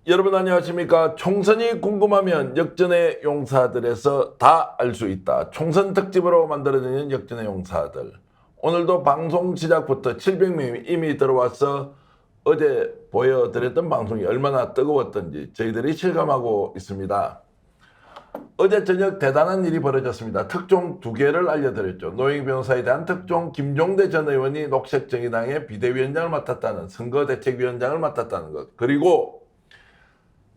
여러분 안녕하십니까? 총선이 궁금하면 역전의 용사들에서 다 알 수 있다. 총선 특집으로 만들어지는 역전의 용사들. 오늘도 방송 시작부터 700명이 이미 들어와서 어제 보여드렸던 방송이 얼마나 뜨거웠던지 저희들이 실감하고 있습니다. 어제 저녁 대단한 일이 벌어졌습니다. 특종 2개를 알려드렸죠. 노영희 변호사에 대한 특종, 김종대 전 의원이 녹색정의당의 비대위원장을 맡았다는, 선거대책위원장을 맡았다는 것. 그리고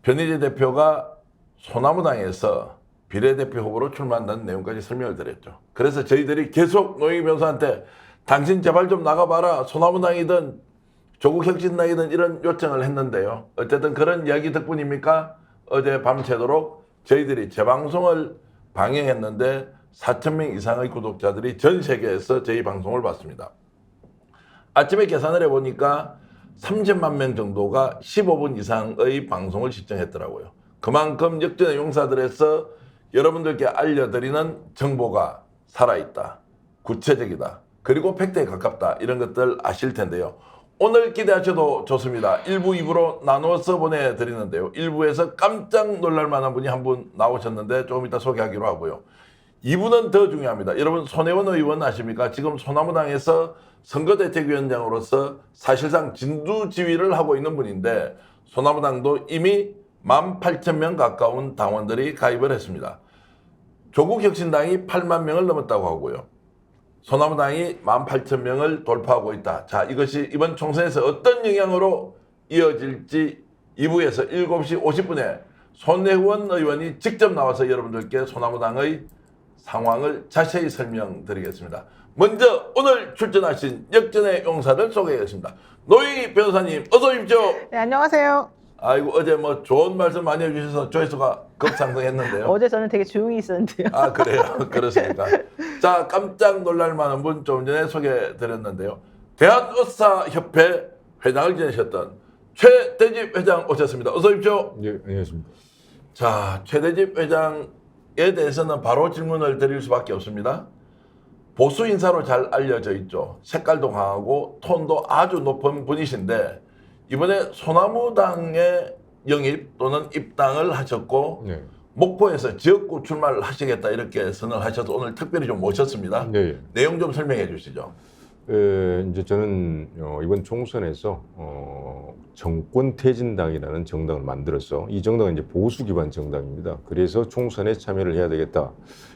변희재 대표가 소나무당에서 비례대표 후보로 출마한다는 내용까지 설명을 드렸죠. 그래서 저희들이 계속 노영희 변호사한테 당신 제발 좀 나가봐라. 소나무당이든 조국혁신당이든 이런 요청을 했는데요. 어쨌든 그런 이야기 덕분입니까? 어제 밤새도록 저희들이 재방송을 방영했는데 4,000명 이상의 구독자들이 전 세계에서 저희 방송을 봤습니다. 아침에 계산을 해보니까 30만 명 정도가 15분 이상의 방송을 시청했더라고요. 그만큼 역전의 용사들에서 여러분들께 알려드리는 정보가 살아있다, 구체적이다, 그리고 팩트에 가깝다, 이런 것들 아실 텐데요. 오늘 기대하셔도 좋습니다. 1부, 2부로 나누어서 보내드리는데요. 1부에서 깜짝 놀랄 만한 분이 한 분 나오셨는데 조금 이따 소개하기로 하고요. 2부는 더 중요합니다. 여러분 손혜원 의원 아십니까? 지금 소나무당에서 선거대책위원장으로서 사실상 진두지휘를 하고 있는 분인데 소나무당도 이미 18,000명 가까운 당원들이 가입을 했습니다. 조국혁신당이 8만 명을 넘었다고 하고요. 소나무당이 18,000명을 돌파하고 있다. 자, 이것이 이번 총선에서 어떤 영향으로 이어질지 2부에서 7시 50분에 손혜원 의원이 직접 나와서 여러분들께 소나무당의 상황을 자세히 설명드리겠습니다. 먼저 오늘 출전하신 역전의 용사들 소개하겠습니다. 노영희 변호사님 어서 오십시오. 네, 안녕하세요. 아이고 어제 뭐 좋은 말씀 많이 해주셔서 조회수가 급상승했는데요. 어제 저는 되게 조용히 있었는데요. 아 그래요? 그렇습니까? 자, 깜짝 놀랄 만한 분 좀 전에 소개드렸는데요. 대한의사협회 회장을 지내셨던 최대집 회장 오셨습니다. 어서 오십시오. 예, 안녕하십니까. 자, 최대집 회장에 대해서는 바로 질문을 드릴 수밖에 없습니다. 보수 인사로 잘 알려져 있죠. 색깔도 강하고 톤도 아주 높은 분이신데 이번에 소나무당에 영입 또는 입당을 하셨고 네. 목포에서 지역구 출마를 하시겠다 이렇게 선언하셔서 오늘 특별히 좀 모셨습니다. 네. 내용 좀 설명해 주시죠. 이제 저는 이번 총선에서 정권퇴진당이라는 정당을 만들어서 이 정당은 이제 보수 기반 정당입니다. 그래서 총선에 참여를 해야 되겠다.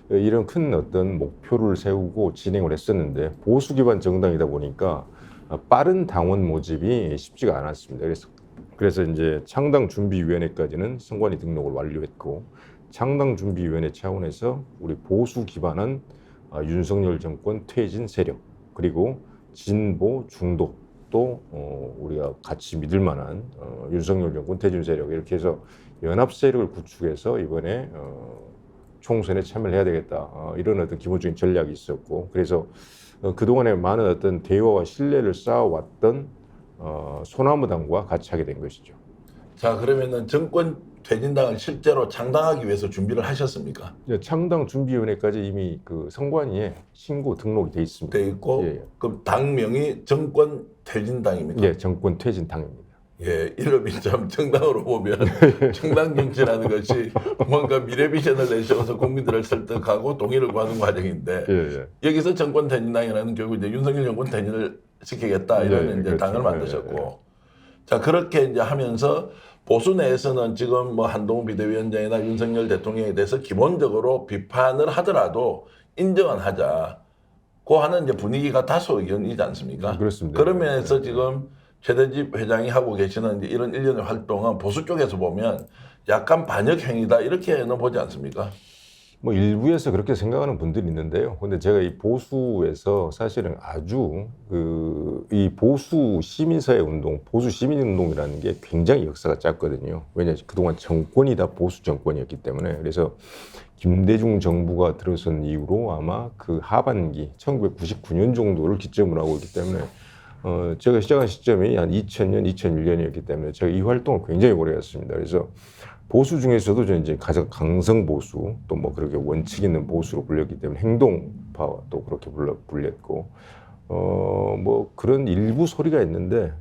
이런 큰 어떤 목표를 세우고 진행을 했었는데 보수 기반 정당이다 보니까 빠른 당원 모집이 쉽지가 않았습니다. 그래서 이제 창당준비위원회까지는 선관위 등록을 완료했고 창당준비위원회 차원에서 우리 보수 기반한 윤석열 정권 퇴진 세력 그리고 진보 중도 또 우리가 같이 믿을 만한 윤석열 정권 퇴진 세력 이렇게 해서 연합 세력을 구축해서 이번에 총선에 참여를 해야 되겠다 이런 어떤 기본적인 전략이 있었고 그래서 그동안에 많은 어떤 대화와 신뢰를 쌓아왔던 소나무당과 같이 하게 된 것이죠. 자, 그러면은 정권 퇴진당을 실제로 창당하기 위해서 준비를 하셨습니까? 창당준비위원회까지 이미 그 선관위에 신고 등록이 돼 있습니다. 돼 있고 예. 그럼 당명이 정권 퇴진당입니까? 예, 정권 퇴진 당입니다. 예, 이름이 참 정당으로 보면 정당 정치라는 것이 뭔가 미래 비전을 내세워서 국민들을 설득하고 동의를 구하는 과정인데 예. 여기서 정권 퇴진당이라는 결국 이제 윤석열 정권 퇴진을 시키겠다 이런 예, 이제 그렇죠. 당을 만드셨고 예. 자 그렇게 이제 하면서 보수 내에서는 지금 뭐 한동훈 비대위원장이나 윤석열 대통령에 대해서 기본적으로 비판을 하더라도 인정은 하자고 하는 이제 분위기가 다소 의견이지 않습니까? 그렇습니다. 그런 면에서 지금 최대집 회장이 하고 계시는 이제 이런 일련의 활동은 보수 쪽에서 보면 약간 반역 행위다 이렇게는 보지 않습니까? 뭐 일부에서 그렇게 생각하는 분들이 있는데요. 근데 제가 이 보수에서 사실은 아주 이 보수 시민사회 운동, 보수 시민 운동이라는 게 굉장히 역사가 짧거든요. 왜냐하면 그동안 정권이 다 보수 정권이었기 때문에 그래서 김대중 정부가 들어선 이후로 아마 그 하반기 1999년 정도를 기점으로 하고 있기 때문에 제가 시작한 시점이 한 2000년, 2001년이었기 때문에 제가 이 활동을 굉장히 오래 했습니다. 그래서 보수 중에서도 저는 이제 가장 강성 보수 또 뭐 그렇게 원칙 있는 보수로 불렸기 때문에 행동파도 그렇게 불렸고 뭐 그런 일부 소리가 있는데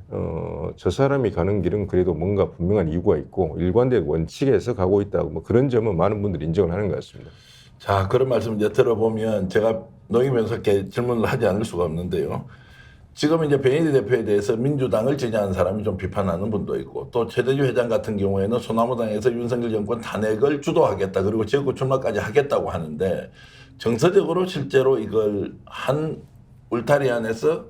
저 사람이 가는 길은 그래도 뭔가 분명한 이유가 있고 일관된 원칙에서 가고 있다고 뭐 그런 점은 많은 분들이 인정을 하는 것 같습니다. 자, 그런 말씀 이제 들어보면 제가 농임연석께 질문을 하지 않을 수가 없는데요. 지금 이제 변희재 대표에 대해서 민주당을 지지하는 사람이 좀 비판하는 분도 있고 또 최대주 회장 같은 경우에는 소나무당에서 윤석열 정권 탄핵을 주도하겠다 그리고 지역구 출마까지 하겠다고 하는데 정서적으로 실제로 이걸 한 울타리 안에서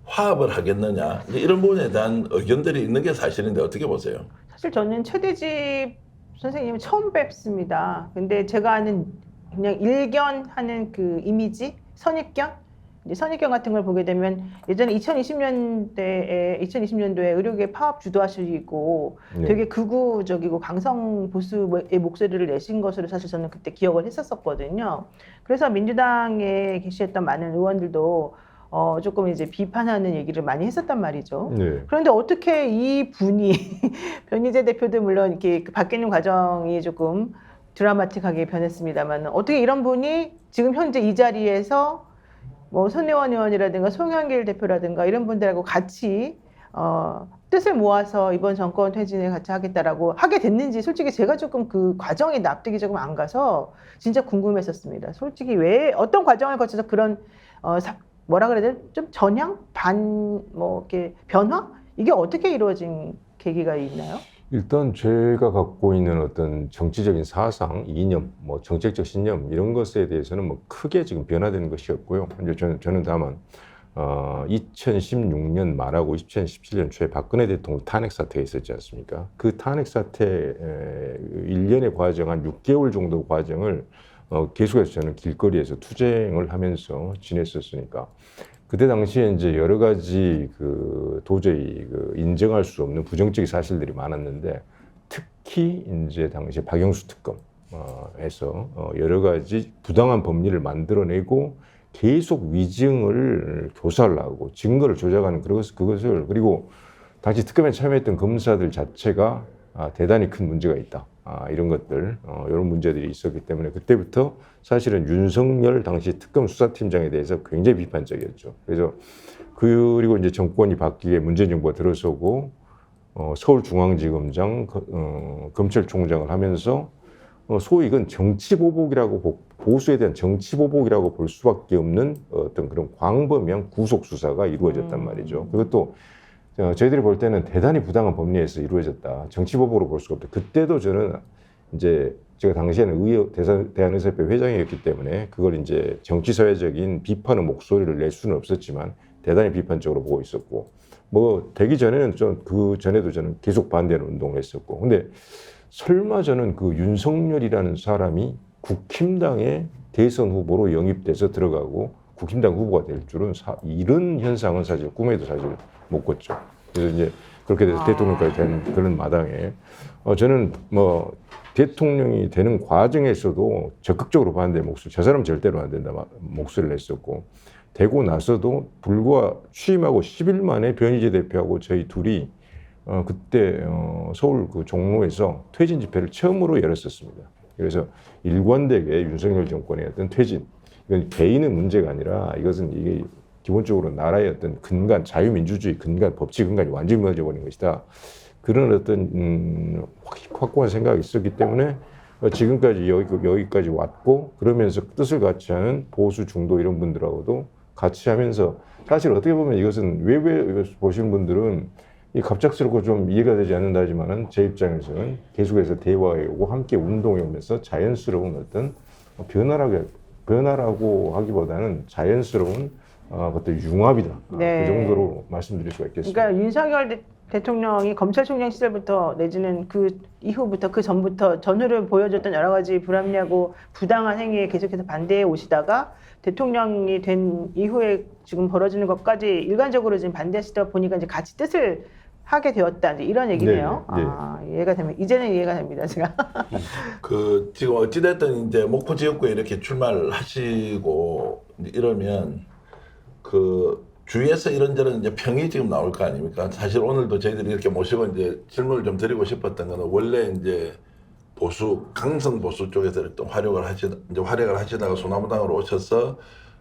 화합을 하겠느냐 이런 부분에 대한 의견들이 있는 게 사실인데 어떻게 보세요? 사실 저는 최대집 선생님을 처음 뵙습니다. 근데 제가 아는 그냥 일견하는 그 이미지, 선입견? 이제 선입견 같은 걸 보게 되면 예전에 2020년도에 의료계 파업 주도하시고 네. 되게 극우적이고 강성 보수의 목소리를 내신 것으로 사실 저는 그때 기억을 했었거든요. 그래서 민주당에 계셨던 많은 의원들도 조금 이제 비판하는 얘기를 많이 했었단 말이죠. 네. 그런데 어떻게 이 분이 변희재 대표도 물론 이렇게 바뀌는 과정이 조금 드라마틱하게 변했습니다만 어떻게 이런 분이 지금 현재 이 자리에서 뭐 손혜원 의원이라든가 송영길 대표라든가 이런 분들하고 같이 뜻을 모아서 이번 정권 퇴진을 같이 하겠다라고 하게 됐는지 솔직히 제가 조금 그 과정이 납득이 조금 안 가서 진짜 궁금했었습니다. 솔직히 왜 어떤 과정을 거쳐서 그런 뭐라 그래야 되나 좀 전향 뭐 이렇게 변화 이게 어떻게 이루어진 계기가 있나요? 일단 제가 갖고 있는 어떤 정치적인 사상, 이념, 뭐 정책적 신념 이런 것에 대해서는 뭐 크게 지금 변화되는 것이 없고요. 이제 저는 다만 2016년 말하고 2017년 초에 박근혜 대통령 탄핵 사태가 있었지 않습니까? 그 탄핵 사태 일련의 과정 한 6개월 정도 과정을 계속해서 저는 길거리에서 투쟁을 하면서 지냈었으니까 그때 당시에 이제 여러 가지 도저히 인정할 수 없는 부정적인 사실들이 많았는데 특히 이제 당시 박영수 특검에서 여러 가지 부당한 법리를 만들어내고 계속 위증을 교사를 하고 증거를 조작하는 그것을 그리고 당시 특검에 참여했던 검사들 자체가 대단히 큰 문제가 있다. 이런 것들, 이런 문제들이 있었기 때문에 그때부터 사실은 윤석열 당시 특검 수사팀장에 대해서 굉장히 비판적이었죠. 그래서 그리고 이제 정권이 바뀌게 문재인 정부가 들어서고 서울중앙지검장, 검찰총장을 하면서 소위 이건 정치보복이라고 보수에 대한 정치보복이라고 볼 수밖에 없는 어떤 그런 광범위한 구속 수사가 이루어졌단 말이죠. 그것도 저희들이 볼 때는 대단히 부당한 법리에서 이루어졌다. 정치보복으로 볼 수가 없다. 그때도 저는 이제 제가 당시에는 대한의사협회 회장이었기 때문에 그걸 이제 정치사회적인 비판의 목소리를 낼 수는 없었지만 대단히 비판적으로 보고 있었고 뭐 되기 전에는 그 전에도 저는 계속 반대하는 운동을 했었고 근데 설마 저는 그 윤석열이라는 사람이 국힘당의 대선 후보로 영입돼서 들어가고 국힘당 후보가 될 줄은 이런 현상은 사실 꿈에도 사실 못 꿨죠. 그래서 이제 그렇게 돼서 대통령까지 된 그런 마당에 저는 뭐 대통령이 되는 과정에서도 적극적으로 반대 목소리, 저 사람 절대로 안 된다 목소리를 냈었고 되고 나서도 불과 취임하고 10일 만에 변희재 대표하고 저희 둘이 그때 서울 그 종로에서 퇴진 집회를 처음으로 열었었습니다. 그래서 일관되게 윤석열 정권의 어떤 퇴진, 이건 개인의 문제가 아니라 이것은 이게 기본적으로 나라의 어떤 근간, 자유민주주의 근간, 법치 근간이 완전히 무너져 버린 것이다. 그런 어떤 확고한 생각이 있었기 때문에 지금까지 여기까지 왔고 그러면서 뜻을 같이 하는 보수 중도 이런 분들하고도 같이 하면서 사실 어떻게 보면 이것은 외부에 보시는 분들은 이 갑작스럽고 좀 이해가 되지 않는다지만은 제 입장에서는 계속해서 대화해 오고 함께 운동해 오면서 자연스러운 어떤 변화라고 하기보다는 자연스러운 어떤 융합이다. 네. 그 정도로 말씀드릴 수가 있겠습니다. 그러니까 윤석열 대통령이 검찰총장 시절부터 내지는 그 이후부터 그 전부터 전후를 보여줬던 여러 가지 불합리하고 부당한 행위에 계속해서 반대해 오시다가 대통령이 된 이후에 지금 벌어지는 것까지 일관적으로 지금 반대하시다 보니까 이제 같이 뜻을 하게 되었다 이런 얘기네요. 네. 이해가 됩니다. 이제는 이해가 됩니다. 제가. 지금 어찌됐든 이제 목포 지역구에 이렇게 출마를 하시고 이러면 주위에서 이런저런 이제 평이 지금 나올 거 아닙니까? 사실 오늘도 저희들이 이렇게 모시고 이제 질문을 좀 드리고 싶었던 거는 원래 이제 강성 보수 쪽에서 또 활약을 하시다가 소나무당으로 오셔서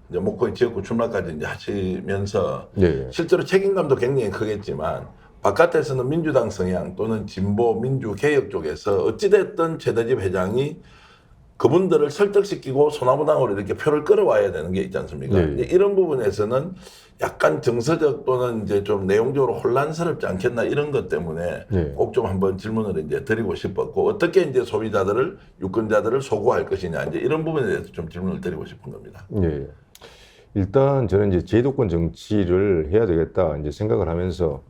이제 목포의 지역구 출마까지 이제 하시면서 예. 실제로 책임감도 굉장히 크겠지만 바깥에서는 민주당 성향 또는 진보 민주 개혁 쪽에서 어찌됐든 최대집 회장이 그분들을 설득시키고 소나무당으로 이렇게 표를 끌어와야 되는 게 있지 않습니까? 예. 이제 이런 부분에서는 약간 정서적 또는 이제 좀 내용적으로 혼란스럽지 않겠나 이런 것 때문에 예. 꼭 좀 한번 질문을 이제 드리고 싶었고 어떻게 이제 소비자들을 유권자들을 소구할 것이냐 이제 이런 부분에 대해서 좀 질문을 드리고 싶은 겁니다. 예. 일단 저는 이제 제도권 정치를 해야 되겠다 이제 생각을 하면서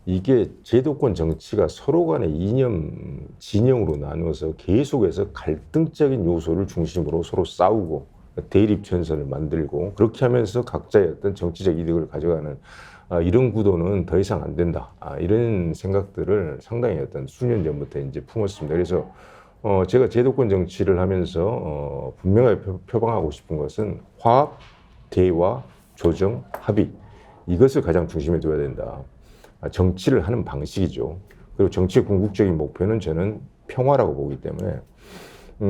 이게 제도권 정치가 서로 간의 이념, 진영으로 나누어서 계속해서 갈등적인 요소를 중심으로 서로 싸우고 대립 전선을 만들고 그렇게 하면서 각자의 어떤 정치적 이득을 가져가는 이런 구도는 더 이상 안 된다. 이런 생각들을 상당히 어떤 수년 전부터 이제 품었습니다. 그래서 제가 제도권 정치를 하면서 분명하게 표방하고 싶은 것은 화합, 대화, 조정, 합의 이것을 가장 중심에 둬야 된다. 정치를 하는 방식이죠. 그리고 정치의 궁극적인 목표는 저는 평화라고 보기 때문에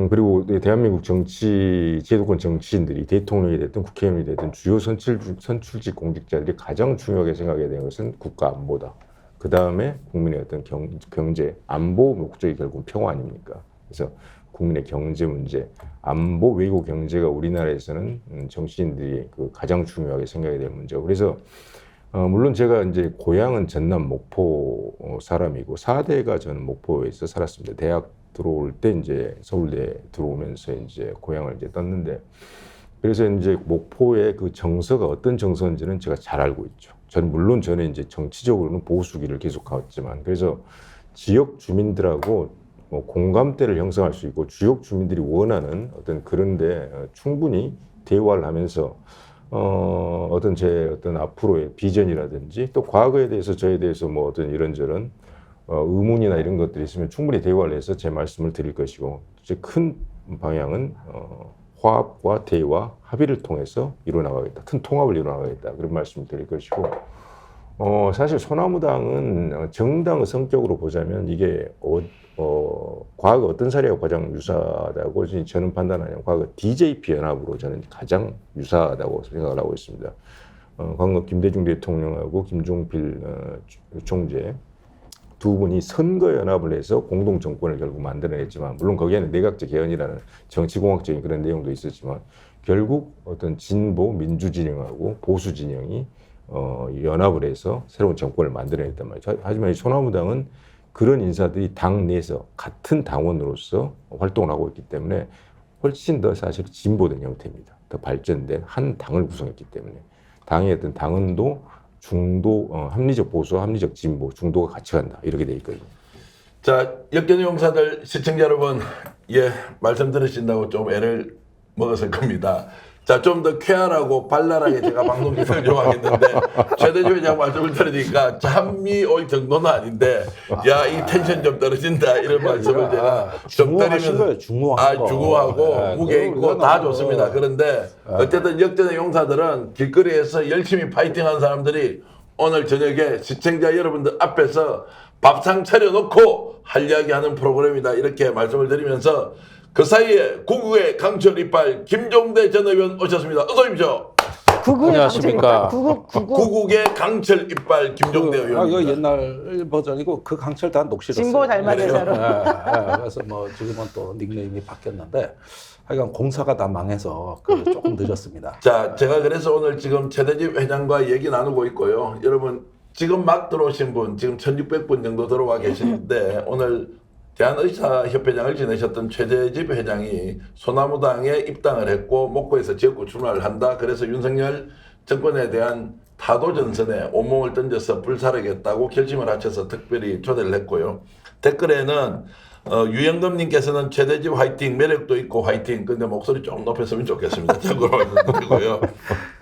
그리고 대한민국 정치 제도권 정치인들이 대통령이 됐든 국회의원이 됐든 주요 선출직 공직자들이 가장 중요하게 생각해야 되는 것은 국가 안보다. 그 다음에 국민의 어떤 경제 안보 목적이 결국 평화 아닙니까? 그래서 국민의 경제 문제, 안보, 외교, 경제가 우리나라에서는 정치인들이 그 가장 중요하게 생각해야 될 문제고. 그래서 물론 제가 이제 고향은 전남 목포 사람이고 4대가 저는 목포에서 살았습니다. 대학 들어올 때 이제 서울대 들어오면서 이제 고향을 이제 떴는데 그래서 이제 목포의 그 정서가 어떤 정서인지는 제가 잘 알고 있죠. 물론 저는 이제 정치적으로는 보수기를 계속 가왔지만 그래서 지역 주민들하고 공감대를 형성할 수 있고 지역 주민들이 원하는 어떤 그런데 충분히 대화를 하면서 어떤 제 어떤 앞으로의 비전이라든지 또 과거에 대해서 저에 대해서 뭐 어떤 이런저런 의문이나 이런 것들이 있으면 충분히 대화를 해서 제 말씀을 드릴 것이고 이제 큰 방향은 화합과 대화, 합의를 통해서 이루어나가겠다. 큰 통합을 이루어나가겠다. 그런 말씀을 드릴 것이고 사실 소나무당은 정당의 성격으로 보자면 이게 과거 어떤 사례가 가장 유사하다고 저는 판단하냐면 과거 DJP 연합으로 저는 가장 유사하다고 생각을 하고 있습니다. 과거 김대중 대통령하고 김종필 총재 두 분이 선거 연합을 해서 공동 정권을 결국 만들어냈지만 물론 거기에는 내각제 개헌이라는 정치공학적인 그런 내용도 있었지만 결국 어떤 진보 민주 진영하고 보수 진영이 연합을 해서 새로운 정권을 만들어냈단 말이죠. 하지만 이 소나무당은 그런 인사들이 당 내에서 같은 당원으로서 활동을 하고 있기 때문에 훨씬 더 사실 진보된 형태입니다. 더 발전된 한 당을 구성했기 때문에 당의 어떤 당원도 중도, 합리적 보수, 합리적 진보, 중도가 같이 간다. 이렇게 돼 있거든요. 자, 역견의 용사들 시청자 여러분, 말씀 들으신다고 좀 애를 먹었을 겁니다. 자, 좀 더 쾌활하고 발랄하게 제가 방송 기술을 좀 하겠는데 최대주 회장 말씀을 들으니까 잠이 올 정도는 아닌데 야, 이 텐션 좀 떨어진다 이런 말씀을 제가 좀 드리면서 중후하고 무게 있고 다 좋습니다. 그런데 어쨌든 역전의 용사들은 길거리에서 열심히 파이팅하는 사람들이 오늘 저녁에 시청자 여러분들 앞에서 밥상 차려놓고 할 이야기하는 프로그램이다 이렇게 말씀을 드리면서 그 사이에 구국의 강철 이빨 김종대 전 의원 오셨습니다. 어서 오십시오. 안녕하십니까. 구국의 강철 이빨 김종대 의원입니다. 이거 옛날 버전이고 그 강철 다 녹실었어요. 진보 닮은 여자로. 그래서 뭐 지금은 또 닉네임이 바뀌었는데 하여간 공사가 다 망해서 조금 늦었습니다. 자, 제가 그래서 오늘 지금 최대집 회장과 얘기 나누고 있고요. 여러분 지금 막 들어오신 분 지금 1600분 정도 들어와 계시는데 오늘 대한의사협회장을 지내셨던 최대집 회장이 소나무당에 입당을 했고 목포에서 지역구 출마를 한다. 그래서 윤석열 정권에 대한 타도 전선에 온몸을 던져서 불사르겠다고 결심을 하셔서 특별히 초대를 했고요. 댓글에는 유영금님께서는 최대집 화이팅, 매력도 있고 화이팅. 근데 목소리 좀 높였으면 좋겠습니다. 참고로 말씀드리고요.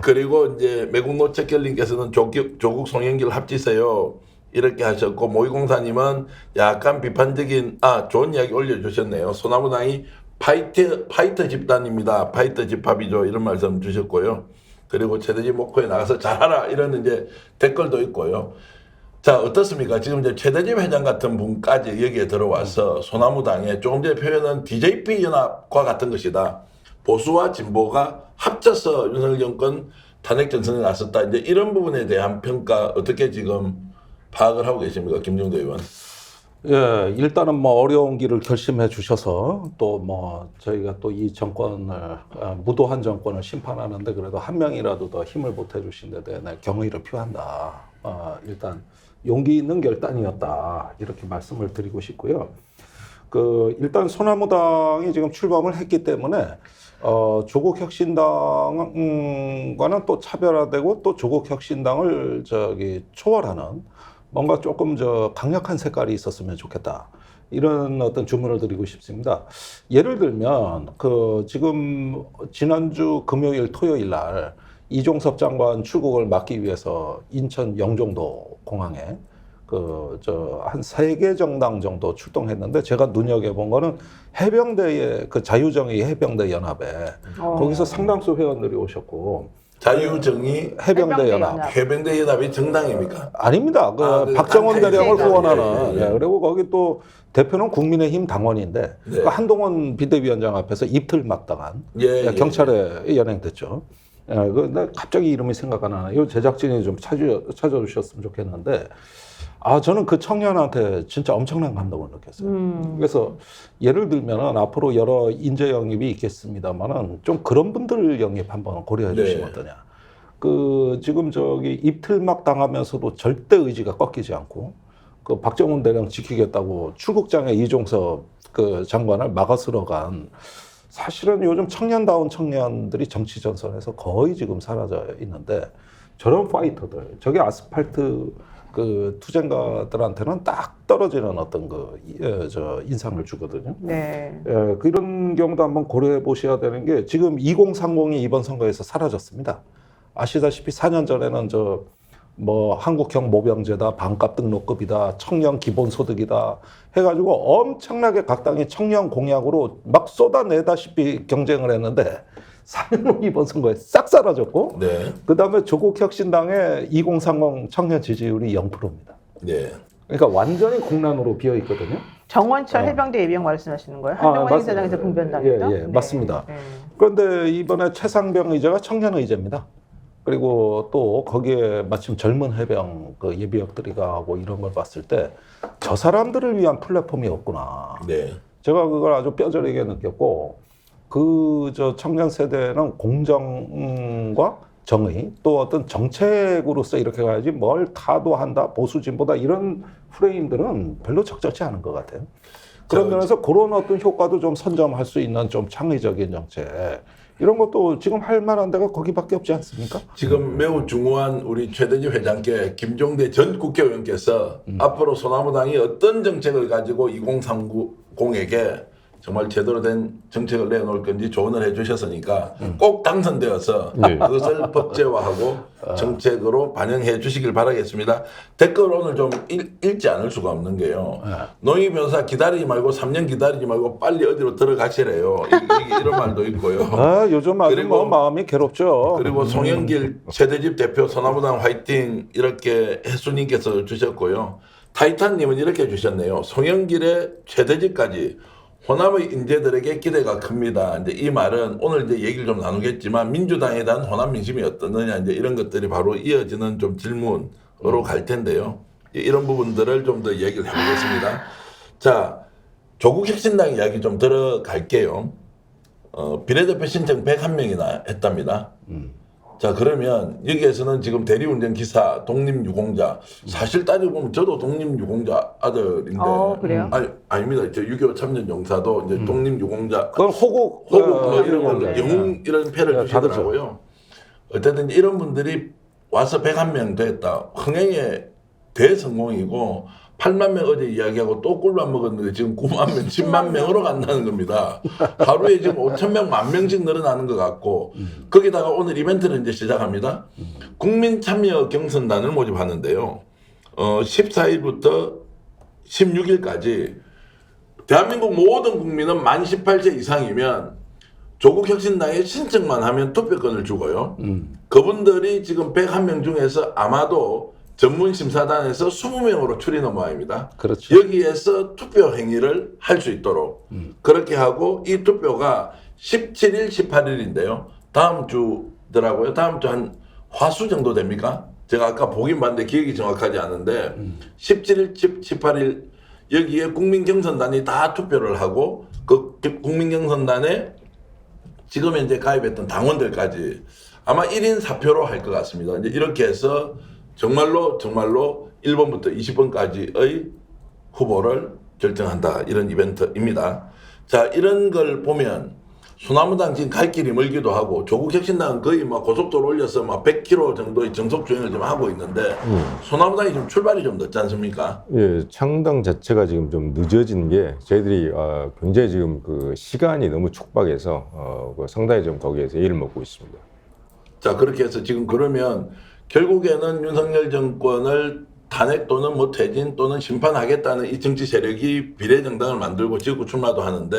그리고 이제 매국노책결님께서는 조국 송영길 합치세요. 이렇게 하셨고 모의공사님은 약간 비판적인 좋은 이야기 올려주셨네요. 소나무당이 파이터 집단입니다. 파이터 집합이죠. 이런 말씀 주셨고요. 그리고 최대집 목포에 나가서 잘하라 이런 이제 댓글도 있고요. 자, 어떻습니까? 지금 이제 최대집 회장 같은 분까지 여기에 들어와서 소나무당에 조금 전에 표현은 DJP 연합과 같은 것이다. 보수와 진보가 합쳐서 윤석열 정권 탄핵 전선에 나섰다. 이제 이런 부분에 대한 평가 어떻게 지금 파악을 하고 계십니까, 김종대 의원? 예, 일단은 뭐 어려운 길을 결심해 주셔서 또 뭐 저희가 또 이 정권을 무도한 정권을 심판하는데 그래도 한 명이라도 더 힘을 보태 주신 데 대해 경의를 표한다. 일단 용기 있는 결단이었다. 이렇게 말씀을 드리고 싶고요. 일단 소나무당이 지금 출범을 했기 때문에 조국혁신당과는 또 차별화되고 또 조국혁신당을 초월하는 뭔가 조금 강력한 색깔이 있었으면 좋겠다. 이런 어떤 주문을 드리고 싶습니다. 예를 들면 지금 지난주 금요일 토요일 날 이종섭 장관 출국을 막기 위해서 인천 영종도 공항에 한 3개 정당 정도 출동했는데 제가 눈여겨본 거는 해병대의 자유정의 해병대 연합에 거기서 상당수 회원들이 오셨고 자유정의 해병대 연합. 해병대 연합이 정당입니까? 아닙니다. 박정원 단체 대령을 제가, 후원하는. 예. 그리고 거기 또 대표는 국민의힘 당원인데 네. 한동훈 비대위원장 앞에서 입틀 막당한 경찰에 연행됐죠. 근데 갑자기 이름이 생각 안 나요. 제작진이 좀 찾아주셨으면 좋겠는데 저는 그 청년한테 진짜 엄청난 감동을 느꼈어요. 그래서 예를 들면 앞으로 여러 인재 영입이 있겠습니다만은 좀 그런 분들 영입 한번 고려해 주시면 어떠냐. 지금 입틀막 당하면서도 절대 의지가 꺾이지 않고 박정훈 대령 지키겠다고 출국장에 이종섭 장관을 막아서러 간 사실은 요즘 청년다운 청년들이 정치 전선에서 거의 지금 사라져 있는데 저런 파이터들, 저게 아스팔트 투쟁가들한테는 딱 떨어지는 어떤 인상을 주거든요. 네. 그런 경우도 한번 고려해 보셔야 되는 게 지금 2030이 이번 선거에서 사라졌습니다. 아시다시피 4년 전에는 한국형 모병제다, 반값 등록급이다, 청년 기본소득이다 해가지고 엄청나게 각 당이 청년 공약으로 막 쏟아내다시피 경쟁을 했는데 4년 후 이번 선거에 싹 사라졌고 그 다음에 조국혁신당의 2030 청년 지지율이 0%입니다. 네. 그러니까 완전히 공란으로 비어 있거든요. 정원철 해병대 예비역 말씀하시는 거예요? 한동훈 행사장에서 분변당했다? 예, 맞습니다. 그런데 이번에 최상병 의제가 청년 의제입니다. 그리고 또 거기에 마침 젊은 해병 예비역들이 가고 이런 걸 봤을 때 저 사람들을 위한 플랫폼이 없구나. 네. 제가 그걸 아주 뼈저리게 느꼈고 청년 세대는 공정과 정의 또 어떤 정책으로서 이렇게 가야지 뭘 타도한다 보수 진보다 이런 프레임들은 별로 적절치 않은 것 같아요. 그런 면에서 그런 어떤 효과도 좀 선점할 수 있는 좀 창의적인 정책 이런 것도 지금 할 만한 데가 거기밖에 없지 않습니까? 지금 매우 중요한 우리 최대집 회장께 김종대 전 국회의원께서 앞으로 소나무당이 어떤 정책을 가지고 2030에게 정말 제대로 된 정책을 내놓을 건지 조언을 해주셨으니까 꼭 당선되어서 그것을 법제화하고 정책으로 반영해 주시길 바라겠습니다. 댓글 오늘 좀 읽지 않을 수가 없는 게요. 노희 변호사 기다리지 말고 3년 기다리지 말고 빨리 어디로 들어가시래요. 이런 말도 있고요. 요즘 아주 그리고 마음이 괴롭죠. 그리고 송영길 최대집 대표 소나무당 화이팅 이렇게 혜수님께서 주셨고요. 타이탄님은 이렇게 주셨네요. 송영길의 최대집까지 호남의 인재들에게 기대가 큽니다. 이제 이 말은 오늘 이제 얘기를 좀 나누겠지만 민주당에 대한 호남 민심이 어떠느냐 이제 이런 것들이 바로 이어지는 좀 질문으로 갈 텐데요. 이런 부분들을 좀 더 얘기를 해보겠습니다. 자, 조국혁신당 이야기 좀 들어갈게요. 비례대표 신청 101명이나 했답니다. 자, 그러면 여기에서는 지금 대리운전 기사, 독립유공자, 사실 따지고 보면 저도 독립유공자 아들인데. 그래요? 아닙니다. 저 6.25 참전 용사도 이제 독립유공자. 그건 호국 이런 걸, 영웅 이런 패를 주시더라고요. 어쨌든 이런 분들이 와서 101명 됐다. 흥행의 대성공이고 8만 명 어제 이야기하고 또 꿀만 먹었는데 지금 9만 명, 10만 명으로 간다는 겁니다. 하루에 지금 5천 명, 1만 명씩 늘어나는 것 같고 거기다가 오늘 이벤트를 이제 시작합니다. 국민 참여 경선단을 모집하는데요. 14일부터 16일까지 대한민국 모든 국민은 만 18세 이상이면 조국혁신당에 신청만 하면 투표권을 주고요. 그분들이 지금 101명 중에서 아마도 전문심사단에서 20명으로 추리는 모양입니다. 그렇죠. 여기에서 투표 행위를 할 수 있도록 그렇게 하고 이 투표가 17일, 18일인데요. 다음 주더라고요. 다음 주 한 화수 정도 됩니까? 제가 아까 보긴 봤는데 기억이 정확하지 않은데 17일, 18일 여기에 국민경선단이 다 투표를 하고 그 국민경선단에 지금 현재 가입했던 당원들까지 아마 1인 4표로 할 것 같습니다. 이제 이렇게 해서 정말로 1번부터 20번까지의 후보를 결정한다. 이런 이벤트입니다. 자, 이런 걸 보면 소나무당 지금 갈 길이 멀기도 하고 조국혁신당은 거의 막 고속도로 올려서 막 100km 정도의 정속 주행을 좀 하고 있는데 소나무당이 좀 출발이 좀 늦지 않습니까? 예, 창당 자체가 지금 좀 늦어진 게 저희들이 굉장히 지금 그 시간이 너무 촉박해서 상당히 좀 거기에서 애를 먹고 있습니다. 자, 그렇게 해서 지금 그러면 결국에는 윤석열 정권을 탄핵 또는 뭐 퇴진 또는 심판하겠다는 이 정치 세력이 비례정당을 만들고 지역구 출마도 하는데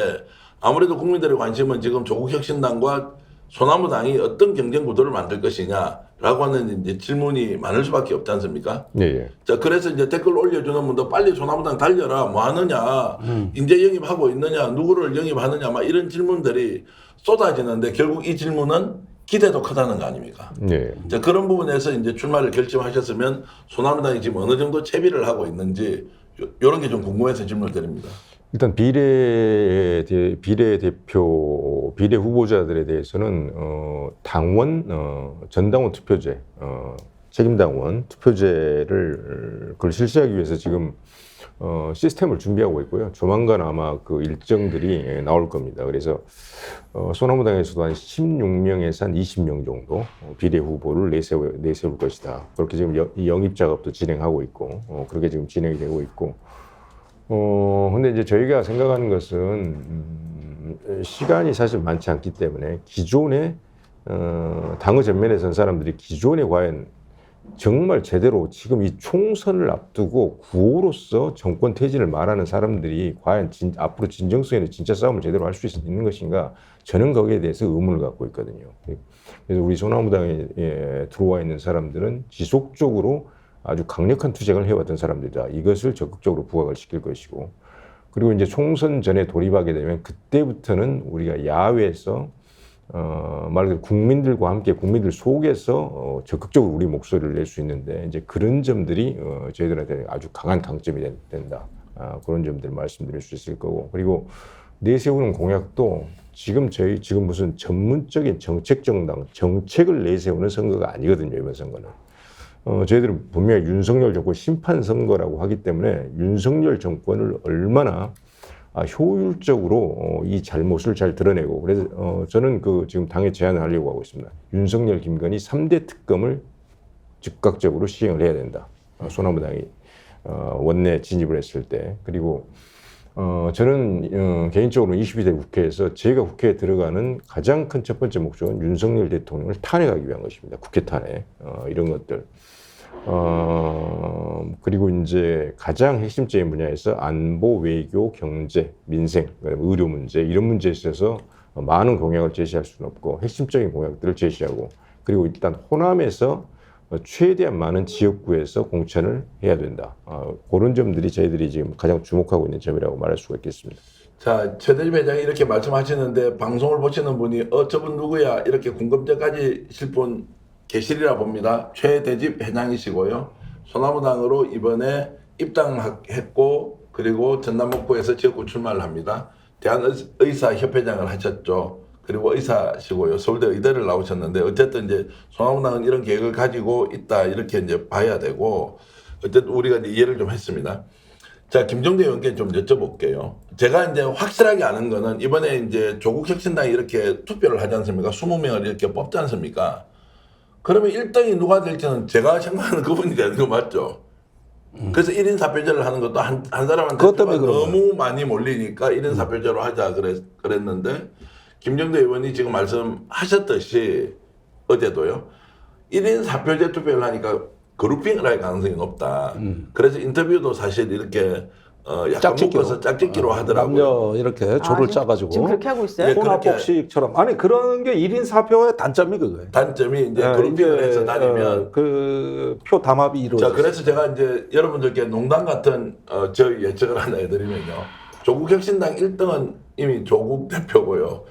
아무래도 국민들의 관심은 지금 조국혁신당과 소나무당이 어떤 경쟁 구도를 만들 것이냐라고 하는 이제 질문이 많을 수밖에 없지 않습니까? 예, 예. 자, 그래서 이제 댓글 올려주는 분도 빨리 소나무당 달려라, 뭐 하느냐, 인재 영입하고 있느냐, 누구를 영입하느냐, 막 이런 질문들이 쏟아지는데 결국 이 질문은 기대도 크다는 거 아닙니까? 예. 자, 그런 부분에서 이제 출마를 결심하셨으면 소나무당이 지금 어느 정도 채비를 하고 있는지 이런 게 좀 궁금해서 질문을 드립니다. 일단 비례 후보자들에 대해서는 당원 전당원 투표제 책임당원 투표제를 그걸 실시하기 위해서 지금 시스템을 준비하고 있고요. 조만간 아마 그 일정들이 나올 겁니다. 그래서 소나무당에서도 한 16명에서 한 20명 정도 비례 후보를 내세울 것이다. 그렇게 지금 영입 작업도 진행하고 있고 그렇게 지금 진행이 되고 있고 근데 이제 저희가 생각하는 것은 시간이 사실 많지 않기 때문에 기존에 당의 전면에 선 사람들이 기존에 과연 정말 제대로 지금 이 총선을 앞두고 구호로서 정권 퇴진을 말하는 사람들이 과연 앞으로 진정성 있는 진짜 싸움을 제대로 할 수 있는 것인가, 저는 거기에 대해서 의문을 갖고 있거든요. 그래서 우리 소나무당에 들어와 있는 사람들은 지속적으로 아주 강력한 투쟁을 해왔던 사람들이다. 이것을 적극적으로 부각을 시킬 것이고, 그리고 이제 총선 전에 돌입하게 되면 그때부터는 우리가 야외에서 말 그대로 국민들과 함께 국민들 속에서 적극적으로 우리 목소리를 낼 수 있는데, 이제 그런 점들이 저희들한테 아주 강한 강점이 된다. 그런 점들을 말씀드릴 수 있을 거고, 그리고 내세우는 공약도 지금 무슨 전문적인 정책 정당 정책을 내세우는 선거가 아니거든요. 이번 선거는 저희들은 분명히 윤석열 정권 심판 선거라고 하기 때문에 윤석열 정권을 얼마나 효율적으로 이 잘못을 잘 드러내고, 그래서 저는 지금 당에 제안을 하려고 하고 있습니다. 윤석열, 김건희 3대 특검을 즉각적으로 시행을 해야 된다. 소나무당이 원내 진입을 했을 때. 그리고 저는 개인적으로 22대 국회에서 제가 국회에 들어가는 가장 큰 첫 번째 목적은 윤석열 대통령을 탄핵하기 위한 것입니다. 국회 탄핵 이런 것들. 그리고 이제 가장 핵심적인 분야에서 안보, 외교, 경제, 민생, 의료 문제, 이런 문제에 있어서 많은 공약을 제시할 수는 없고 핵심적인 공약들을 제시하고, 그리고 일단 호남에서 최대한 많은 지역구에서 공천을 해야 된다. 그런 점들이 저희들이 지금 가장 주목하고 있는 점이라고 말할 수가 있겠습니다. 자, 최대집 회장이 이렇게 말씀하시는데 방송을 보시는 분이 저분 누구야? 이렇게 궁금증까지 실분 계시리라 봅니다. 최대집 회장이시고요. 소나무당으로 이번에 입당했고, 그리고 전남북부에서 지역구 출마를 합니다. 대한의사협회장을 하셨죠. 그리고 의사시고요. 서울대 의대를 나오셨는데, 어쨌든 이제 소나무당은 이런 계획을 가지고 있다, 이렇게 이제 봐야 되고, 어쨌든 우리가 이제 이해를 좀 했습니다. 자, 김종대 의원께 좀 여쭤볼게요. 제가 이제 확실하게 아는 거는 이번에 이제 조국혁신당이 이렇게 투표를 하지 않습니까? 20명을 이렇게 뽑지 않습니까? 그러면 1등이 누가 될지는 제가 생각하는 그분이 되는 거 맞죠? 그래서 1인 4표제를 하는 것도 한 사람한테 그것 때문에 너무 많이 몰리니까 1인 4표제로 하자 그랬는데, 김종대 의원이 지금 말씀하셨듯이 어제도요. 1인 4표제 투표를 하니까 그룹핑을 할 가능성이 높다. 그래서 인터뷰도 사실 이렇게 약간 묶어서 짝짓기로 하더라고요. 남녀 이렇게 조를 짜가지고 지금 그렇게 하고 있어요? 예, 혼합복식처럼. 아니 그런 게 1인 4표의 단점이 그거예요. 단점이 이제 그룹핑을 해서 다니면 그 표 담합이 이루어져. 자, 그래서 제가 이제 여러분들께 농담 같은 저희 예측을 하나 해드리면요. 조국혁신당 1등은 이미 조국 대표고요.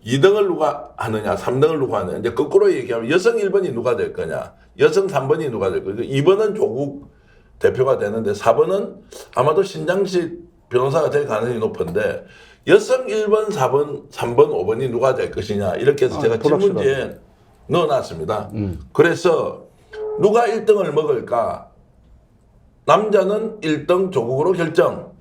2등을 누가 하느냐, 3등을 누가 하느냐. 이제 거꾸로 얘기하면 여성 1번이 누가 될 거냐, 여성 3번이 누가 될 거냐. 2번은 조국 대표가 되는데 4번은 아마도 신장식 변호사가 될 가능성이 높은데 여성 1번, 4번, 3번, 5번이 누가 될 것이냐 이렇게 해서 제가 질문지에 넣어놨습니다. 그래서 누가 1등을 먹을까? 남자는 1등 조국으로 결정.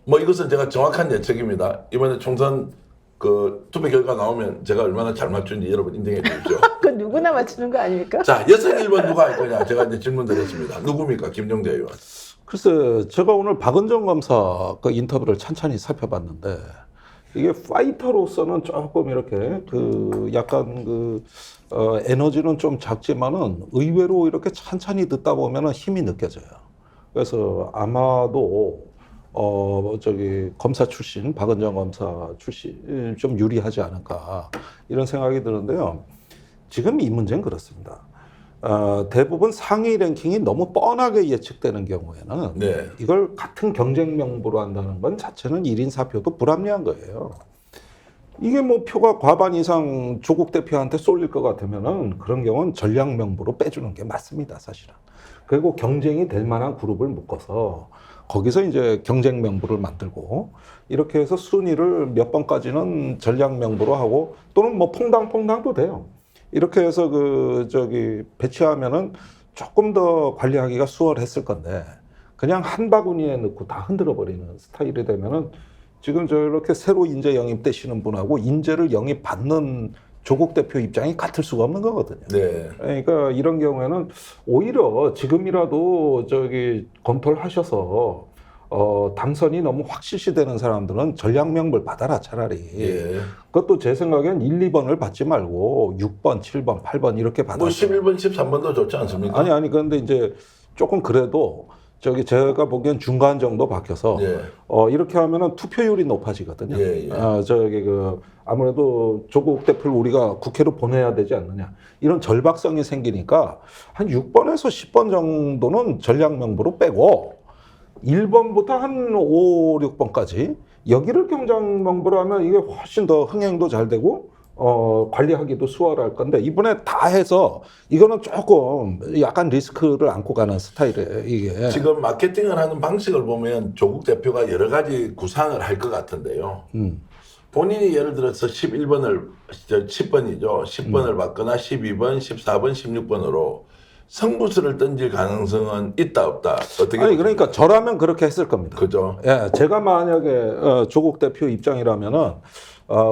뭐 이것은 제가 정확한 예측입니다. 이번에 총선 그 투표 결과 나오면 제가 얼마나 잘 맞춘지 여러분 인정해 주십시오. 그 누구나 맞추는 거 아닙니까? 자, 여성 1번 누가 할 거냐? 제가 이제 질문 드렸습니다. 누굽니까? 김종대 의원. 글쎄, 제가 오늘 박은정 검사 그 인터뷰를 찬찬히 살펴봤는데 이게 파이터로서는 조금 이렇게 그 약간 그 에너지는 좀 작지만은 의외로 이렇게 찬찬히 듣다 보면은 힘이 느껴져요. 그래서 아마도 저기 검사 출신, 박은정 검사 출신 좀 유리하지 않을까 이런 생각이 드는데요. 지금 이 문제는 그렇습니다. 대부분 상위 랭킹이 너무 뻔하게 예측되는 경우에는 네. 이걸 같은 경쟁 명부로 한다는 건 자체는 1인 4표도 불합리한 거예요. 이게 뭐 표가 과반 이상 조국 대표한테 쏠릴 것 같으면은 그런 경우는 전략 명부로 빼주는 게 맞습니다, 사실은. 그리고 경쟁이 될 만한 그룹을 묶어서 거기서 이제 경쟁 명부를 만들고 이렇게 해서 순위를 몇 번까지는 전략 명부로 하고 또는 뭐 퐁당퐁당도 돼요. 이렇게 해서 배치하면은 조금 더 관리하기가 수월했을 건데 그냥 한 바구니에 넣고 다 흔들어 버리는 스타일이 되면은 지금 저렇게 새로 인재 영입되시는 분하고 인재를 영입받는 조국 대표 입장이 같을 수가 없는 거거든요. 네. 그러니까 이런 경우에는 오히려 지금이라도 검토를 하셔서 당선이 너무 확실시되는 사람들은 전략 명부를 받아라 차라리. 예. 그것도 제 생각엔 1, 2번을 받지 말고 6번, 7번, 8번 이렇게 받아. 뭐 11번, 13번도 좋지 않습니까? 아니 그런데 이제 조금 그래도 제가 보기엔 중간 정도 바뀌어서 예. 이렇게 하면은 투표율이 높아지거든요. 예, 예. 아무래도 조국 대표를 우리가 국회로 보내야 되지 않느냐 이런 절박성이 생기니까 한 6번에서 10번 정도는 전략 명부로 빼고 1번부터 한 5, 6번까지 여기를 경쟁 명부로 하면 이게 훨씬 더 흥행도 잘 되고 관리하기도 수월할 건데 이번에 다 해서 이거는 조금 약간 리스크를 안고 가는 스타일이에요, 이게. 지금 마케팅을 하는 방식을 보면 조국 대표가 여러 가지 구상을 할 것 같은데요. 본인이 예를 들어서 10번이죠. 10번을 받거나 12번, 14번, 16번으로 승부수를 던질 가능성은 있다 없다. 어떻게 아니 보십니까? 그러니까 저라면 그렇게 했을 겁니다. 그죠? 예, 제가 만약에 조국 대표 입장이라면은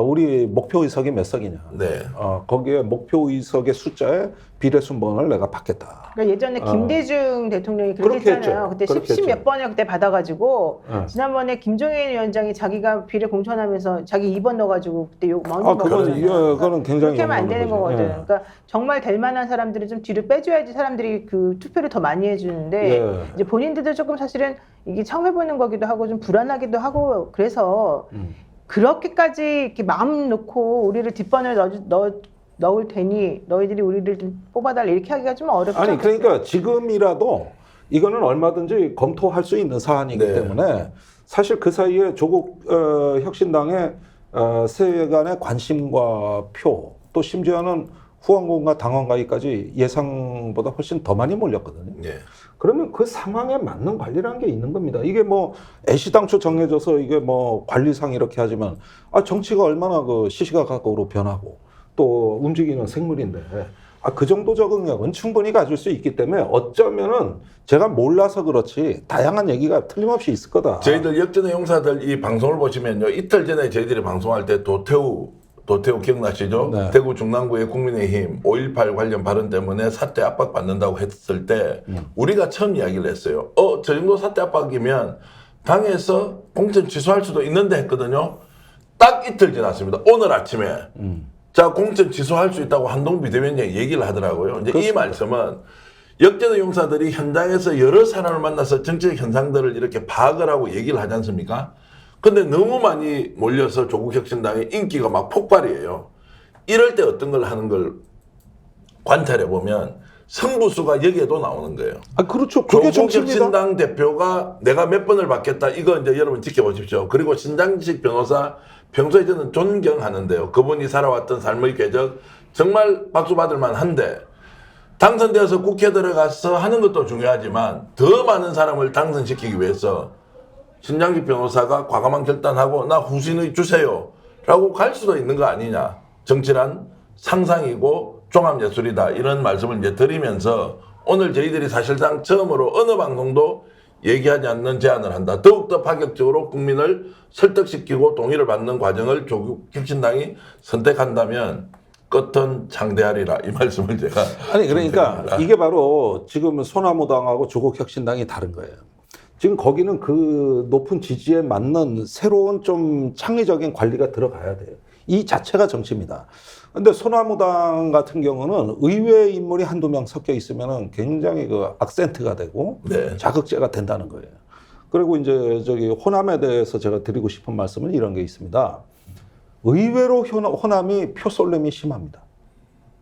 우리 목표 의석이 몇 석이냐? 네. 거기에 목표 의석의 숫자에 비례 순번을 내가 받겠다. 그러니까 예전에 김대중 대통령이 그렇게 그렇게 했잖아요. 했죠. 그때 그렇게 10몇 했죠. 번을 그때 받아가지고 네. 지난번에 김종인 위원장이 자기가 비례 공천하면서 자기 2번 넣어가지고 그때 욕 먹는 그거는 거거든요. 그거는 굉장히 그렇게 하면 안 되는 욕먹는 거죠. 거거든. 그러니까 정말 될 만한 사람들은 좀 뒤로 빼줘야지 사람들이 그 투표를 더 많이 해주는데 예. 이제 본인들도 조금 사실은 이게 처음 해보는 거기도 하고 좀 불안하기도 하고 그래서 그렇게까지 이렇게 마음 놓고 우리를 뒷번을 넣을 테니 너희들이 우리를 좀 뽑아달라 이렇게 하기가 좀 어렵죠. 아니 그러니까 지금이라도 이거는 얼마든지 검토할 수 있는 사안이기 네. 때문에 사실 그 사이에 조국 혁신당의 세간의 관심과 표 또 심지어는 후원금과 당원가입까지 예상보다 훨씬 더 많이 몰렸거든요. 네. 그러면 그 상황에 맞는 관리라는 게 있는 겁니다. 이게 뭐 애시당초 정해져서 이게 뭐 관리상 이렇게 하지만 정치가 얼마나 그 시시각각으로 변하고 또 움직이는 생물인데 그 정도 적응력은 충분히 가질 수 있기 때문에 어쩌면은 제가 몰라서 그렇지 다양한 얘기가 틀림없이 있을 거다. 저희들 역전의 용사들 이 방송을 보시면요. 이틀 전에 저희들이 방송할 때 도태우 기억나시죠? 네. 대구 중랑구의 국민의힘 5.18 관련 발언 때문에 사퇴 압박받는다고 했을 때 우리가 처음 이야기를 했어요. 저 정도 사퇴 압박이면 당에서 공천 취소할 수도 있는데 했거든요. 딱 이틀 지났습니다. 오늘 아침에 자 공천 취소할 수 있다고 한동훈 비대위원장이 얘기를 하더라고요. 이제 이 말씀은 역전의 용사들이 현장에서 여러 사람을 만나서 정치적 현상들을 이렇게 파악을 하고 얘기를 하지 않습니까? 근데 너무 많이 몰려서 조국혁신당의 인기가 막 폭발이에요. 이럴 때 어떤 걸 하는 걸 관찰해 보면 승부수가 여기에도 나오는 거예요. 그렇죠. 그게 정치입니다. 조국혁신당 대표가 내가 몇 번을 받겠다. 이거 이제 여러분 지켜보십시오. 그리고 신장식 변호사 평소에 저는 존경하는데요. 그분이 살아왔던 삶의 궤적 정말 박수 받을 만한데 당선되어서 국회 들어가서 하는 것도 중요하지만 더 많은 사람을 당선시키기 위해서 신장기 변호사가 과감한 결단하고 나 후신의 주세요 라고 갈 수도 있는 거 아니냐. 정치란 상상이고 종합예술이다. 이런 말씀을 이제 드리면서 오늘 저희들이 사실상 처음으로 어느 방송도 얘기하지 않는 제안을 한다. 더욱더 파격적으로 국민을 설득시키고 동의를 받는 과정을 조국혁신당이 선택한다면 끝은 창대하리라. 이 말씀을 제가 아니 그러니까 드립니다. 이게 바로 지금 소나무당하고 조국혁신당이 다른 거예요. 지금 거기는 그 높은 지지에 맞는 새로운 좀 창의적인 관리가 들어가야 돼요. 이 자체가 정치입니다. 근데 소나무당 같은 경우는 의외 인물이 한두 명 섞여 있으면은 굉장히 그 악센트가 되고 네. 자극제가 된다는 거예요. 그리고 이제 저기 호남에 대해서 제가 드리고 싶은 말씀은 이런 게 있습니다. 의외로 호남이 표쏠림이 심합니다.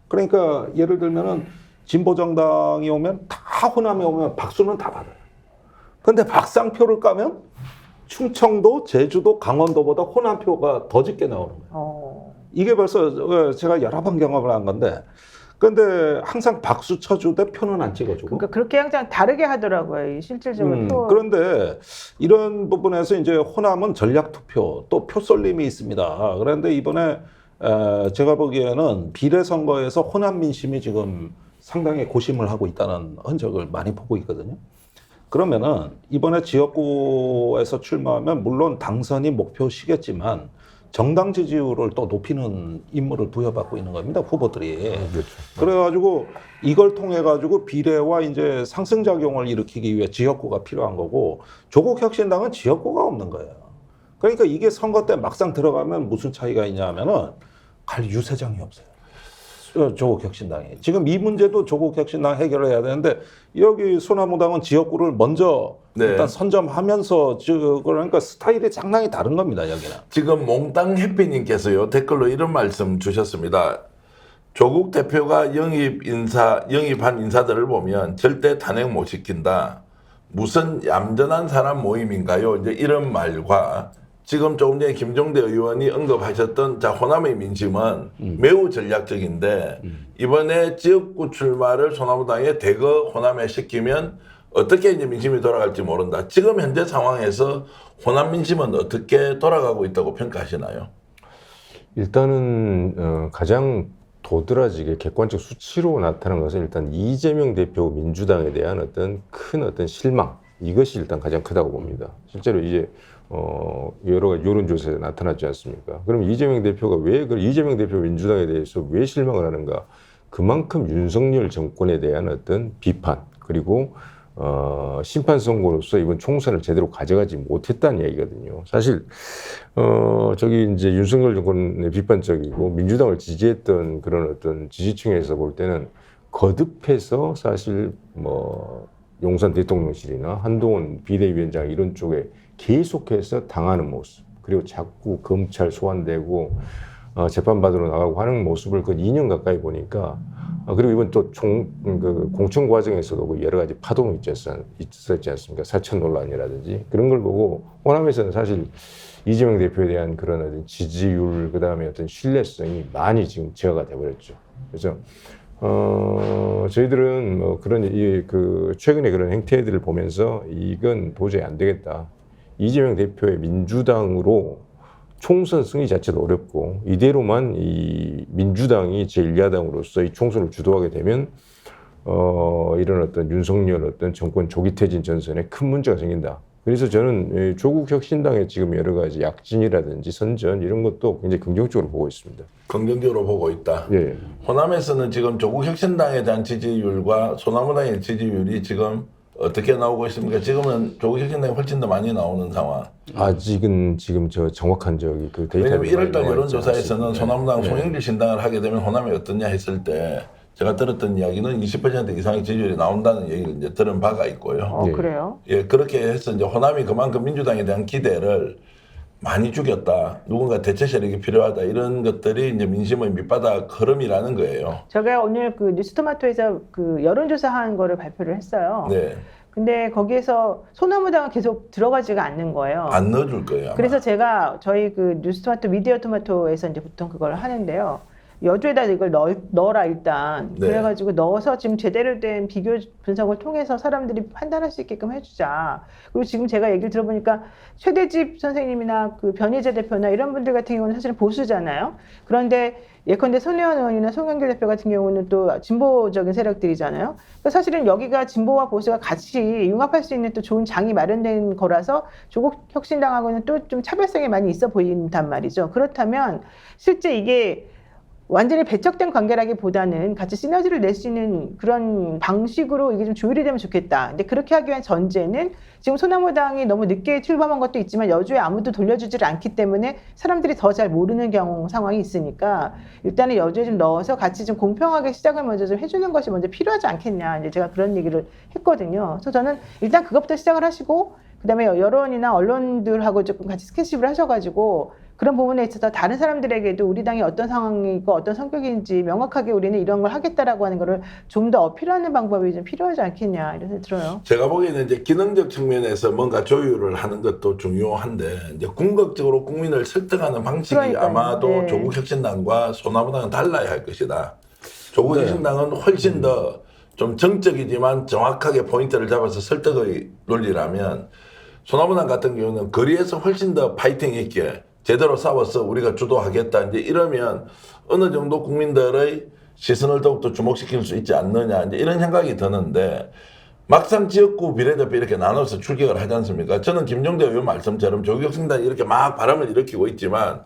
그러니까 예를 들면은 진보정당이 오면 다 호남에 오면 박수는 다 받아요. 근데 박상표를 까면 충청도, 제주도, 강원도보다 호남표가 더 적게 나오는 거예요. 이게 벌써 제가 여러 번 경험을 한 건데, 근데 항상 박수 쳐주되 표는 안 찍어주고. 그러니까 그렇게 항상 다르게 하더라고요. 이 실질적으로 표. 그런데 이런 부분에서 이제 호남은 전략 투표 또 표쏠림이 있습니다. 그런데 이번에 제가 보기에는 비례선거에서 호남 민심이 지금 상당히 고심을 하고 있다는 흔적을 많이 보고 있거든요. 그러면은 이번에 지역구에서 출마하면 물론 당선이 목표시겠지만 정당 지지율을 또 높이는 임무를 부여받고 있는 겁니다. 후보들이. 그렇죠. 그래가지고 이걸 통해 가지고 비례와 이제 상승작용을 일으키기 위해 지역구가 필요한 거고 조국혁신당은 지역구가 없는 거예요. 그러니까 이게 선거 때 막상 들어가면 무슨 차이가 있냐면은 갈 유세장이 없어요. 조국혁신당이. 지금 이 문제도 조국혁신당 해결을 해야 되는데 여기 소나무당은 지역구를 먼저 네. 일단 선점하면서 그러니까 스타일이 상당히 다른 겁니다. 여기는. 지금 몽땅 해피님께서요 댓글로 이런 말씀 주셨습니다. 조국 대표가 영입한 인사들을 보면 절대 탄핵 못 시킨다. 무슨 얌전한 사람 모임인가요? 이제 이런 말과 지금 조금 전에 김종대 의원이 언급하셨던 자 호남의 민심은 매우 전략적인데 이번에 지역구 출마를 소나무당에 대거 호남에 시키면 어떻게 이제 민심이 돌아갈지 모른다. 지금 현재 상황에서 호남 민심은 어떻게 돌아가고 있다고 평가하시나요? 일단은 가장 도드라지게 객관적 수치로 나타난 것은 일단 이재명 대표 민주당에 대한 어떤 실망, 이것이 일단 가장 크다고 봅니다. 실제로 이제 여러 가지 여론조사에 나타났지 않습니까? 그럼 이재명 대표가 이재명 대표 민주당에 대해서 왜 실망을 하는가? 그만큼 윤석열 정권에 대한 어떤 비판, 그리고 심판 선고로서 이번 총선을 제대로 가져가지 못했다는 이야기거든요. 사실 저기 이제 윤석열 정권의 비판적이고 민주당을 지지했던 그런 어떤 지지층에서 볼 때는 거듭해서 사실 용산 대통령실이나 한동훈 비대위원장 이런 쪽에 계속해서 당하는 모습, 그리고 자꾸 검찰 소환되고 재판받으러 나가고 하는 모습을 그 2년 가까이 보니까 그리고 이번 또 공천 과정에서도 여러 가지 파동이 있었지 않습니까? 사천 논란이라든지 그런 걸 보고 호남에서는 사실 이재명 대표에 대한 그런 어떤 지지율, 그 다음에 어떤 신뢰성이 많이 지금 제어가 돼버렸죠. 그래서 저희들은 최근에 그런 행태들을 보면서 이건 도저히 안 되겠다. 이재명 대표의 민주당으로 총선 승리 자체도 어렵고 이대로만 이 민주당이 제1야당으로서 이 총선을 주도하게 되면 이런 어떤 윤석열 어떤 정권 조기 퇴진 전선에 큰 문제가 생긴다. 그래서 저는 조국혁신당의 지금 여러 가지 약진이라든지 선전 이런 것도 굉장히 긍정적으로 보고 있습니다. 긍정적으로 보고 있다. 예. 호남에서는 지금 조국혁신당에 대한 지지율과 소나무당의 지지율이 지금 어떻게 나오고 있습니까? 지금은 조국혁신당이 훨씬 더 많이 나오는 상황. 아직은 지금 저 정확한 그 데이터. 왜냐면 1월달 여론조사에서는 소나무당 네. 송영길 신당을 하게 되면 호남이 어떠냐 했을 때 제가 들었던 이야기는 20% 이상의 지지율이 나온다는 얘기를 이제 들은 바가 있고요. 예. 그래요? 예, 그렇게 해서 이제 호남이 그만큼 민주당에 대한 기대를 많이 죽였다. 누군가 대체 세력이 필요하다. 이런 것들이 이제 민심의 밑바닥 흐름이라는 거예요. 제가 오늘 그 뉴스토마토에서 그 여론조사한 거를 발표를 했어요. 네. 근데 거기에서 소나무당은 계속 들어가지가 않는 거예요. 안 넣어줄 거예요. 아마. 그래서 제가 저희 그 뉴스토마토 미디어 토마토에서 이제 보통 그걸 하는데요. 여주에다 이걸 넣어라 일단. 네. 그래가지고 넣어서 지금 제대로 된 비교 분석을 통해서 사람들이 판단할 수 있게끔 해주자. 그리고 지금 제가 얘기를 들어보니까 최대집 선생님이나 그 변희재 대표나 이런 분들 같은 경우는 사실은 보수잖아요. 그런데 예컨대 손혜원 의원이나 송영길 대표 같은 경우는 또 진보적인 세력들이잖아요. 그러니까 사실은 여기가 진보와 보수가 같이 융합할 수 있는 또 좋은 장이 마련된 거라서 조국 혁신당하고는 또 좀 차별성이 많이 있어 보인단 말이죠. 그렇다면 실제 이게 완전히 배척된 관계라기보다는 같이 시너지를 낼 수 있는 그런 방식으로 이게 좀 조율이 되면 좋겠다. 근데 그렇게 하기 위한 전제는 지금 소나무당이 너무 늦게 출범한 것도 있지만 여주에 아무도 돌려주질 않기 때문에 사람들이 더 잘 모르는 상황이 있으니까 일단은 여주에 좀 넣어서 같이 좀 공평하게 시작을 먼저 좀 해주는 것이 먼저 필요하지 않겠냐. 이제 제가 그런 얘기를 했거든요. 그래서 저는 일단 그것부터 시작을 하시고 그다음에 여론이나 언론들하고 조금 같이 스킨십을 하셔가지고 그런 부분에 있어서 다른 사람들에게도 우리 당이 어떤 상황이고 어떤 성격인지 명확하게 우리는 이런 걸 하겠다라고 하는 거를 좀 더 어필하는 방법이 좀 필요하지 않겠냐 이런 생각이 들어요. 제가 보기에는 이제 기능적 측면에서 뭔가 조율을 하는 것도 중요한데 이제 궁극적으로 국민을 설득하는 방식이 그러니까요. 아마도 네. 조국혁신당과 소나무당은 달라야 할 것이다. 조국혁신당은 훨씬 더 좀 정적이지만 정확하게 포인트를 잡아서 설득의 논리라면 소나무당 같은 경우는 거리에서 훨씬 더 파이팅 있게 제대로 싸워서 우리가 주도하겠다. 이제 이러면 어느 정도 국민들의 시선을 더욱더 주목시킬 수 있지 않느냐. 이제 이런 생각이 드는데 막상 지역구 비례대표 이렇게 나눠서 출격을 하지 않습니까? 저는 김종대 의원 말씀처럼 조국혁신당이 이렇게 막 바람을 일으키고 있지만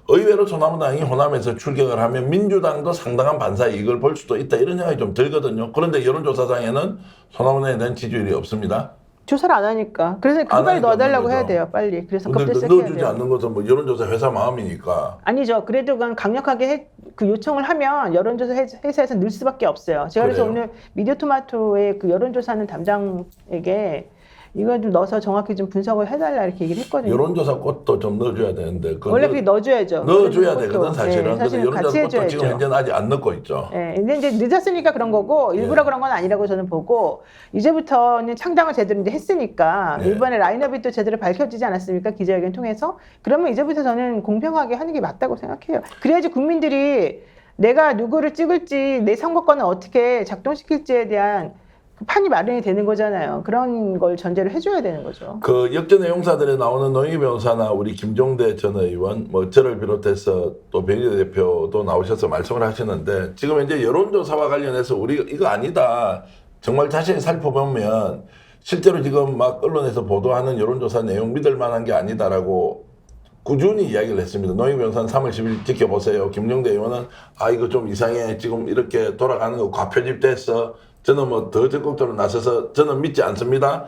의외로 소나무당이 호남에서 출격을 하면 민주당도 상당한 반사 이익을 볼 수도 있다. 이런 생각이 좀 들거든요. 그런데 여론조사상에는 소나무당에 대한 지지율이 없습니다. 조사를 안 하니까. 그래서 그거 빨리 하니까 넣어달라고 없는 해야 거죠. 돼요. 빨리. 그래서 근데 그것도 시작해야 넣어주지 돼요. 않는 것은 뭐 여론조사 회사 마음이니까. 아니죠. 그래도 그건 강력하게 그 요청을 하면 여론조사 회사에서 늘 수밖에 없어요. 제가 그래서 그래요? 오늘 미디어 토마토의 그 여론조사하는 담당에게 이거 좀 넣어서 정확히 좀 분석을 해달라 이렇게 얘기를 했거든요. 여론조사 꽃도 좀 넣어줘야 되는데. 그거 원래 그게 넣어줘야죠. 넣어줘야 그것도. 되거든 사실은. 네, 근데 사실은 같이 여론조사 꽃도 해줘야죠. 지금 현재는 아직 안 넣고 있죠. 네, 근데 이제 늦었으니까 그런 거고 일부러 예. 그런 건 아니라고 저는 보고 이제부터는 창당을 제대로 이제 했으니까 예. 이번에 라인업이 또 제대로 밝혀지지 않았습니까? 기자회견 통해서 그러면 이제부터 저는 공평하게 하는 게 맞다고 생각해요. 그래야지 국민들이 내가 누구를 찍을지 내 선거권을 어떻게 작동시킬지에 대한 그 판이 마련이 되는 거잖아요. 그런 걸 전제를 해줘야 되는 거죠. 그 역전의 용사들에 나오는 노영희 변호사나 우리 김종대 전 의원, 뭐 저를 비롯해서 또 변희재 대표도 나오셔서 말씀을 하시는데 지금 이제 여론조사와 관련해서 우리가 이거 아니다. 정말 자세히 살펴보면 실제로 지금 막 언론에서 보도하는 여론조사 내용 믿을 만한 게 아니다라고 꾸준히 이야기를 했습니다. 노영희 변호사는 3월 10일 지켜보세요. 김종대 의원은 아 이거 좀 이상해. 지금 이렇게 돌아가는 거 과표집됐어. 저는 뭐 더 적극적으로 나서서 저는 믿지 않습니다.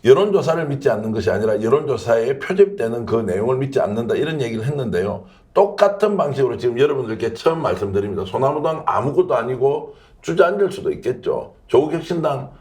여론조사를 믿지 않는 것이 아니라 여론조사에 표집되는 그 내용을 믿지 않는다 이런 얘기를 했는데요. 똑같은 방식으로 지금 여러분들께 처음 말씀드립니다. 소나무당 아무것도 아니고 주저앉을 수도 있겠죠. 조국혁신당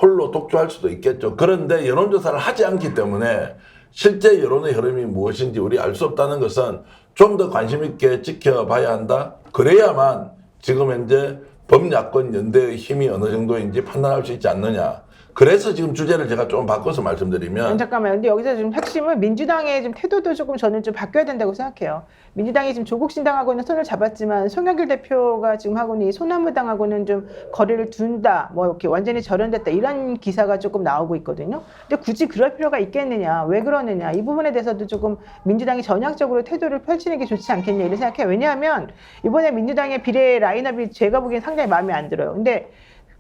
홀로 독주할 수도 있겠죠. 그런데 여론조사를 하지 않기 때문에 실제 여론의 흐름이 무엇인지 우리 알 수 없다는 것은 좀 더 관심 있게 지켜봐야 한다. 그래야만 지금 현재 범야권 연대의 힘이 어느 정도인지 판단할 수 있지 않느냐. 그래서 지금 주제를 제가 좀 바꿔서 말씀드리면 잠깐만요. 근데 여기서 좀 핵심은 민주당의 좀 태도도 조금 저는 좀 바뀌어야 된다고 생각해요. 민주당이 지금 조국신당하고는 손을 잡았지만 송영길 대표가 지금 하고는 이 소나무당하고는 좀 거리를 둔다, 뭐 이렇게 완전히 절연됐다 이런 기사가 조금 나오고 있거든요. 근데 굳이 그럴 필요가 있겠느냐, 왜 그러느냐 이 부분에 대해서도 조금 민주당이 전향적으로 태도를 펼치는 게 좋지 않겠냐 이런 생각해요. 왜냐하면 이번에 민주당의 비례 라인업이 제가 보기엔 상당히 마음에 안 들어요. 근데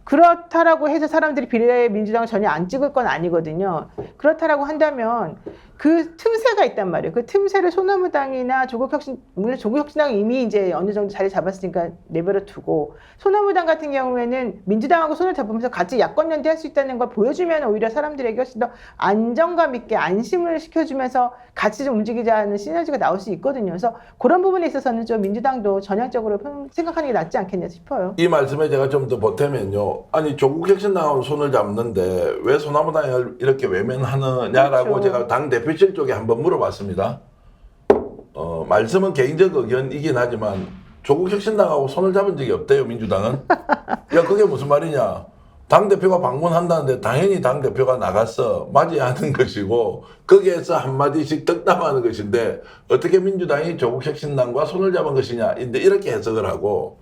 그렇다라고 해서 사람들이 비례 민주당을 전혀 안 찍을 건 아니거든요. 그렇다라고 한다면 그 틈새가 있단 말이에요. 그 틈새를 소나무당이나 물론 조국혁신당이 이미 이제 어느 정도 자리 잡았으니까 내버려 두고 소나무당 같은 경우에는 민주당하고 손을 잡으면서 같이 야권 연대할 수 있다는 걸 보여주면 오히려 사람들에게 훨씬 더 안정감 있게 안심을 시켜주면서 같이 좀 움직이자는 시너지가 나올 수 있거든요. 그래서 그런 부분에 있어서는 좀 민주당도 전향적으로 생각하는 게 낫지 않겠냐 싶어요. 이 말씀에 제가 좀 더 보태면요. 아니 조국혁신당하고 손을 잡는데 왜 소나무당을 이렇게 외면하느냐라고 그렇죠. 제가 당 대표실 쪽에 한번 물어봤습니다. 말씀은 개인적 의견이긴 하지만 조국혁신당하고 손을 잡은 적이 없대요 민주당은. 야 그게 무슨 말이냐. 당대표가 방문한다는데 당연히 당대표가 나가서 맞이하는 것이고 거기에서 한마디씩 덕담하는 것인데 어떻게 민주당이 조국혁신당과 손을 잡은 것이냐 이렇게 해석을 하고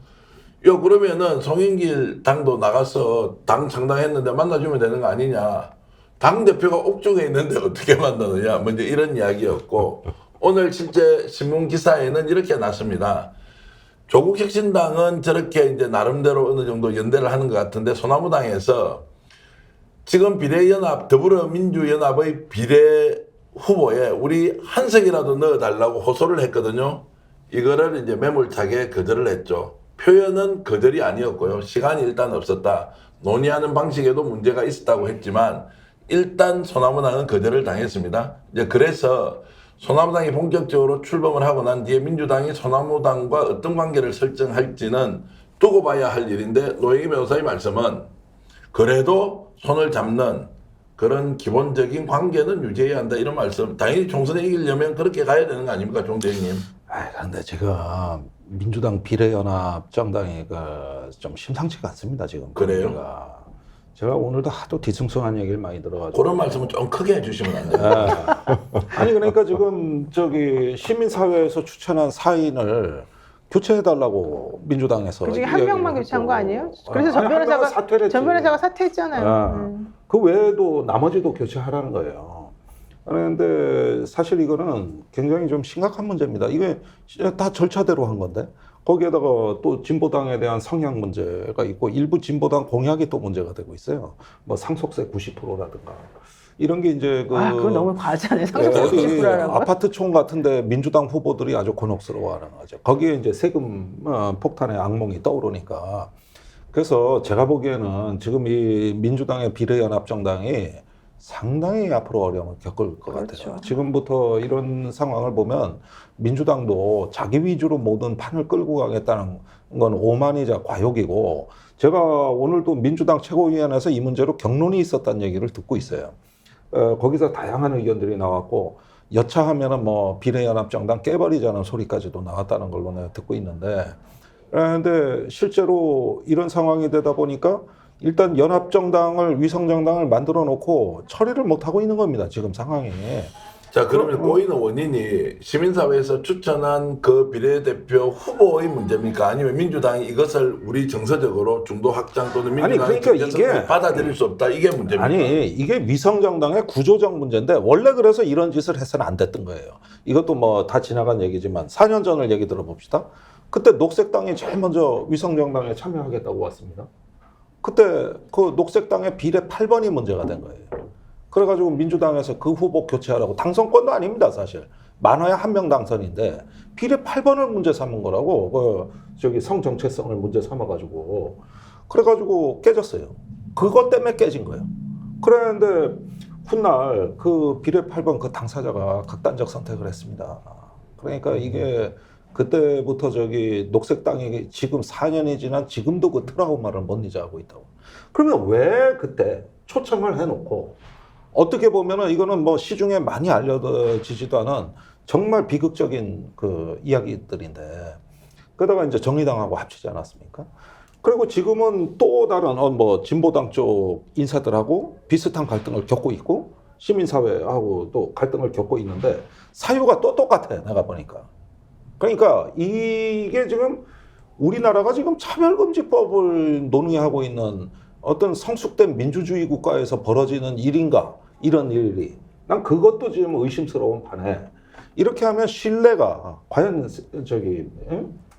그러면은 송영길 당도 나가서 당 창당했는데 만나주면 되는 거 아니냐. 당대표가 옥중에 있는데 어떻게 만나느냐. 먼저 이런 이야기였고 오늘 실제 신문 기사에는 이렇게 났습니다. 조국혁신당은 저렇게 이제 나름대로 어느 정도 연대를 하는 것 같은데 소나무당에서 지금 비례연합 더불어민주연합의 비례 후보에 우리 한석이라도 넣어달라고 호소를 했거든요. 이거를 이제 매몰차게 거절을 했죠. 표현은 거절이 아니었고요. 시간이 일단 없었다. 논의하는 방식에도 문제가 있었다고 했지만 일단 소나무당은 거절을 당했습니다. 이제 그래서 소나무당이 본격적으로 출범을 하고 난 뒤에 민주당이 소나무당과 어떤 관계를 설정할지는 두고 봐야 할 일인데 노영희 변호사의 말씀은 그래도 손을 잡는 그런 기본적인 관계는 유지해야 한다 이런 말씀. 당연히 총선에 이기려면 그렇게 가야 되는 거 아닙니까, 종 대행님? 그런데 지금 민주당 비례연합 정당이 좀 심상치가 않습니다 지금. 그래요? 제가 오늘도 하도 뒤숭숭한 얘기를 많이 들어가지고. 그런 말씀은 좀 크게 해주시면 안 돼요? 아니 그러니까 지금 시민사회에서 추천한 사인을 교체해달라고 민주당에서. 그 중에 한 명만 교체한 거 아니에요? 그래서 전 변호사가 사퇴했잖아요. 그 외에도 나머지도 교체하라는 거예요. 그런데 사실 이거는 굉장히 좀 심각한 문제입니다. 이게 다 절차대로 한 건데 거기에다가 또 진보당에 대한 성향 문제가 있고 일부 진보당 공약이 또 문제가 되고 있어요. 뭐 상속세 90%라든가 이런 게 이제 그건 너무 과하잖아요. 상속세 90%라는 거. 아파트 총 같은데 민주당 후보들이 아주 곤혹스러워하는 거죠. 거기에 이제 세금 폭탄의 악몽이 떠오르니까. 그래서 제가 보기에는 지금 이 민주당의 비례연합정당이 상당히 앞으로 어려움을 겪을 것 같아요. 지금부터 이런 상황을 보면 민주당도 자기 위주로 모든 판을 끌고 가겠다는 건 오만이자 과욕이고, 제가 오늘도 민주당 최고위원회에서 이 문제로 격론이 있었다는 얘기를 듣고 있어요. 거기서 다양한 의견들이 나왔고 여차하면은 뭐 비례연합정당 깨버리자는 소리까지도 나왔다는 걸로 내가 듣고 있는데, 그런데 실제로 이런 상황이 되다 보니까 일단 연합정당을 위성정당을 만들어 놓고 처리를 못 하고 있는 겁니다. 지금 상황이. 자, 그러면 꼬이는 원인이 시민사회에서 추천한 그 비례대표 후보의 문제입니까? 아니면 민주당이 이것을 우리 정서적으로 중도 확장 또는 민주당이 그러니까 이게 받아들일 수 없다 이게 문제입니까? 아니 이게 위성정당의 구조적 문제인데 원래 그래서 이런 짓을 해서는 안 됐던 거예요. 이것도 뭐 다 지나간 얘기지만 4년 전을 얘기 들어봅시다. 그때 녹색당이 제일 먼저 위성정당에 참여하겠다고 왔습니다. 그때 그 녹색당의 비례 8번이 문제가 된 거예요. 그래가지고 민주당에서 그 후보 교체하라고, 당선권도 아닙니다 사실. 많아야 한 명 당선인데 비례 8번을 문제 삼은 거라고, 성 정체성을 문제 삼아가지고. 그래가지고 깨졌어요. 그것 때문에 깨진 거예요. 그랬는데 훗날 그 비례 8번 그 당사자가 극단적 선택을 했습니다. 그러니까 이게 그때부터 녹색당이 지금 4년이 지난 지금도 그 트라우마를 못 잊어하고 있다고. 그러면 왜 그때 초청을 해놓고, 어떻게 보면은 이거는 뭐 시중에 많이 알려지지도 않은 정말 비극적인 그 이야기들인데, 그러다가 이제 정의당하고 합치지 않았습니까? 그리고 지금은 또 다른 뭐 진보당 쪽 인사들하고 비슷한 갈등을 겪고 있고 시민사회하고 또 갈등을 겪고 있는데 사유가 또 똑같아 내가 보니까. 그러니까 이게 지금 우리나라가 지금 차별금지법을 논의하고 있는 어떤 성숙된 민주주의 국가에서 벌어지는 일인가, 이런 일이. 난 그것도 지금 의심스러운 판에 이렇게 하면 신뢰가 과연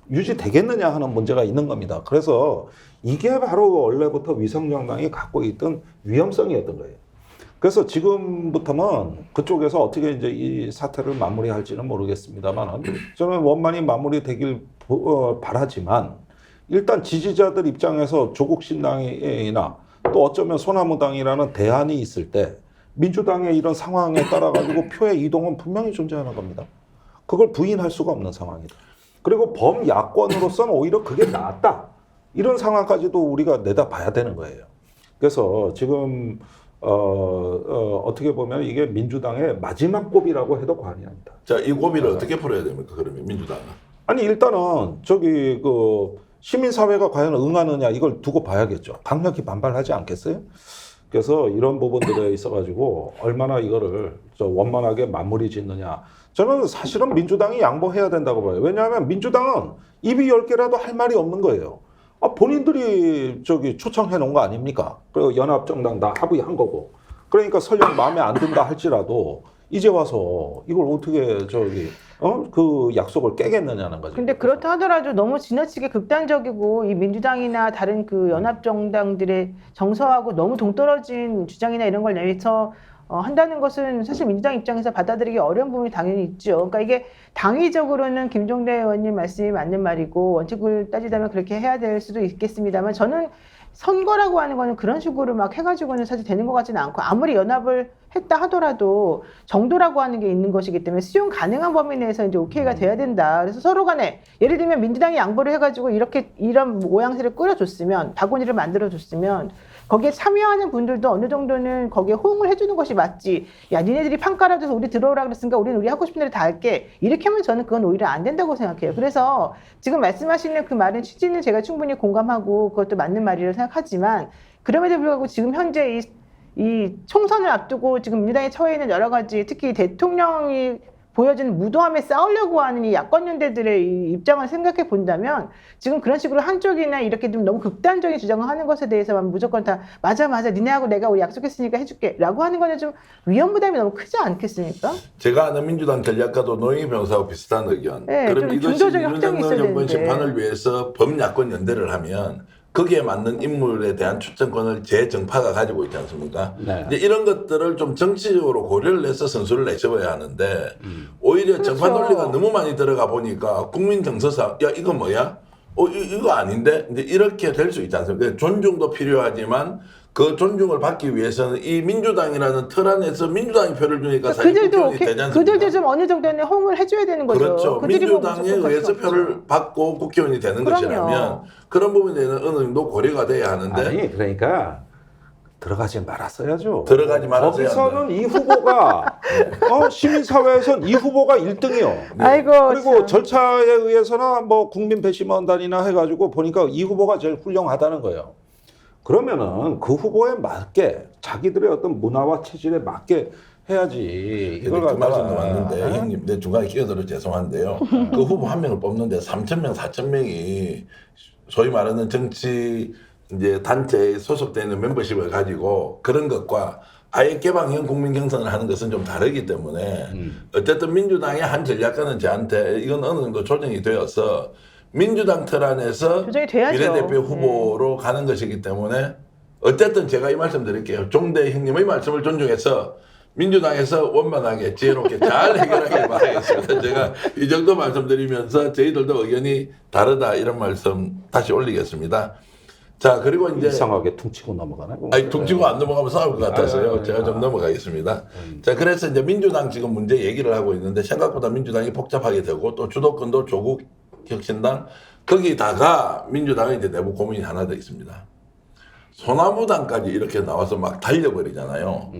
유지되겠느냐 하는 문제가 있는 겁니다. 그래서 이게 바로 원래부터 위성정당이 갖고 있던 위험성이었던 거예요. 그래서 지금부터는 그쪽에서 어떻게 이제 이 사태를 마무리할지는 모르겠습니다만, 저는 원만히 마무리되길 바라지만, 일단 지지자들 입장에서 조국 신당이나 또 어쩌면 소나무당이라는 대안이 있을 때 민주당의 이런 상황에 따라 가지고 표의 이동은 분명히 존재하는 겁니다. 그걸 부인할 수가 없는 상황이다. 그리고 범야권으로서는 오히려 그게 낫다, 이런 상황까지도 우리가 내다봐야 되는 거예요. 그래서 지금 어떻게 보면 이게 민주당의 마지막 고비라고 해도 과언이 아니다. 자, 이 고비를 어떻게 풀어야 됩니까? 그러면 민주당은? 아니 일단은 시민사회가 과연 응하느냐 이걸 두고 봐야겠죠. 강력히 반발하지 않겠어요? 그래서 이런 부분들에 있어가지고 얼마나 이거를 원만하게 마무리 짓느냐. 저는 사실은 민주당이 양보해야 된다고 봐요. 왜냐하면 민주당은 입이 10개라도 할 말이 없는 거예요. 본인들이 초청해 놓은 거 아닙니까? 그리고 연합정당 다 합의한 거고. 그러니까 설령 마음에 안 든다 할지라도 이제 와서 이걸 어떻게 그 약속을 깨겠느냐는 거죠. 근데 그렇다 하더라도 너무 지나치게 극단적이고 이 민주당이나 다른 그 연합정당들의 정서하고 너무 동떨어진 주장이나 이런 걸 내서 한다는 것은 사실 민주당 입장에서 받아들이기 어려운 부분이 당연히 있죠. 그러니까 이게 당위적으로는 김종대 의원님 말씀이 맞는 말이고 원칙을 따지자면 그렇게 해야 될 수도 있겠습니다만 저는 선거라고 하는 거는 그런 식으로 막 해가지고는 사실 되는 것 같지는 않고 아무리 연합을 했다 하더라도 정도라고 하는 게 있는 것이기 때문에 수용 가능한 범위 내에서 이제 오케이가 돼야 된다. 그래서 서로 간에 예를 들면 민주당이 양보를 해가지고 이런 모양새를 꾸려줬으면 바구니를 만들어줬으면 거기에 참여하는 분들도 어느 정도는 거기에 호응을 해주는 것이 맞지. 야, 니네들이 판 깔아줘서 우리 들어오라 그랬으니까 우리는 우리 하고 싶은 대로 다 할게. 이렇게 하면 저는 그건 오히려 안 된다고 생각해요. 그래서 지금 말씀하시는 그 말은 취지는 제가 충분히 공감하고 그것도 맞는 말이라고 생각하지만 그럼에도 불구하고 지금 현재 이 총선을 앞두고 지금 민주당에 처해 있는 여러 가지 특히 대통령이 보여주는 무도함에 싸우려고 하는 이 야권연대들의 이 입장을 생각해 본다면 지금 그런 식으로 한쪽이나 이렇게 좀 너무 극단적인 주장을 하는 것에 대해서만 무조건 다 맞아 니네하고 내가 우리 약속했으니까 해줄게 라고 하는 거는 좀 위험 부담이 너무 크지 않겠습니까? 제가 아는 민주당 전략가도 노영희 변호사하고 비슷한 의견. 네, 그럼 좀 이것이 중도적인 확장이 윤석열 있어야 정권 되는데. 심판을 위해서 범야권 연대를 하면 거기에 맞는 인물에 대한 추천권을 재정파가 가지고 있지 않습니까? 네. 이제 이런 것들을 좀 정치적으로 고려를 해서 선수를 내셔야 하는데 오히려 그렇죠. 정파 논리가 너무 많이 들어가 보니까 국민 정서상 야 이거 뭐야? 이거 아닌데? 이제 이렇게 될 수 있지 않습니까? 존중도 필요하지만 그 존중을 받기 위해서는 이 민주당이라는 틀 안에서 민주당이 표를 주니까 사실 국회의원이 되지 않습니까? 그들도 좀 어느 정도는 호응을 해줘야 되는 거죠. 그렇죠. 그들이 뭐 민주당에 무조건 의해서 가시는 표를 거죠. 받고 국회의원이 되는 그럼요. 것이라면 그런 부분에는 어느 정도 고려가 돼야 하는데 아니 그러니까 들어가지 말았어야죠. 들어가지 말았어야 거기서는 이 후보가 시민사회에서는 이 후보가 1등이요. 아이고 그리고 참. 절차에 의해서나 뭐 국민 배심원단이나 해가지고 보니까 이 후보가 제일 훌륭하다는 거예요. 그러면은 그 후보에 맞게 자기들의 어떤 문화와 체질에 맞게 해야지. 이걸 그 말씀도 갖다가, 맞는데 형님 내 중간에 끼어들어 죄송한데요. 그 후보 한 명을 뽑는데 3,000명, 4,000명이 소위 말하는 정치 이제 단체에 소속되는 멤버십을 가지고 그런 것과 아예 개방형 국민 경선을 하는 것은 좀 다르기 때문에 어쨌든 민주당의 한 전략가는 저한테 이건 어느 정도 조정이 되어서 민주당 틀 안에서 조정이 돼야죠. 비례대표 후보로 가는 것이기 때문에 어쨌든 제가 이 말씀 드릴게요. 종대 형님의 말씀을 존중해서 민주당에서 원만하게 지혜롭게 잘 해결하길 바라겠습니다. 제가 이 정도 말씀드리면서 저희들도 의견이 다르다 이런 말씀 다시 올리겠습니다. 자 그리고 이제 이상하게 퉁치고 넘어가네. 아니 퉁치고 안 넘어가면 싸울 것 같아서요. 제가 좀 넘어가겠습니다. 자 그래서 이제 민주당 지금 문제 얘기를 하고 있는데 생각보다 민주당이 복잡하게 되고 또 주도권도 조국 혁신당 거기다가 민주당은 이제 내부 고민이 하나 더 있습니다. 소나무당까지 이렇게 나와서 막 달려버리잖아요.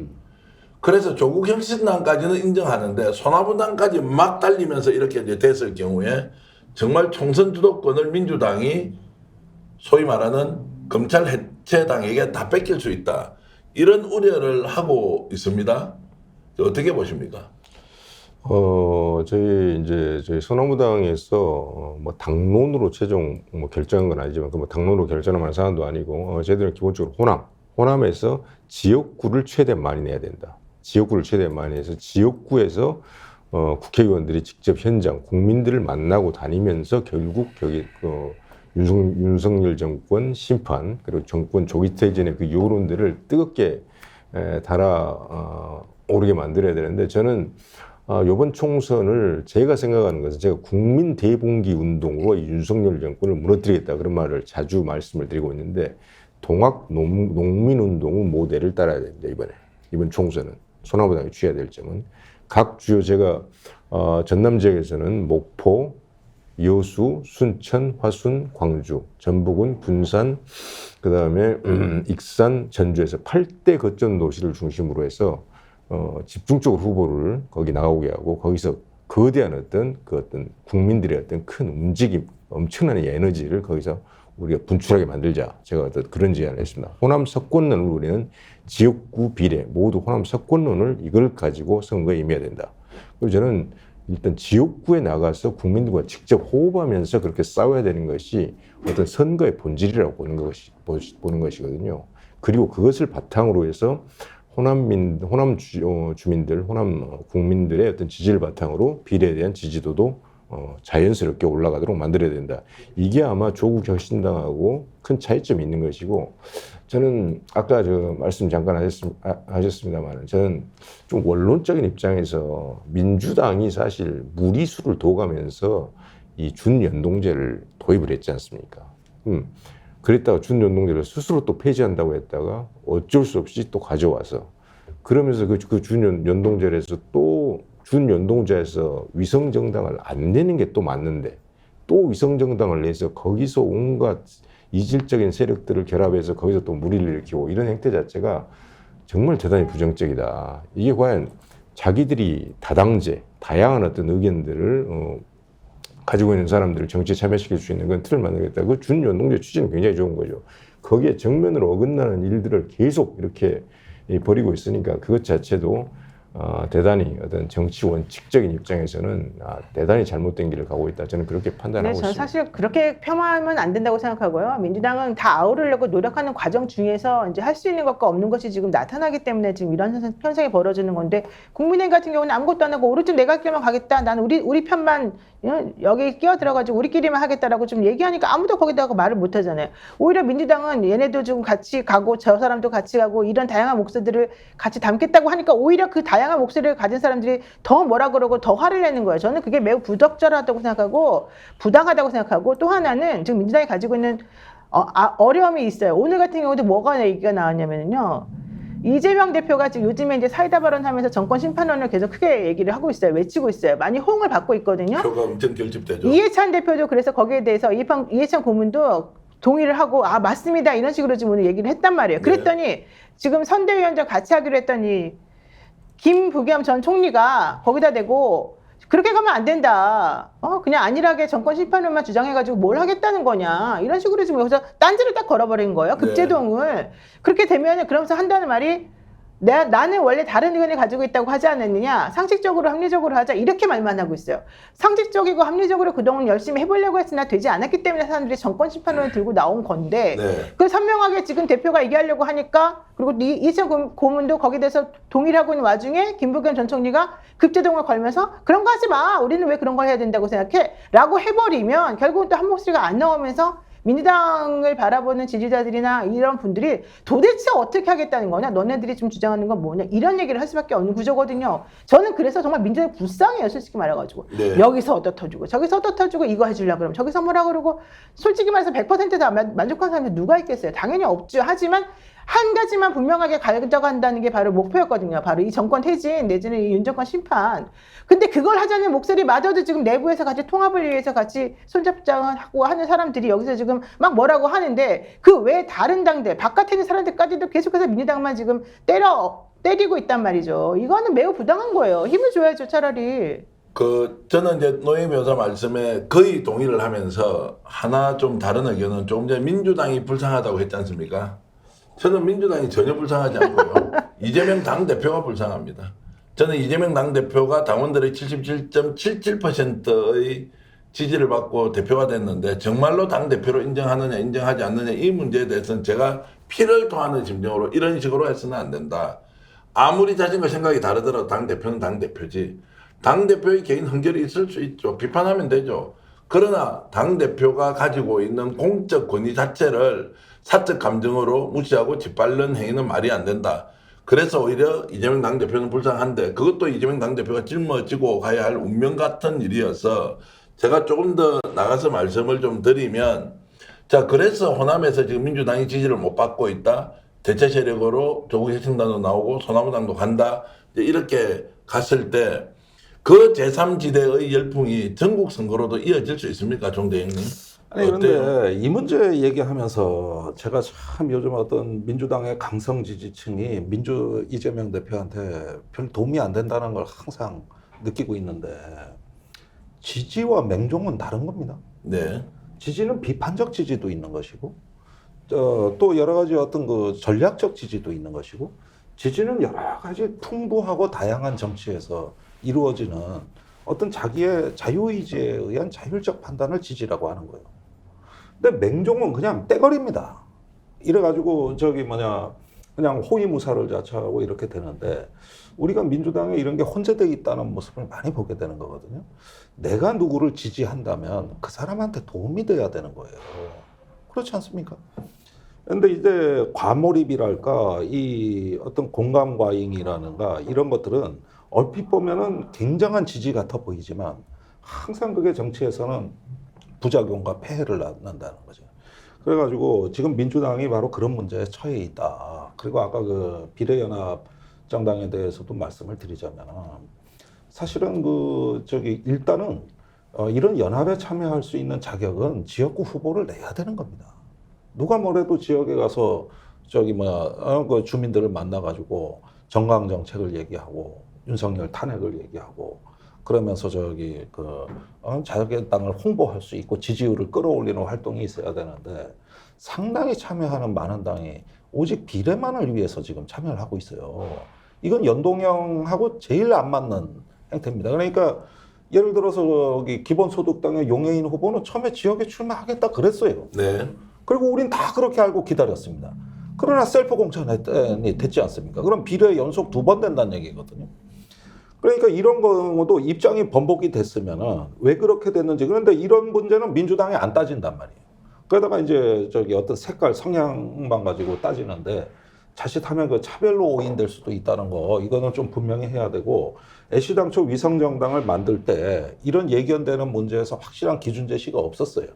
그래서 조국 혁신당까지는 인정하는데 소나무당까지 막 달리면서 이렇게 이제 됐을 경우에 정말 총선 주도권을 민주당이 소위 말하는 검찰 해체당에게 다 뺏길 수 있다. 이런 우려를 하고 있습니다. 어떻게 보십니까? 저희 소나무당에서 뭐 당론으로 최종 뭐 결정한 건 아니지만 그 뭐 당론으로 결정한 사안도 아니고 저희들은 기본적으로 호남에서 지역구를 최대한 많이 내야 된다. 지역구를 최대한 많이 해서 지역구에서 국회의원들이 직접 현장 국민들을 만나고 다니면서 결국 윤석열 정권 심판 그리고 정권 조기 퇴진의 그 여론들을 뜨겁게 달아오르게 만들어야 되는데 저는 이번 총선을 제가 생각하는 것은 제가 국민 대봉기 운동으로 이 윤석열 정권을 무너뜨리겠다 그런 말을 자주 말씀을 드리고 있는데 동학 농민운동의 모델을 따라야 됩니다. 이번 총선은 소나무당이 취해야 될 점은 각 주요 제가 전남 지역에서는 목포, 여수, 순천, 화순, 광주, 전북은 분산, 그 다음에 익산, 전주에서 8대 거점 도시를 중심으로 해서 집중적으로 후보를 거기 나오게 하고 거기서 거대한 어떤 국민들의 어떤 큰 움직임, 엄청난 에너지를 거기서 우리가 분출하게 만들자. 제가 어떤 그런 제안을 했습니다. 호남 석권론을 우리는 지역구 비례 모두 호남 석권론을 이걸 가지고 선거에 임해야 된다. 그리고 저는 일단 지역구에 나가서 국민들과 직접 호흡하면서 그렇게 싸워야 되는 것이 어떤 선거의 본질이라고 보는 것이거든요. 그리고 그것을 바탕으로 해서 호남 주민들, 호남 국민들의 어떤 지지를 바탕으로 비례에 대한 지지도도 자연스럽게 올라가도록 만들어야 된다. 이게 아마 조국 혁신당하고 큰 차이점이 있는 것이고, 저는 아까 말씀 잠깐 하셨습니다만, 저는 좀 원론적인 입장에서 민주당이 사실 무리수를 둬가면서 이 준연동제를 도입을 했지 않습니까? 그랬다가 준연동제를 스스로 또 폐지한다고 했다가 어쩔 수 없이 또 가져와서, 그러면서 그 준연동제를 해서 또 준연동제에서 위성정당을 안 내는 게 또 맞는데, 또 위성정당을 내서 거기서 온갖 이질적인 세력들을 결합해서 거기서 또 무리를 일으키고, 이런 행태 자체가 정말 대단히 부정적이다. 이게 과연 자기들이 다당제, 다양한 어떤 의견들을 가지고 있는 사람들을 정치에 참여시킬 수 있는 건 틀을 만들겠다. 그 준연동제 취지는 굉장히 좋은 거죠. 거기에 정면으로 어긋나는 일들을 계속 이렇게 벌이고 있으니까 그것 자체도 대단히 어떤 정치 원칙적인 입장에서는 대단히 잘못된 길을 가고 있다. 저는 그렇게 판단하고 저는 있습니다. 사실 그렇게 폄하하면 안 된다고 생각하고요. 민주당은 다 아우르려고 노력하는 과정 중에서 이제 할 수 있는 것과 없는 것이 지금 나타나기 때문에 지금 이런 현상이 벌어지는 건데, 국민의힘 같은 경우는 아무것도 안 하고 오로지 내가 길만 가겠다. 나는 우리 편만 여기 끼어 들어가지고 우리끼리만 하겠다라고 좀 얘기하니까 아무도 거기다가 말을 못 하잖아요. 오히려 민주당은 얘네도 좀 같이 가고 저 사람도 같이 가고 이런 다양한 목소리들을 같이 담겠다고 하니까 오히려 그 다양한 목소리를 가진 사람들이 더 뭐라 그러고 더 화를 내는 거예요. 저는 그게 매우 부적절하다고 생각하고 부당하다고 생각하고, 또 하나는 지금 민주당이 가지고 있는 어려움이 있어요. 오늘 같은 경우도 뭐가 얘기가 나왔냐면요. 이재명 대표가 지금 요즘에 이제 사이다 발언하면서 정권 심판론을 계속 크게 얘기를 하고 있어요. 외치고 있어요. 많이 호응을 받고 있거든요. 표가 엄청 결집되죠. 이해찬 대표도 그래서 거기에 대해서 이해찬 고문도 동의를 하고 맞습니다 이런 식으로 지금 오늘 얘기를 했단 말이에요. 그랬더니 지금 선대위원장 같이 하기로 했더니 김부겸 전 총리가 거기다 대고 그렇게 가면 안 된다. 그냥 안일하게 정권 심판론만 주장해가지고 뭘 하겠다는 거냐. 이런 식으로 지금 여기서 딴지를 딱 걸어버린 거예요. 급제동을. 그렇게 되면 그러면서 한다는 말이 나는 원래 다른 의견을 가지고 있다고 하지 않았느냐. 상식적으로 합리적으로 하자. 이렇게 말만 하고 있어요. 상식적이고 합리적으로 그동안 열심히 해보려고 했으나 되지 않았기 때문에 사람들이 정권 심판론을 들고 나온 건데 그 선명하게 지금 대표가 얘기하려고 하니까, 그리고 이해찬 고문도 거기에 대해서 동의를 하고 있는 와중에 김부겸 전 총리가 급제동을 걸면서 그런 거 하지 마. 우리는 왜 그런 걸 해야 된다고 생각해? 라고 해버리면 결국은 또 한 목소리가 안 나오면서 민주당을 바라보는 지지자들이나 이런 분들이 도대체 어떻게 하겠다는 거냐, 너네들이 지금 주장하는 건 뭐냐, 이런 얘기를 할 수밖에 없는 구조거든요. 저는 그래서 정말 민주당이 불쌍해요, 솔직히 말해가지고. 여기서 얻어 터주고 저기서 얻어 터주고 이거 해주려고 그러면 저기서 뭐라 그러고, 솔직히 말해서 100% 다 만족한 사람이 누가 있겠어요? 당연히 없죠. 하지만 한 가지만 분명하게 가져간다는 게 바로 목표였거든요. 바로 이 정권 퇴진 내지는 이 윤 정권 심판. 근데 그걸 하자는 목소리마저도 지금 내부에서 같이 통합을 위해서 같이 손잡자하고 하는 사람들이 여기서 지금 막 뭐라고 하는데, 그 외 다른 당들, 바깥에 있는 사람들까지도 계속해서 민주당만 지금 때리고 있단 말이죠. 이거는 매우 부당한 거예요. 힘을 줘야죠, 차라리. 저는 이제 노영희 변호사 말씀에 거의 동의를 하면서 하나 좀 다른 의견은, 조금 전에 민주당이 불쌍하다고 했지 않습니까? 저는 민주당이 전혀 불쌍하지 않고요. 이재명 당대표가 불쌍합니다. 저는 이재명 당대표가 당원들의 77.77%의 지지를 받고 대표가 됐는데, 정말로 당대표로 인정하느냐 인정하지 않느냐 이 문제에 대해서는 제가 피를 토하는 심정으로 이런 식으로 해서는 안 된다. 아무리 자신과 생각이 다르더라도 당대표는 당대표지. 당대표의 개인 흥결이 있을 수 있죠. 비판하면 되죠. 그러나 당대표가 가지고 있는 공적 권위 자체를 사적 감정으로 무시하고 짓밟는 행위는 말이 안 된다. 그래서 오히려 이재명 당대표는 불쌍한데, 그것도 이재명 당대표가 짊어지고 가야 할 운명 같은 일이어서 제가 조금 더 나가서 말씀을 좀 드리면, 자, 그래서 호남에서 지금 민주당이 지지를 못 받고 있다. 대체 세력으로 조국 혁신당도 나오고 소나무당도 간다. 이렇게 갔을 때 그 제3지대의 열풍이 전국 선거로도 이어질 수 있습니까, 종대행님? 아니, 그런데 이 문제 얘기하면서 제가 참 요즘 어떤 민주당의 강성 지지층이 이재명 대표한테 별 도움이 안 된다는 걸 항상 느끼고 있는데, 지지와 맹종은 다른 겁니다. 네. 지지는 비판적 지지도 있는 것이고, 또 여러 가지 어떤 그 전략적 지지도 있는 것이고, 지지는 여러 가지 풍부하고 다양한 정치에서 이루어지는 어떤 자기의 자유의지에 의한 자율적 판단을 지지라고 하는 거예요. 근데 맹종은 그냥 떼거리입니다. 이래가지고 그냥 호위무사를 자처하고 이렇게 되는데, 우리가 민주당에 이런 게 혼재되어 있다는 모습을 많이 보게 되는 거거든요. 내가 누구를 지지한다면 그 사람한테 도움이 돼야 되는 거예요. 그렇지 않습니까? 근데 이제 과몰입이랄까, 이 어떤 공감과잉이라는가, 이런 것들은 얼핏 보면은 굉장한 지지 같아 보이지만, 항상 그게 정치에서는 부작용과 폐해를 낳는다는 거죠. 그래가지고 지금 민주당이 바로 그런 문제에 처해 있다. 그리고 아까 그 비례연합 정당에 대해서도 말씀을 드리자면, 사실은 일단은 이런 연합에 참여할 수 있는 자격은 지역구 후보를 내야 되는 겁니다. 누가 뭐래도 지역에 가서 그 주민들을 만나가지고 정강 정책을 얘기하고 윤석열 탄핵을 얘기하고 그러면서 자기의 당을 홍보할 수 있고 지지율을 끌어올리는 활동이 있어야 되는데, 상당히 참여하는 많은 당이 오직 비례만을 위해서 지금 참여를 하고 있어요. 이건 연동형하고 제일 안 맞는 행태입니다. 그러니까 예를 들어서 기본소득당의 용해인 후보는 처음에 지역에 출마하겠다 그랬어요. 네. 그리고 우린 다 그렇게 알고 기다렸습니다. 그러나 셀프 공천이 됐지 않습니까? 그럼 비례 연속 2번 된다는 얘기거든요. 그러니까 이런 경우도 입장이 번복이 됐으면은 왜 그렇게 됐는지. 그런데 이런 문제는 민주당이 안 따진단 말이에요. 그러다가 이제 어떤 색깔, 성향만 가지고 따지는데, 자칫하면 그 차별로 오인될 수도 있다는 거, 이거는 좀 분명히 해야 되고, 애시당초 위성정당을 만들 때 이런 예견되는 문제에서 확실한 기준 제시가 없었어요.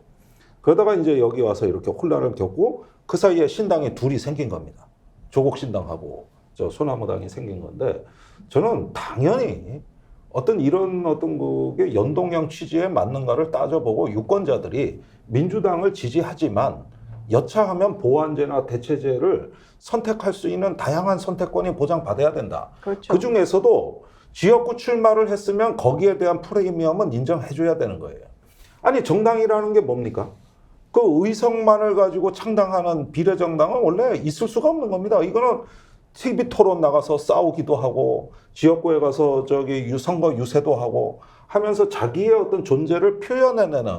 그러다가 이제 여기 와서 이렇게 혼란을 겪고, 그 사이에 신당이 둘이 생긴 겁니다. 조국신당하고 소나무당이 생긴 건데, 저는 당연히 이런 그게 연동형 취지에 맞는가를 따져보고, 유권자들이 민주당을 지지하지만 여차하면 보완제나 대체제를 선택할 수 있는 다양한 선택권이 보장받아야 된다. 그렇죠. 그 중에서도 지역구 출마를 했으면 거기에 대한 프리미엄은 인정해줘야 되는 거예요. 아니, 정당이라는 게 뭡니까? 그 의석만을 가지고 창당하는 비례정당은 원래 있을 수가 없는 겁니다. 이거는 TV 토론 나가서 싸우기도 하고, 지역구에 가서 선거 유세도 하고 하면서 자기의 어떤 존재를 표현해내는,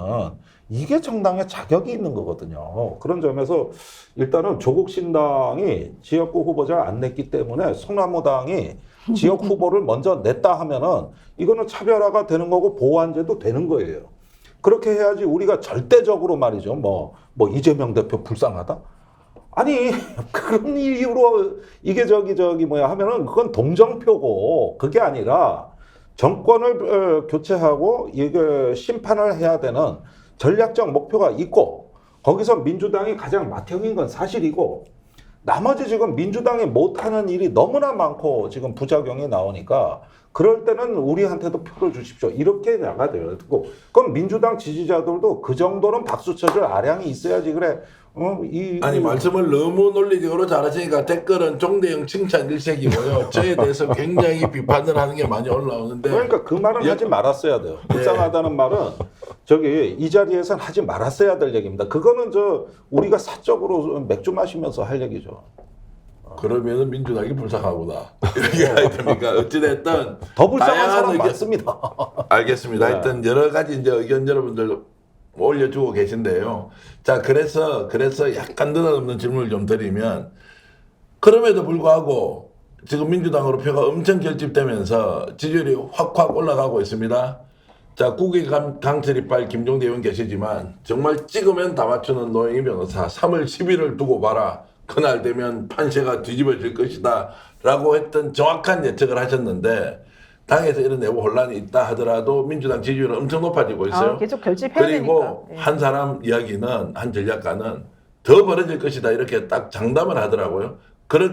이게 정당의 자격이 있는 거거든요. 그런 점에서 일단은 조국신당이 지역구 후보자를 안 냈기 때문에 소나무당이 지역 후보를 먼저 냈다 하면은 이거는 차별화가 되는 거고 보완제도 되는 거예요. 그렇게 해야지 우리가 절대적으로 말이죠. 이재명 대표 불쌍하다? 아니, 그런 이유로 이게 하면은 그건 동정표고, 그게 아니라 정권을 교체하고 이게 심판을 해야 되는 전략적 목표가 있고, 거기서 민주당이 가장 맏형인 건 사실이고, 나머지 지금 민주당이 못하는 일이 너무나 많고 지금 부작용이 나오니까, 그럴 때는 우리한테도 표를 주십시오. 이렇게 나가야 돼요. 그럼 민주당 지지자들도 그 정도는 박수 쳐줄 아량이 있어야지. 그래. 말씀을 너무 논리적으로 잘하시니까 댓글은 종대형 칭찬 일색이고요. 저에 대해서 굉장히 비판을 하는 게 많이 올라오는데. 그러니까 그 말은 하지 말았어야 돼요. 불쌍하다는 말은 이 자리에선 하지 말았어야 될 얘기입니다. 그거는 우리가 사적으로 맥주 마시면서 할 얘기죠. 그러면은 민주당이 불쌍하구나. 이렇게 해야 됩니까? 어찌됐든. 더 불쌍한 사람 많습니다. 알겠습니다. 하여튼 여러 가지 이제 의견 여러분들 올려주고 계신데요. 자, 그래서 약간 느닷없는 질문을 좀 드리면, 그럼에도 불구하고 지금 민주당으로 표가 엄청 결집되면서 지지율이 확 올라가고 있습니다. 자, 국회 강철이빨 김종대 의원 계시지만, 정말 찍으면 다 맞추는 노영희 변호사, 3월 10일을 두고 봐라. 그날 되면 판세가 뒤집어질 것이다 라고 했던 정확한 예측을 하셨는데, 당에서 이런 내부 혼란이 있다 하더라도 민주당 지지율은 엄청 높아지고 있어요. 계속 결집해야 그리고 되니까. 네. 한 사람 이야기는, 한 전략가는 더 벌어질 것이다 이렇게 딱 장담을 하더라고요.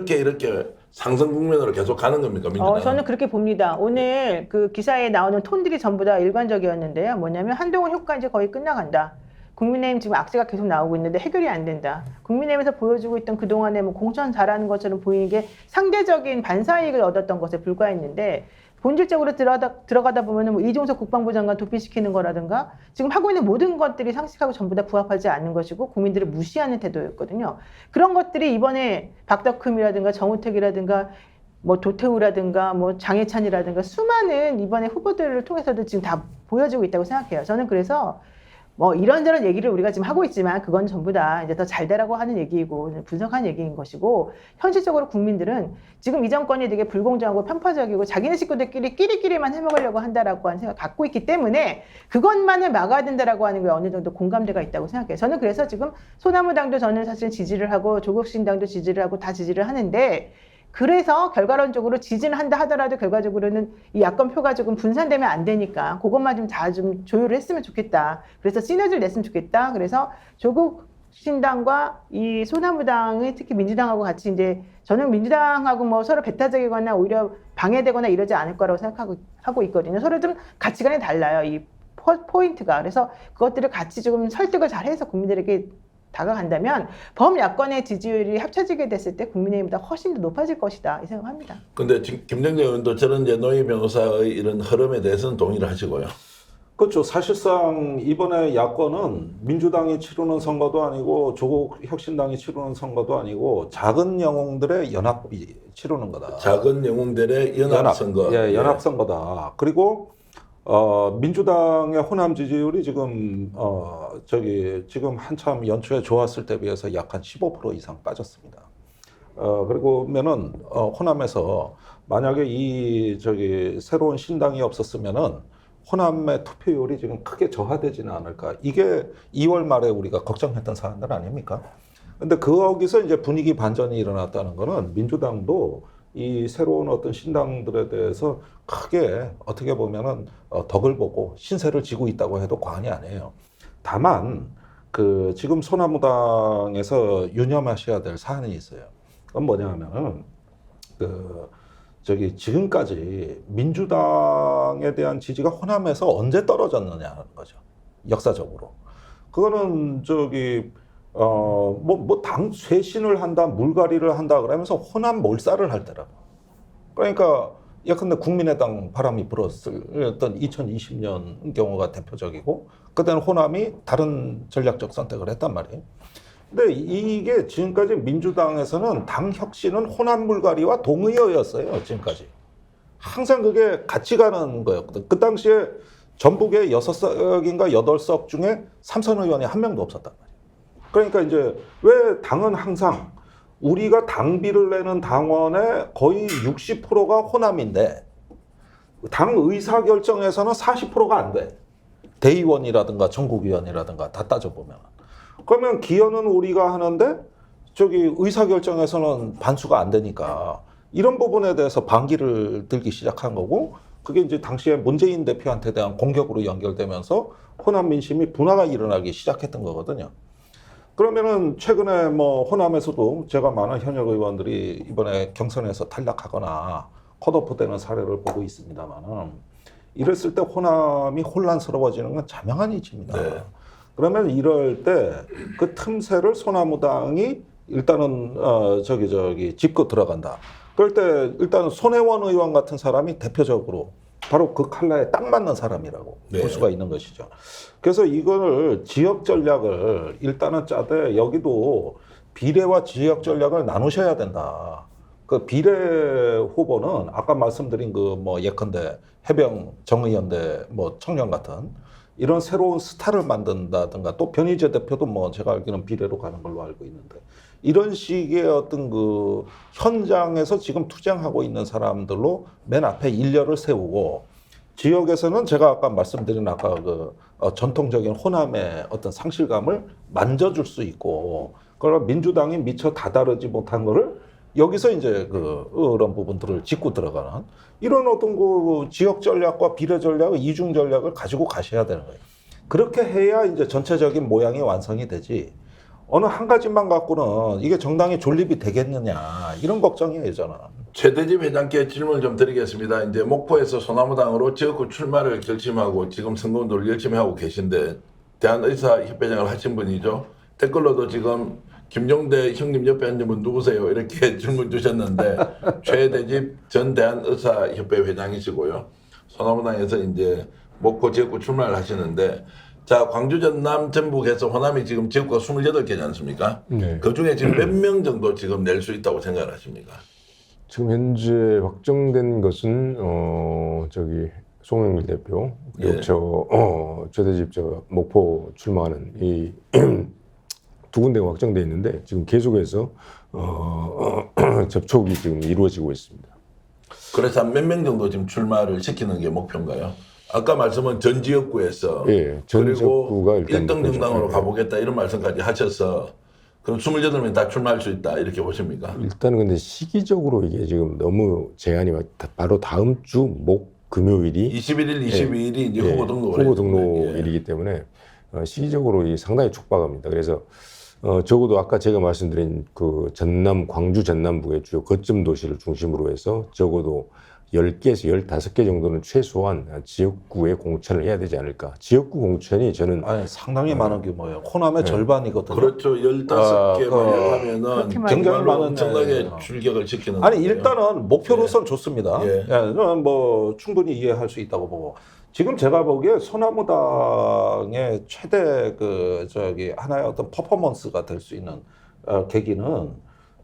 이렇게 상승 국면으로 계속 가는 겁니까, 민주당? 저는 그렇게 봅니다. 오늘 그 기사에 나오는 톤들이 전부 다 일관적이었는데요. 뭐냐면 한동훈 효과 이제 거의 끝나간다. 국민의힘 지금 악재가 계속 나오고 있는데 해결이 안 된다. 국민의힘에서 보여주고 있던 그동안에 공천 잘하는 것처럼 보이는 게 상대적인 반사이익을 얻었던 것에 불과했는데, 본질적으로 들어가다 보면은 뭐 이종석 국방부 장관 도피시키는 거라든가 지금 하고 있는 모든 것들이 상식하고 전부 다 부합하지 않는 것이고 국민들을 무시하는 태도였거든요. 그런 것들이 이번에 박덕흠이라든가 정우택이라든가 뭐 도태우라든가 뭐 장해찬이라든가 수많은 이번에 후보들을 통해서도 지금 다 보여지고 있다고 생각해요. 저는 그래서 뭐 이런저런 얘기를 우리가 지금 하고 있지만 그건 전부 다 이제 더 잘 되라고 하는 얘기이고 분석한 얘기인 것이고 현실적으로 국민들은 지금 이 정권이 되게 불공정하고 편파적이고 자기네 식구들끼리 끼리끼리만 해먹으려고 한다라고 하는 생각 갖고 있기 때문에 그것만을 막아야 된다라고 하는 게 어느 정도 공감대가 있다고 생각해요. 저는 그래서 지금 소나무당도 저는 사실 지지를 하고 조국신당도 지지를 하고 다 지지를 하는데 그래서 결과론적으로 지지는 한다 하더라도 결과적으로는 이 야권표가 조금 분산되면 안 되니까 그것만 좀 다 좀 조율을 했으면 좋겠다. 그래서 시너지를 냈으면 좋겠다. 그래서 조국 신당과 이 소나무당이 특히 민주당하고 같이 이제 저는 민주당하고 뭐 서로 배타적이거나 오히려 방해되거나 이러지 않을 거라고 생각하고 있거든요. 서로 좀 가치관이 달라요. 이 포인트가. 그래서 그것들을 같이 조금 설득을 잘해서 국민들에게 다가간다면 범야권의 지지율이 합쳐지게 됐을 때 국민의힘보다 훨씬 더 높아질 것이다 이 생각합니다. 근데 지금 김정재 의원도 저런 이제 노희 변호사의 이런 흐름에 대해서는 동의를 하시고요. 그렇죠. 사실상 이번에 야권은 민주당이 치르는 선거도 아니고 조국 혁신당이 치르는 선거도 아니고 작은 영웅들의 연합이 치르는 거다. 작은 영웅들의 연합선거. 예, 연합선거다. 그리고 민주당의 호남 지지율이 지금 지금 한참 연초에 좋았을 때 비해서 약 한 15% 이상 빠졌습니다. 그리고면은 호남에서 만약에 새로운 신당이 없었으면은 호남의 투표율이 지금 크게 저하되지는 않을까. 이게 2월 말에 우리가 걱정했던 사안들 아닙니까? 근데 거기서 이제 분위기 반전이 일어났다는 거는 민주당도 이 새로운 어떤 신당들에 대해서 크게 어떻게 보면은 덕을 보고 신세를 지고 있다고 해도 과언이 아니에요. 다만 지금 소나무당에서 유념하셔야 될 사안이 있어요. 그건 뭐냐면은 지금까지 민주당에 대한 지지가 호남에서 언제 떨어졌느냐는 거죠. 역사적으로. 그거는 당 쇄신을 한다, 물갈이를 한다 그러면서 호남 몰살을 할 때라고. 그러니까 예컨대 국민의당 바람이 불었을 어떤 2020년 경우가 대표적이고 그때는 호남이 다른 전략적 선택을 했단 말이에요. 근데 이게 지금까지 민주당에서는 당 혁신은 호남 물갈이와 동의어였어요. 지금까지. 항상 그게 같이 가는 거였거든. 그 당시에 전북의 6석인가 8석 중에 삼선 의원이 한 명도 없었단 말이에요. 그러니까 이제 왜 당은 항상 우리가 당비를 내는 당원의 거의 60%가 호남인데 당 의사결정에서는 40%가 안 돼. 대의원이라든가 전국위원이라든가 다 따져보면. 그러면 기여는 우리가 하는데 의사결정에서는 반수가 안 되니까 이런 부분에 대해서 반기를 들기 시작한 거고 그게 이제 당시에 문재인 대표한테 대한 공격으로 연결되면서 호남 민심이 분화가 일어나기 시작했던 거거든요. 그러면은 최근에 뭐 호남에서도 제가 많은 현역 의원들이 이번에 경선에서 탈락하거나 컷오프되는 사례를 보고 있습니다만은 이랬을 때 호남이 혼란스러워지는 건 자명한 이치입니다. 네. 그러면 이럴 때 그 틈새를 소나무당이 일단은 짚고 들어간다. 그럴 때 일단 손혜원 의원 같은 사람이 대표적으로 바로 그 칼라에 딱 맞는 사람이라고 네. 볼 수가 있는 것이죠. 그래서 이거를 지역 전략을 일단은 짜되 여기도 비례와 지역 전략을 나누셔야 된다. 그 비례 후보는 아까 말씀드린 예컨대 해병 정의연대 청년 같은 이런 새로운 스타를 만든다든가 또 변희재 대표도 제가 알기로는 비례로 가는 걸로 알고 있는데 이런 식의 어떤 현장에서 지금 투쟁하고 있는 사람들로 맨 앞에 일렬을 세우고 지역에서는 제가 아까 말씀드린 전통적인 호남의 어떤 상실감을 만져줄 수 있고 그러나 민주당이 미처 다다르지 못한 거를 여기서 이제 그런 부분들을 짚고 들어가는 이런 어떤 지역 전략과 비례 전략, 이중 전략을 가지고 가셔야 되는 거예요. 그렇게 해야 이제 전체적인 모양이 완성이 되지. 어느 한 가지만 갖고는 이게 정당의 존립이 되겠느냐 이런 걱정이에요 저는. 최대집 회장께 질문을 좀 드리겠습니다. 이제 목포에서 소나무당으로 지역구 출마를 결심하고 지금 선거운동을 열심히 하고 계신데 대한의사협회장을 하신 분이죠. 댓글로도 지금 김종대 형님 옆에 앉은 분 누구세요? 이렇게 질문 주셨는데 최대집 전 대한의사협회 회장이시고요. 소나무당에서 이제 목포 지역구 출마를 하시는데 자 광주 전남 전북에서 호남이 지금 지역구가 28개지 않습니까? 네. 그 중에 지금 몇 명 정도 지금 낼 수 있다고 생각을 하십니까? 지금 현재 확정된 것은 저기 송영길 대표 그리고 예. 저대집 목포 출마하는 이 두 군데가 확정돼 있는데 지금 계속해서 접촉이 지금 이루어지고 있습니다. 그래서 한 몇 명 정도 지금 출마를 시키는 게 목표인가요? 아까 말씀은 전 지역구에서 예, 전 그리고 지역구가 일단 1등 목표죠. 정당으로 예. 가보겠다 이런 말씀까지 하셔서 그럼 28명 다 출마할 수 있다 이렇게 보십니까? 일단은 근데 시기적으로 이게 지금 너무 제한이 바로 다음 주 금요일이 21일, 22일이 이제 예, 후보 등록을 후보 했는데, 등록일이기 때문에 시기적으로 이 상당히 촉박합니다. 그래서 적어도 아까 제가 말씀드린 그 광주 전남북의 주요 거점 도시를 중심으로 해서 적어도 10개에서 15개 정도는 최소한 지역구에 공천을 해야 되지 않을까. 지역구 공천이 저는 아니 상당히 많은 규모예요. 호남의 네. 절반이거든요. 그렇죠. 15개 하면은 그렇게 많이 굉장히 정말로 많은 엄청나게 예. 출격을 시키는 아니 건데요. 일단은 목표로선 좋습니다. 예. 저는 뭐 충분히 이해할 수 있다고 보고 지금 제가 보기에 소나무당의 최대 하나의 어떤 퍼포먼스가 될 수 있는 계기는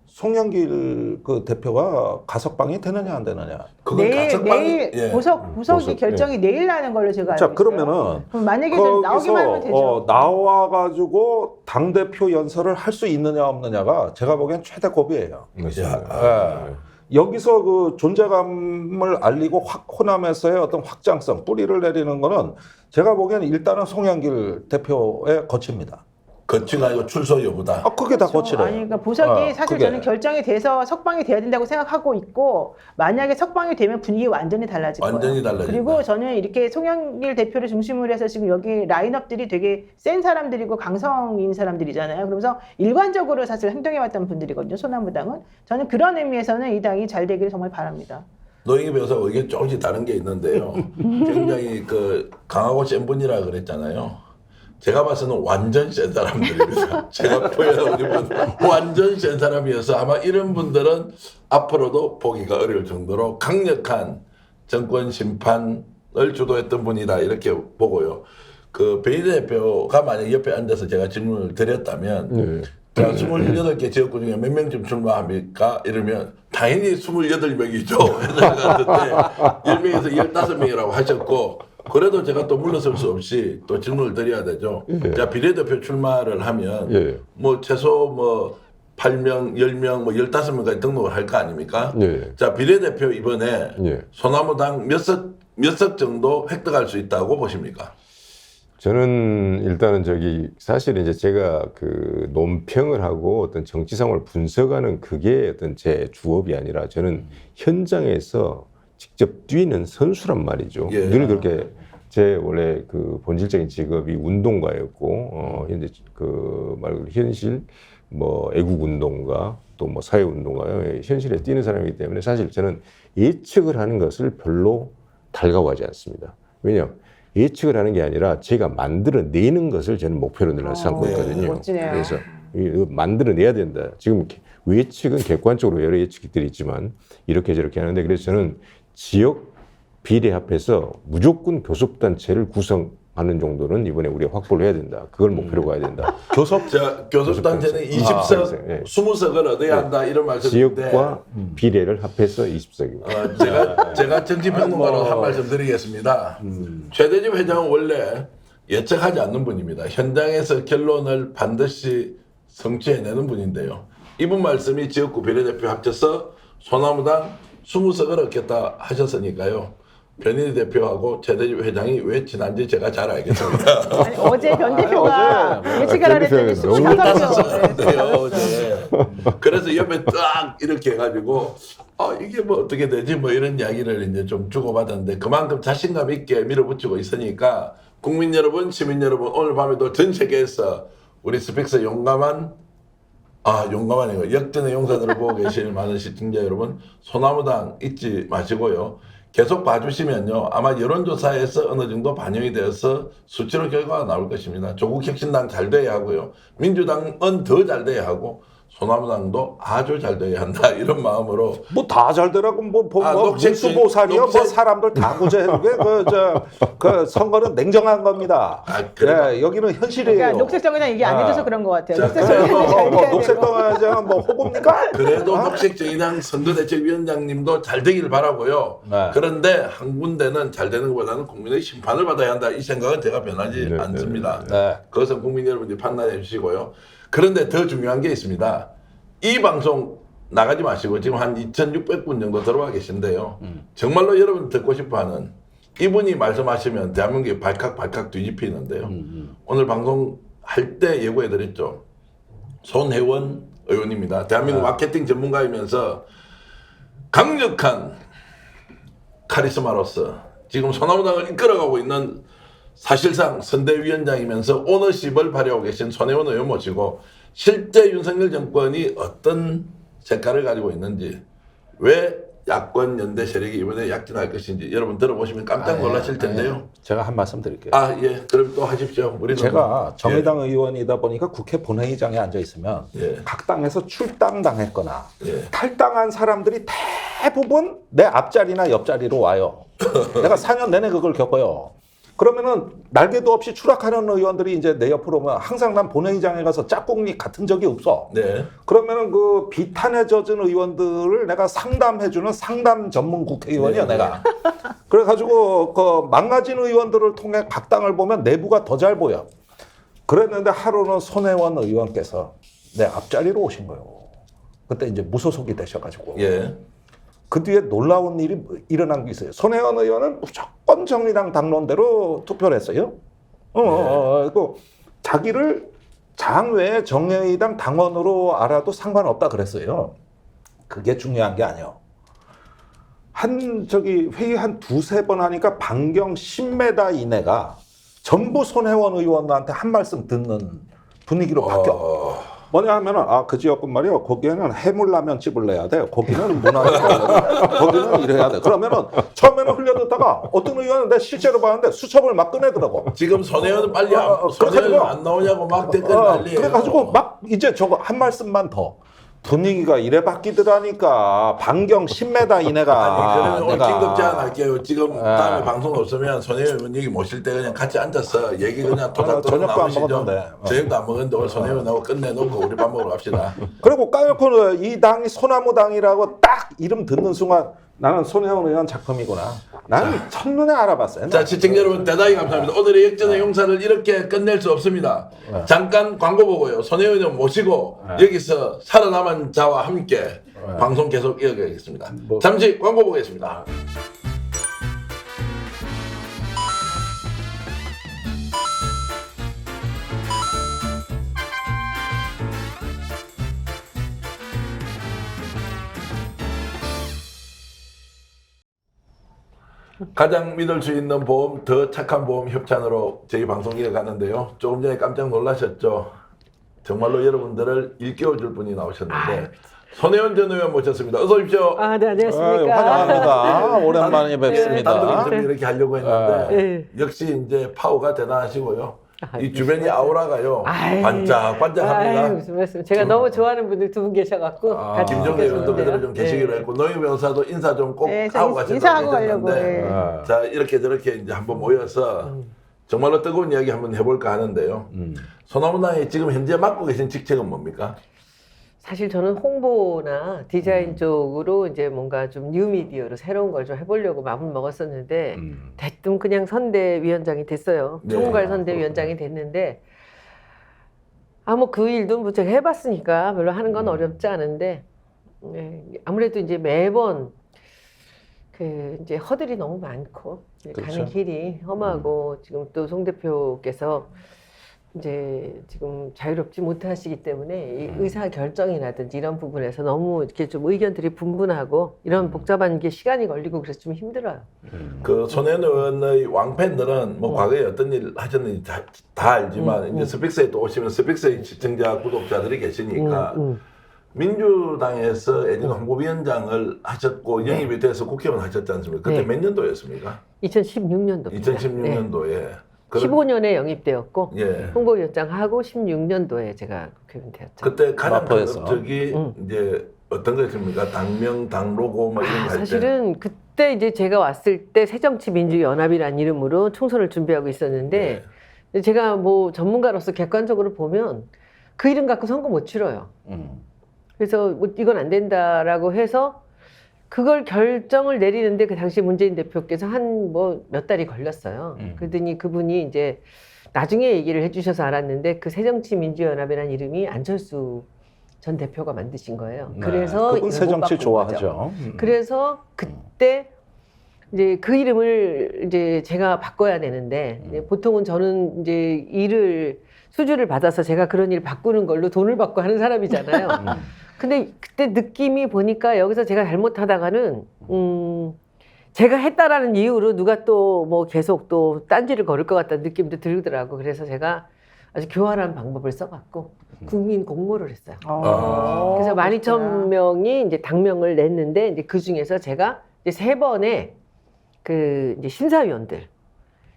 송영길 그 대표가 가석방이 되느냐 안 되느냐. 그건 내일 예. 보석이 결정이 내일 나는 걸로 제가 알고 자 있어요. 그러면은 그럼 만약에 좀 나오기만 하면 되죠. 나와가지고 당 대표 연설을 할 수 있느냐 없느냐가 제가 보기엔 최대 고비예요. 맞습니다. 예. 여기서 그 존재감을 알리고 호남에서의 어떤 확장성, 뿌리를 내리는 거는 제가 보기에는 일단은 송영길 대표의 거칩니다. 거치가 아니고 출소 여부다. 그게 다 그렇죠. 거치래요. 아니, 그러니까 보석이 사실 그게. 저는 결정이 돼서 석방이 돼야 된다고 생각하고 있고 만약에 석방이 되면 분위기 완전히 달라질 거예요. 완전히 달라진다. 그리고 저는 이렇게 송영길 대표를 중심으로 해서 지금 여기 라인업들이 되게 센 사람들이고 강성인 사람들이잖아요. 그러면서 일관적으로 사실 행동해왔던 분들이거든요. 소나무당은. 저는 그런 의미에서는 이 당이 잘 되기를 정말 바랍니다. 노영희 변호사가 의견 조금씩 다른 게 있는데요. 굉장히 강하고 센 분이라 그랬잖아요. 제가 봐서는 완전 센 사람들입니다. 제가 보여드린 분 완전 센 사람이어서 아마 이런 분들은 앞으로도 보기가 어려울 정도로 강력한 정권 심판을 주도했던 분이다 이렇게 보고요. 배희대 대표가 만약 옆에 앉아서 제가 질문을 드렸다면 자, 28개 지역구 중에 몇 명쯤 출마합니까? 이러면 당연히 28명이죠. 회사 갔을 때 10명에서 15명이라고 하셨고 그래도 제가 또 물러설 수 없이 또 질문을 드려야 되죠. 자, 비례대표 출마를 하면 뭐 최소 8명, 10명, 15명까지 등록을 할 거 아닙니까? 자, 비례대표 이번에 소나무당 몇 석 정도 획득할 수 있다고 보십니까? 저는 일단은 사실 이제 제가 그 논평을 하고 어떤 정치 상황을 분석하는 그게 어떤 제 주업이 아니라 저는 현장에서 직접 뛰는 선수란 말이죠. 예. 늘 그렇게 제 원래 그 본질적인 직업이 운동가였고 현재 말 현실 애국 운동가 또 사회 운동가 현실에 뛰는 사람이기 때문에 사실 저는 예측을 하는 것을 별로 달가워하지 않습니다. 왜냐? 예측을 하는 게 아니라 제가 만들어내는 것을 저는 목표로 늘 삼고 있거든요. 멋지네요. 그래서 만들어내야 된다. 지금 예측은 객관적으로 여러 예측들이 있지만 이렇게 저렇게 하는데 그래서 저는 지역 비례합해서 무조건 교섭단체를 구성하는 정도는 이번에 우리가 확보를 해야 된다. 그걸 목표로 가야 된다. 교섭단체는 20석, 20석을 얻어야 한다 이런 말씀인데 지역과 비례를 합해서 20석입니다. 제가 정치평론가로 한 말씀 드리겠습니다. 최대집 회장은 원래 예측하지 않는 분입니다. 현장에서 결론을 반드시 성취해내는 분인데요. 이분 말씀이 지역구 비례대표 합쳐서 소나무당 20석을 얻겠다 하셨으니까요. 변인희 대표하고 최대집 회장이 왜 친한지 제가 잘 알겠습니다. 아니, 어제 변 대표가 예측을 하랬더니 변 대표가 25석이요. 어제. 그래서 옆에 딱 이렇게 해가지고 이게 어떻게 되지 이런 이야기를 이제 좀 주고받았는데 그만큼 자신감 있게 밀어붙이고 있으니까 국민 여러분, 시민 여러분 오늘 밤에도 전 세계에서 우리 스픽스 용감한 역전의 용사들을 보고 계실 많은 시청자 여러분 소나무당 잊지 마시고요. 계속 봐주시면요. 아마 여론조사에서 어느 정도 반영이 되어서 수치로 결과가 나올 것입니다. 조국혁신당 잘 돼야 하고요. 민주당은 더 잘 돼야 하고 소나무당도 아주 잘 돼야 한다. 이런 마음으로 뭐 다 잘 되라고 녹색 목수보살이요. 뭐 녹색- 사람들 다 구제해주게 그 선거는 냉정한 겁니다. 그래요? 예, 여기는 현실이에요. 그러니까 녹색정의당 얘기 안 아. 해줘서 그런 것 같아요. 자, 녹색정의당 잘 돼야 되고. 녹색당의장 뭐 호구입니까? 그래도 녹색정의당 선거대책위원장님도 잘 되기를 바라고요. 네. 그런데 한 군데는 잘 되는 것보다는 국민의 심판을 받아야 한다. 이 생각은 제가 변하지 네, 않습니다. 네. 그것은 국민 여러분들이 판단해 주시고요. 그런데 더 중요한 게 있습니다. 이 방송 나가지 마시고 지금 한 2,600분 정도 들어와 계신데요. 정말로 여러분 듣고 싶어하는 이분이 말씀하시면 대한민국이 발칵 뒤집히는데요. 오늘 방송 할 때 예고해드렸죠. 손혜원 의원입니다. 대한민국 마케팅 전문가이면서 강력한 카리스마로서 지금 소나무당을 이끌어가고 있는 사실상 선대위원장이면서 오너십을 발휘하고 계신 손혜원 의원 모시고 실제 윤석열 정권이 어떤 색깔을 가지고 있는지, 왜 야권 연대 세력이 이번에 약진할 것인지 여러분 들어보시면 깜짝 놀라실 텐데요. 제가 한 말씀 드릴게요. 아, 예. 그럼 또 하십시오. 우리는 제가 정의당 의원이다 보니까 국회 본회의장에 앉아 있으면 예. 각 당에서 출당 당했거나 예. 탈당한 사람들이 대부분 내 앞자리나 옆자리로 와요. 내가 4년 내내 그걸 겪어요. 그러면은 날개도 없이 추락하는 의원들이 이제 내 옆으로 오면 항상 난 본회의장에 가서 짝꿍이 같은 적이 없어. 네. 그러면은 그 비탄에 젖은 의원들을 내가 상담해주는 상담 전문 국회의원이야, 네. 내가. 그래가지고 그 망가진 의원들을 통해 각 당을 보면 내부가 더 잘 보여. 그랬는데 하루는 손혜원 의원께서 내 앞자리로 오신 거예요. 그때 이제 무소속이 되셔가지고. 예. 그 뒤에 놀라운 일이 일어난 게 있어요. 손혜원 의원은 무조건 정의당 당론대로 투표를 했어요. 그 자기를 장외 정의당 당원으로 알아도 상관없다 그랬어요. 그게 중요한 게 아니에요. 회의 한 두세 번 하니까 반경 10m 이내가 전부 손혜원 의원한테 한 말씀 듣는 분위기로 바뀌어. 뭐냐 하면은 그 지역은 말이요, 거기에는 해물라면 집을 내야 돼. 거기는 거기는 이래야 돼. 그러면은 처음에는 흘려듣다가 어떤 의원은 내가 실제로 봤는데 수첩을 막 꺼내더라고. 지금 손혜원은 빨리 손혜원 그래가지고 안 나오냐고 막 댓글 난리예요. 그래가지고 막 이제 저거 한 말씀만 더. 분위기가 이래 바뀌더라니까. 반경 10m 이내가. 아니, 그러면 오늘 내가 긴급 제안할게요. 지금 다음에 방송 없으면 손혜원 의원 얘기 모실 때 그냥 같이 앉아서 얘기 그냥 토닥토닥 저녁도 안 나누시죠. 먹었는데. 저녁도 안 먹었는데 오늘 손혜원하고 끝내놓고 우리 밥 먹으러 갑시다. 그리고 까놓고 이 당이 소나무당이라고 딱 이름 듣는 순간 나는 손혜원 의원 작품이구나. 나는 첫눈에 알아봤어요. 자, 시청자 여러분 대단히 감사합니다. 오늘의 역전의 용사를 이렇게 끝낼 수 없습니다. 잠깐 광고 보고요. 손혜원 의원 모시고 여기서 살아남은 자와 함께 방송 계속 이어가겠습니다. 잠시 광고 보겠습니다. 가장 믿을 수 있는 보험, 더 착한 보험 협찬으로 저희 방송 이어가는데요. 조금 전에 깜짝 놀라셨죠? 정말로 여러분들을 일깨워줄 분이 나오셨는데 손혜원 전 의원 모셨습니다. 어서 오십시오. 아, 네, 안녕하십니까. 환영합니다. 오랜만에 단독 뵙습니다. 인터뷰 이렇게 하려고 했는데 네. 역시 이제 파워가 대단하시고요. 이 주변이 무슨 아우라가요. 아이, 반짝반짝합니다. 아이, 무슨 말씀. 제가 너무 좋아하는 분들 두 분 계셔갖고 같이 김종대 의원도 있겠습니다. 그대로 좀 계시기로 했고 노영 변호사도 인사 좀 꼭 네, 저 하고 가셨다고 인사하고 가려고, 하셨는데 자 이렇게 저렇게 이제 한번 모여서 정말로 뜨거운 이야기 한번 해볼까 하는데요. 소나무당이 지금 현재 맡고 계신 직책은 뭡니까? 사실 저는 홍보나 디자인 쪽으로 이제 뭔가 좀 뉴미디어로 새로운 걸 좀 해보려고 마음을 먹었었는데 대뜸 그냥 선대위원장이 됐어요. 네. 총괄 선대위원장이 됐는데 뭐 그 일도 뭐 제가 해봤으니까 별로 하는 건 어렵지 않은데 아무래도 이제 매번 그 이제 허들이 너무 많고 그렇죠. 가는 길이 험하고 지금 또 송 대표께서 이제 지금 자유롭지 못하시기 때문에 이 의사 결정이라든지 이런 부분에서 너무 이렇게 좀 의견들이 분분하고 이런 복잡한 게 시간이 걸리고 그래서 좀 힘들어요. 그 손혜원 의원의 왕팬들은 뭐 과거에 어떤 일 하셨는지 다 알지만 이제 스픽스에 또 오시면 스픽스의 시청자 구독자들이 계시니까 민주당에서 예전 홍보위원장을 하셨고 영입이 돼서 국회의원 하셨지 않습니까? 그때 네. 몇 년도였습니까? 2016년도입니다. 2016년도에. 15년에 영입되었고 예. 홍보위원장 하고 16년도에 제가 국회의원 되었죠. 그때 가장 큰 마포에서. 업적이 이제 어떤 거였습니까? 당명, 당로고 뭐 이런 거 할 때. 사실은 그때 이제 제가 왔을 때 새정치민주연합이라는 이름으로 총선을 준비하고 있었는데 제가 뭐 전문가로서 객관적으로 보면 그 이름 갖고 선거 못 치러요. 그래서 뭐 이건 안 된다라고 해서 그걸 결정을 내리는데 그 당시 문재인 대표께서 한 뭐 몇 달이 걸렸어요. 그러더니 그분이 이제 나중에 얘기를 해주셔서 알았는데 그 새정치민주연합이라는 이름이 안철수 전 대표가 만드신 거예요. 그래서 그분 이걸 새정치 못 바꾼 거죠. 좋아하죠. 그래서 그때 이제 그 이름을 이제 제가 바꿔야 되는데 이제 보통은 저는 이제 수주를 받아서 제가 그런 일 바꾸는 걸로 돈을 받고 하는 사람이잖아요. 근데 그때 느낌이 보니까 여기서 제가 잘못하다가는 제가 했다라는 이유로 누가 또 뭐 계속 또 딴지를 걸을 것 같다는 느낌도 들더라고. 그래서 제가 아주 교활한 방법을 써갖고 국민 공모를 했어요. 그래서 12,000명이 이제 당명을 냈는데 이제 그 중에서 제가 이제 3번의 그 이제 심사위원들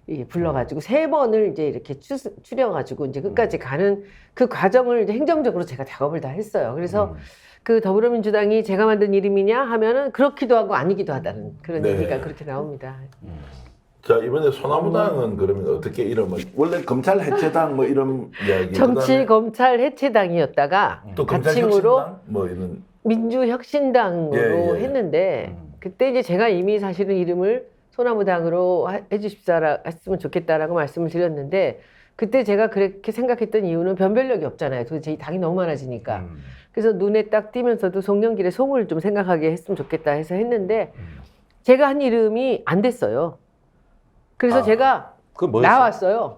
이게 불러가지고 3번을 이제 이렇게 추려가지고 이제 끝까지 가는 그 과정을 이제 행정적으로 제가 작업을 다 했어요. 그래서 그 더불어민주당이 제가 만든 이름이냐 하면은 그렇기도 하고 아니기도 하다는 그런 네. 얘기가 그렇게 나옵니다. 자, 이번에 소나무당은 그러면 어떻게 이름을 원래 검찰 해체당 뭐 이런 이야기 정치 그다음에 검찰 해체당이었다가 또 검찰 가칭으로 혁신당 뭐 이런 민주혁신당으로 예, 예. 했는데 그때 이제 제가 이미 사실은 이름을 소나무당으로 해주십사라 했으면 좋겠다라고 말씀을 드렸는데 그때 제가 그렇게 생각했던 이유는 변별력이 없잖아요. 도대체 이 당이 너무 많아지니까. 그래서 눈에 딱 띄면서도 송영길의 송을 좀 생각하게 했으면 좋겠다 해서 했는데 제가 한 이름이 안 됐어요. 그래서 제가 그 뭐였어요? 나왔어요.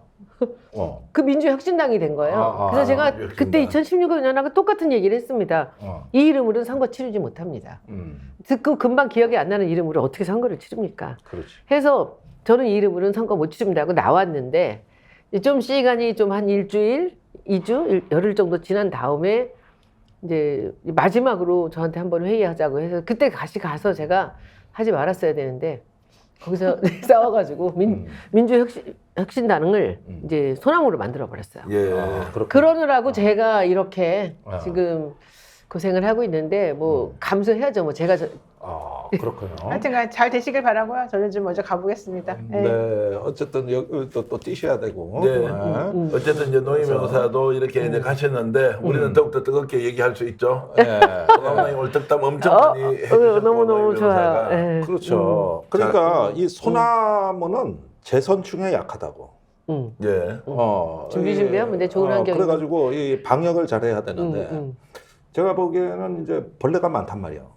그 민주혁신당이 된 거예요. 그래서 제가 민주혁신당. 그때 2016년하고 똑같은 얘기를 했습니다. 이 이름으로는 선거 치르지 못합니다. 그 금방 기억이 안 나는 이름으로 어떻게 선거를 치릅니까? 그렇지. 해서 저는 이 이름으로는 선거 못 치릅니다 하고 나왔는데 좀 시간이 좀 한 일주일, 2주, 열흘 정도 지난 다음에 이제 마지막으로 저한테 한번 회의하자고 해서 그때 다시 가서 제가 하지 말았어야 되는데 거기서 싸워가지고 민주혁신당을 이제 소나무로 만들어 버렸어요. 예. 그러느라고 제가 이렇게 아. 지금 고생을 하고 있는데 뭐 감수해야죠. 뭐 제가 그렇군요. 하여튼간 잘 되시길 바라고요. 저는 좀 먼저 가보겠습니다. 네. 네, 어쨌든 여기 또 뛰셔야 되고. 네. 어쨌든 이제 노임 변호사도 이렇게 이제 가셨는데 우리는 더욱더 뜨겁게 얘기할 수 있죠. 네. 소나무당이 오늘 덕담 엄청 많이 해주셨고 너무너무 노임 좋아요. 변호사가. 예. 그렇죠. 그러니까 이 소나무는 재선충에 약하다고. 예. 준비하면 돼. 좋은 환경이. 그래가지고 이 방역을 잘해야 되는데 제가 보기에는 이제 벌레가 많단 말이에요.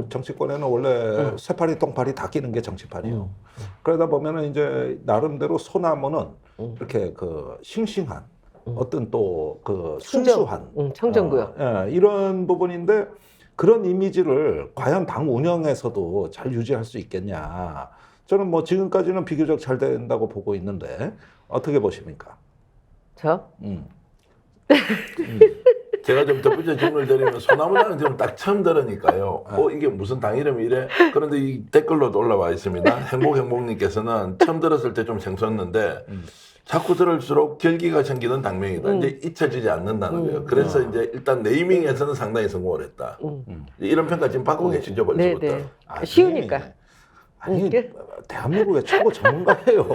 정치권에는 원래 쇠파리, 똥파리 다 끼는 게 정치판이에요. 그러다 보면은 이제 나름대로 소나무는 이렇게 그 싱싱한 어떤 또 그 순수한 청정구역. 이런 부분인데 그런 이미지를 과연 당 운영에서도 잘 유지할 수 있겠냐? 저는 뭐 지금까지는 비교적 잘 된다고 보고 있는데 어떻게 보십니까? 저? 제가 좀 덧붙여 질문을 드리면 소나무당은 지금 딱 처음 들으니까요. 이게 무슨 당 이름이 이래? 그런데 이 댓글로도 올라와 있습니다. 행복님께서는 처음 들었을 때 좀 생소했는데 자꾸 들을수록 결기가 생기는 당명이다. 이제 잊혀지지 않는다는 거예요. 그래서 이제 일단 네이밍에서는 상당히 성공을 했다. 이런 평가 지금 받고 계시죠, 벌써부터. 네네. 쉬우니까. 아니 대한민국의 최고 전문가예요.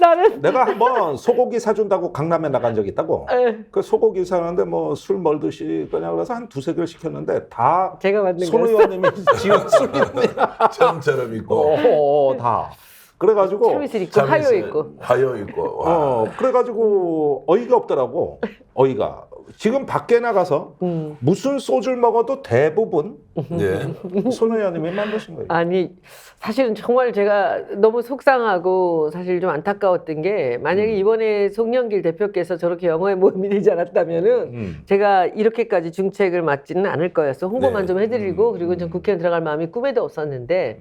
나는 내가 한번 소고기 사준다고 강남에 나간 적이 있다고. 그 소고기 사는데 뭐 술 멀듯이 그냥 그래서 한 2-3개를 시켰는데 다 제가 만든 손 거였어. 의원님이 지은 술입니다. 처음처럼 있고. 다. 그래가지고 참이슬 있고 화요 있고. 화요 있고. 와. 그래가지고 어이가 없더라고. 어이가. 지금 밖에 나가서 무슨 소주를 먹어도 대부분 예. 손 의원님이 만드신 거예요. 아니 사실은 정말 제가 너무 속상하고 사실 좀 안타까웠던 게 만약에 이번에 송영길 대표께서 저렇게 영어에 모험이 되지 않았다면은 제가 이렇게까지 중책을 맡지는 않을 거였어. 홍보만 네. 좀 해드리고 그리고 전 국회에 들어갈 마음이 꿈에도 없었는데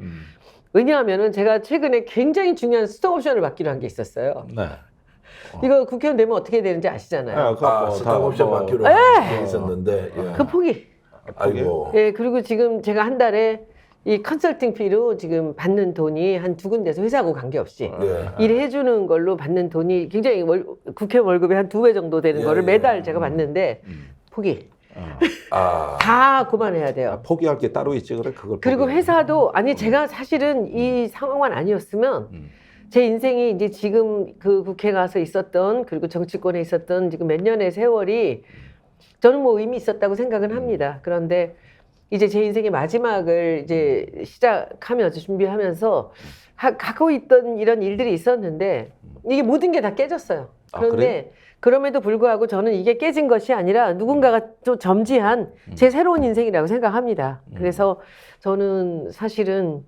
왜냐하면은 제가 최근에 굉장히 중요한 스톡옵션을 받기로 한 게 있었어요. 네. 이거 국회의원 되면 어떻게 되는지 아시잖아요. 스타옵션 받기로 돼 있었는데. 예. 그 포기. 아이고. 예, 그리고 지금 제가 한 달에 이 컨설팅 피로 지금 받는 돈이 한 두 군데서 회사하고 관계없이 예. 일해주는 걸로 받는 돈이 굉장히 국회 월급의 한 2배 정도 되는 예, 거를 예. 매달 제가 받는데 포기. 아. 다 그만해야 돼요. 포기할 게 따로 있지 그래 그걸. 그리고 포기해. 회사도 아니 제가 사실은 이 상황만 아니었으면 제 인생이 이제 지금 그 국회 가서 있었던 그리고 정치권에 있었던 지금 몇 년의 세월이 저는 뭐 의미 있었다고 생각은 합니다. 그런데 이제 제 인생의 마지막을 이제 시작하면서 준비하면서 갖고 있던 이런 일들이 있었는데 이게 모든 게 다 깨졌어요. 아, 그런데 그럼에도 불구하고 저는 이게 깨진 것이 아니라 누군가가 좀 점지한 제 새로운 인생이라고 생각합니다. 그래서 저는 사실은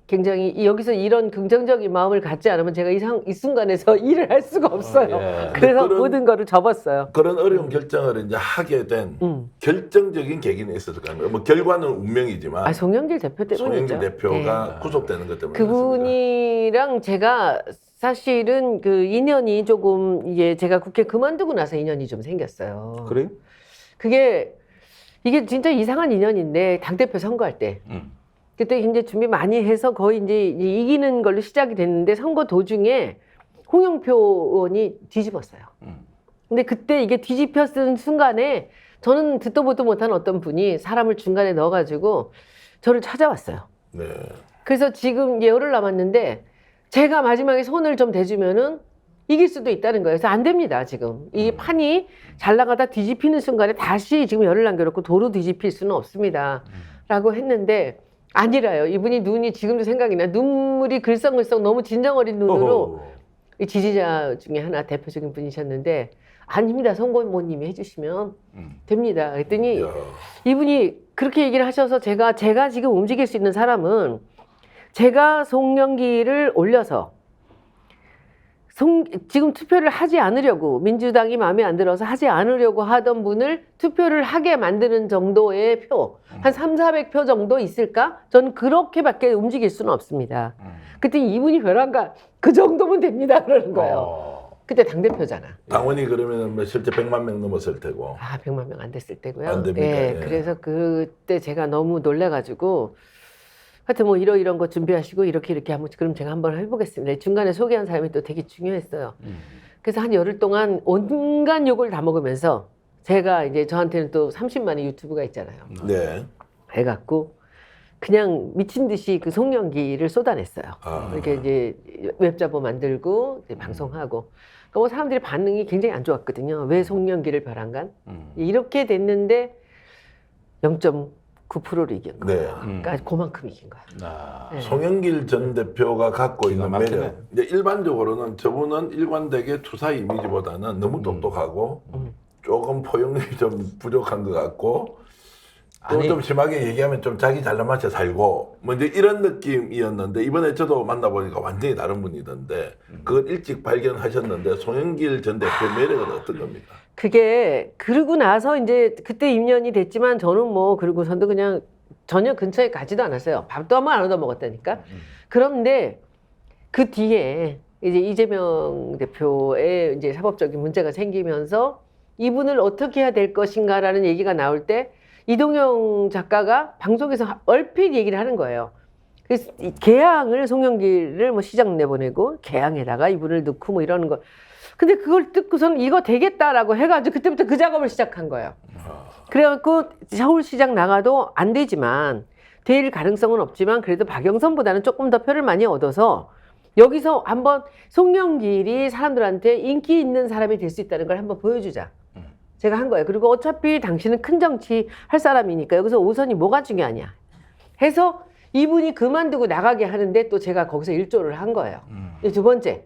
굉장히 여기서 이런 긍정적인 마음을 갖지 않으면 제가 이 순간에서 일을 할 수가 없어요. 예. 그래서 그런- 모든 거를 접었어요. 그런 어려운 결정을 이제 하게 된 결정적인 계기는 있었을 거아니에요. 뭐 결과는 운명이지만 아, 송영길 대표 때문이죠. 송영길 대표가 네. 구속되는 것 때문에 그분이랑 제가 사실은 그 인연이 조금 이게 제가 국회 그만두고 나서 인연이 좀 생겼어요. 그래요? 이게 진짜 이상한 인연인데 당대표 선거할 때 그때 이제 준비 많이 해서 거의 이제 이기는 걸로 시작이 됐는데 선거 도중에 홍영표 의원이 뒤집었어요. 근데 그때 이게 뒤집혔은 순간에 저는 듣도 보도 못한 어떤 분이 사람을 중간에 넣어가지고 저를 찾아왔어요. 네. 그래서 지금 열흘 남았는데 제가 마지막에 손을 좀 대주면은 이길 수도 있다는 거예요. 그래서 안 됩니다, 지금. 이 판이 잘 나가다 뒤집히는 순간에 다시 지금 열을 남겨놓고 도로 뒤집힐 수는 없습니다. 라고 했는데 아니라요. 이분이 눈이 지금도 생각이 나. 눈물이 글썽글썽 너무 진정 어린 눈으로 어허. 이 지지자 중에 하나 대표적인 분이셨는데 아닙니다. 송고모님이 해주시면 됩니다. 그랬더니 야. 이분이 그렇게 얘기를 하셔서 제가 지금 움직일 수 있는 사람은 제가 송영길을 올려서 지금 투표를 하지 않으려고 민주당이 마음에 안 들어서 하지 않으려고 하던 분을 투표를 하게 만드는 정도의 표, 한 300~400표 정도 있을까? 저는 그렇게밖에 움직일 수는 없습니다. 그때 이분이 벼랑가 그 정도면 됩니다 그러는 거예요. 그때 당대표잖아. 당원이 그러면 뭐 실제 100만 명 넘었을 테고. 아, 100만 명 안 됐을 때고요. 안 됩니까? 예, 예. 그래서 그때 제가 너무 놀래가지고 하여튼 뭐 이런 거 준비하시고 이렇게 한번 그럼 제가 한번 해보겠습니다. 중간에 소개한 사람이 또 되게 중요했어요. 그래서 한 열흘 동안 온갖 욕을 다 먹으면서 제가 이제 저한테는 또 30만의 유튜브가 있잖아요. 네. 해갖고 그냥 미친 듯이 그 송영기를 쏟아냈어요. 아. 이렇게 이제 웹자보 만들고 이제 방송하고. 그러니까 뭐 사람들이 반응이 굉장히 안 좋았거든요. 왜 송영기를 벼랑간? 이렇게 됐는데 0.9%를 이긴 거예요. 네. 그러니까 그만큼 이긴 거야. 아, 네. 송영길 전 대표가 갖고 있는 기가 막히네. 매력. 이제 일반적으로는 저분은 일관되게 투사 이미지보다는 너무 똑똑하고 조금 포용력이 좀 부족한 것 같고 또 아니. 좀 심하게 얘기하면 좀 자기 잘난 맛에 살고 뭐 이제 이런 느낌이었는데 이번에 저도 만나보니까 완전히 다른 분이던데 그걸 일찍 발견하셨는데 송영길 전 대표의 매력은 어떤 겁니까? 그게 그러고 나서 이제 그때 입년이 됐지만 저는 뭐 그러고선도 그냥 전혀 근처에 가지도 않았어요. 밥도 한 번 안 얻어 먹었다니까. 그런데 그 뒤에 이제 이재명 대표의 이제 사법적인 문제가 생기면서 이분을 어떻게 해야 될 것인가라는 얘기가 나올 때 이동영 작가가 방송에서 얼핏 얘기를 하는 거예요. 그래서 이 개항을 송영길을 뭐 시장 내보내고 개항에다가 이분을 넣고 뭐 이러는 거. 근데 그걸 듣고서는 이거 되겠다라고 해가지고 그때부터 그 작업을 시작한 거예요. 그래갖고 서울시장 나가도 안 되지만 될 가능성은 없지만 그래도 박영선보다는 조금 더 표를 많이 얻어서 여기서 한번 송영길이 사람들한테 인기 있는 사람이 될 수 있다는 걸 한번 보여주자. 제가 한 거예요. 그리고 어차피 당신은 큰 정치 할 사람이니까 여기서 우선이 뭐가 중요하냐 해서 이분이 그만두고 나가게 하는데 또 제가 거기서 일조를 한 거예요. 두 번째.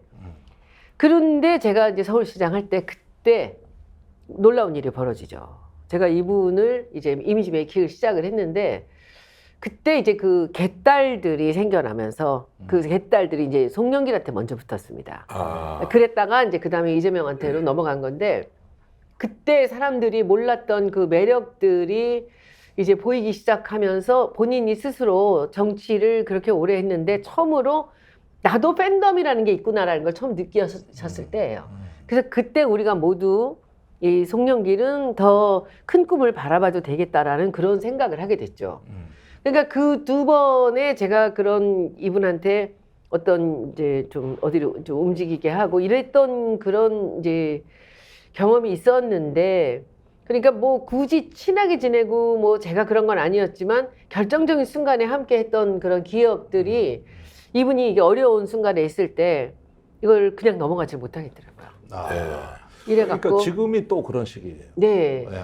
그런데 제가 이제 서울시장 할 때 그때 놀라운 일이 벌어지죠. 제가 이분을 이제 이미지 메이킹을 시작을 했는데 그때 이제 그 개딸들이 생겨나면서 그 개딸들이 이제 송영길한테 먼저 붙었습니다. 아. 그랬다가 이제 그 다음에 이재명한테로 넘어간 건데 그때 사람들이 몰랐던 그 매력들이 이제 보이기 시작하면서 본인이 스스로 정치를 그렇게 오래 했는데 처음으로 나도 팬덤이라는 게 있구나라는 걸 처음 느끼셨을 때예요. 그래서 그때 우리가 모두 이 송영길은 더 큰 꿈을 바라봐도 되겠다라는 그런 생각을 하게 됐죠. 그러니까 그 두 번에 제가 그런 이분한테 어떤 이제 좀 어디로 좀 움직이게 하고 이랬던 그런 이제 경험이 있었는데, 그러니까 뭐 굳이 친하게 지내고 뭐 제가 그런 건 아니었지만 결정적인 순간에 함께 했던 그런 기억들이 이분이 이게 어려운 순간에 있을 때 이걸 그냥 넘어가지 못하겠더라고요. 이래갖고 그러니까 지금이 또 그런 시기예요. 네. 예.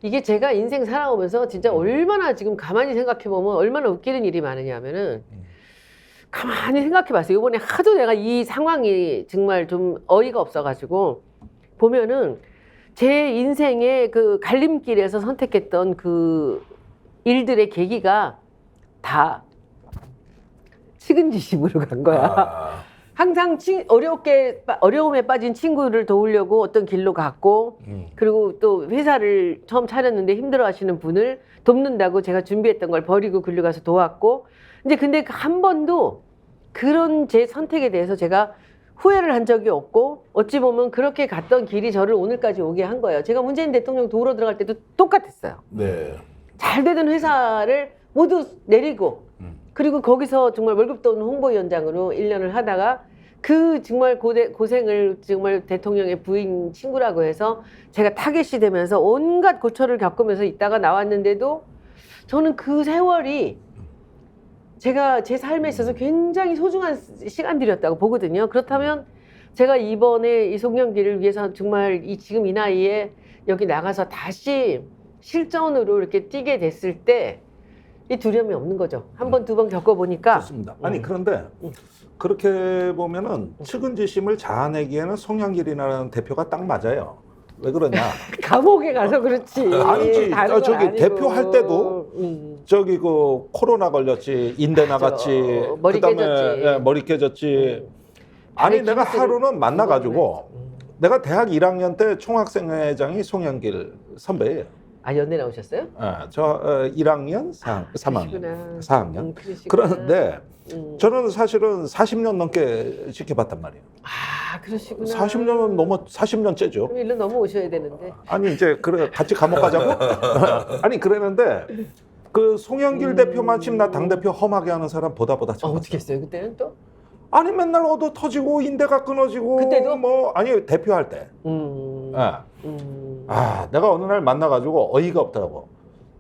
이게 제가 인생 살아오면서 진짜 얼마나 지금 가만히 생각해보면 얼마나 웃기는 일이 많으냐면은 가만히 생각해봤어요. 이번에 하도 내가 이 상황이 정말 좀 어이가 없어가지고 보면은 제 인생의 그 갈림길에서 선택했던 그 일들의 계기가 다 측은지심으로 간 거야. 아, 항상 어려움에 빠진 친구를 도우려고 어떤 길로 갔고, 그리고 또 회사를 처음 차렸는데 힘들어 하시는 분을 돕는다고 제가 준비했던 걸 버리고 글로 가서 도왔고, 이제 근데 한 번도 그런 제 선택에 대해서 제가 후회를 한 적이 없고, 어찌 보면 그렇게 갔던 길이 저를 오늘까지 오게 한 거예요. 제가 문재인 대통령 도우러 들어갈 때도 똑같았어요. 네. 잘 되던 회사를 모두 내리고, 그리고 거기서 정말 월급도 없는 홍보위원장으로 1년을 하다가 그 정말 고생을 정말 대통령의 부인 친구라고 해서 제가 타겟이 되면서 온갖 고초를 겪으면서 있다가 나왔는데도 저는 그 세월이 제가 제 삶에 있어서 굉장히 소중한 시간들이었다고 보거든요. 그렇다면 제가 이번에 이 송영길을 위해서 정말 지금 이 나이에 여기 나가서 다시 실전으로 이렇게 뛰게 됐을 때 이 두려움이 없는 거죠. 한 번, 두 번 겪어보니까. 좋습니다. 아니 그런데 그렇게 보면은 측은지심을 자아내기에는 송영길이라는 대표가 딱 맞아요. 왜 그러냐? 감옥에 가서 그렇지. 아니지. 다른 건 저기 아니고. 대표할 때도 저기 그 코로나 걸렸지, 인대 맞아. 나갔지, 머리 깨졌지. 예, 머리 깨졌지. 아니 다리 내가 기부스를 하루는 만나가지고 그거는 내가 대학 1학년 때 총학생회장이 송영길 선배예요. 아, 연대 나오셨어요? 예, 저 1학년, 3학년, 그러시구나. 4학년. 그러시구나. 그런데 음. 저는 사실은 40년 넘게 지켜봤단 말이에요. 아, 그러시구나. 40년은 넘어 40년째죠. 그럼 일로 넘어오셔야 되는데. 아니 이제 그래 같이 감옥 가자고? 아니 그랬는데 그 송영길 대표 마침 나 당 대표 험하게 하는 사람 보다 참았어. 어떻게 했어요 그때는 또? 아니 맨날 얻어 터지고 인대가 끊어지고 그때도? 뭐 아니 대표할 때. 예. 아 내가 어느 날 만나가지고 어이가 없더라고.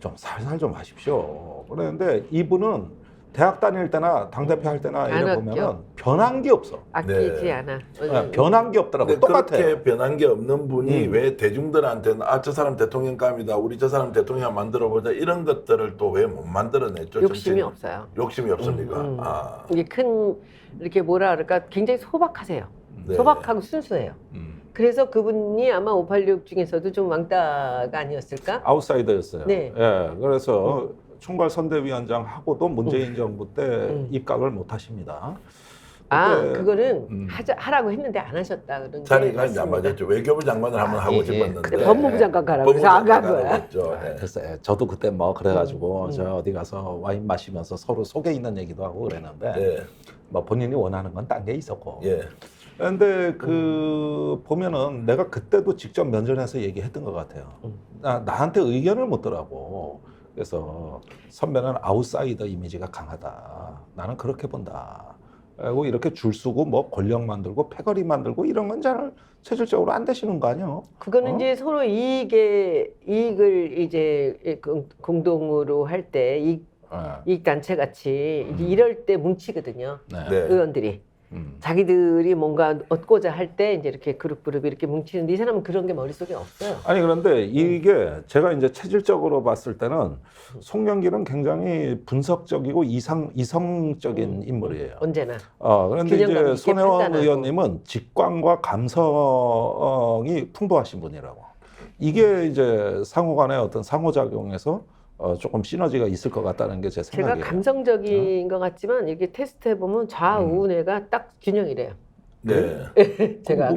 좀 살살 좀 하십시오. 그랬는데 이분은 대학 다닐 때나 당 대표 할 때나 안 이래 아껴. 보면은 변한 게 없어. 아끼지 네. 않아. 예, 변한 게 없더라고. 근데 똑같아. 그렇게 변한 게 없는 분이 왜 대중들한테는 아, 저 사람 대통령감이다. 우리 저 사람 대통령 만들어보자. 이런 것들을 또 왜 못 만들어냈죠? 욕심이 정치인은? 없어요. 욕심이 없습니까? 아, 이게 큰 이렇게 뭐라 그럴까 굉장히 소박하세요. 네. 소박하고 순수해요. 그래서 그분이 아마 586 중에서도 좀 왕따가 아니었을까? 아웃사이더였어요. 네. 예, 그래서 총괄 선대위원장 하고도 문재인 정부 때 입각을 못 하십니다. 아, 그때, 그거는 하라고 했는데 안 하셨다. 그런 게 자리가 이제 안 맞습니다. 맞았죠. 외교부 장관을 한번 하고 예. 싶었는데. 근데 법무부 장관 가라고 해서 안 간 거야. 했죠. 네. 글쎄, 저도 그때 뭐 그래가지고 저 어디 가서 와인 마시면서 서로 속에 있는 얘기도 하고 그랬는데 예. 뭐 본인이 원하는 건 딴 게 있었고. 예. 근데 그 보면은 내가 그때도 직접 면전에서 얘기했던 것 같아요. 나한테 의견을 묻더라고. 그래서 선배는 아웃사이더 이미지가 강하다. 나는 그렇게 본다. 그리고 이렇게 줄 서고 뭐 권력 만들고 패거리 만들고 이런 건 잘 체질적으로 안 되시는 거 아니에요? 그거는 이제 서로 이익을 이제 공동으로 할 때 이익 단체 같이 이제 이럴 때 뭉치거든요. 네. 네. 의원들이. 자기들이 뭔가 얻고자 할 때 이제 이렇게 그룹 이렇게 뭉치는데 이 사람은 그런 게 머릿속에 없어요. 아니 그런데 이게 제가 이제 체질적으로 봤을 때는 송영길은 굉장히 분석적이고 이성적인 인물이에요. 언제나. 그런데 균형 이제 있게 손혜원 판단하고. 의원님은 직관과 감성이 풍부하신 분이라고. 이게 이제 상호간의 어떤 상호작용에서 조금 시너지가 있을 것 같다는 게 제 제가 생각이에요. 감성적인 것 같지만 이렇게 테스트 해보면 좌우뇌가 딱 균형이래요. 네. 제가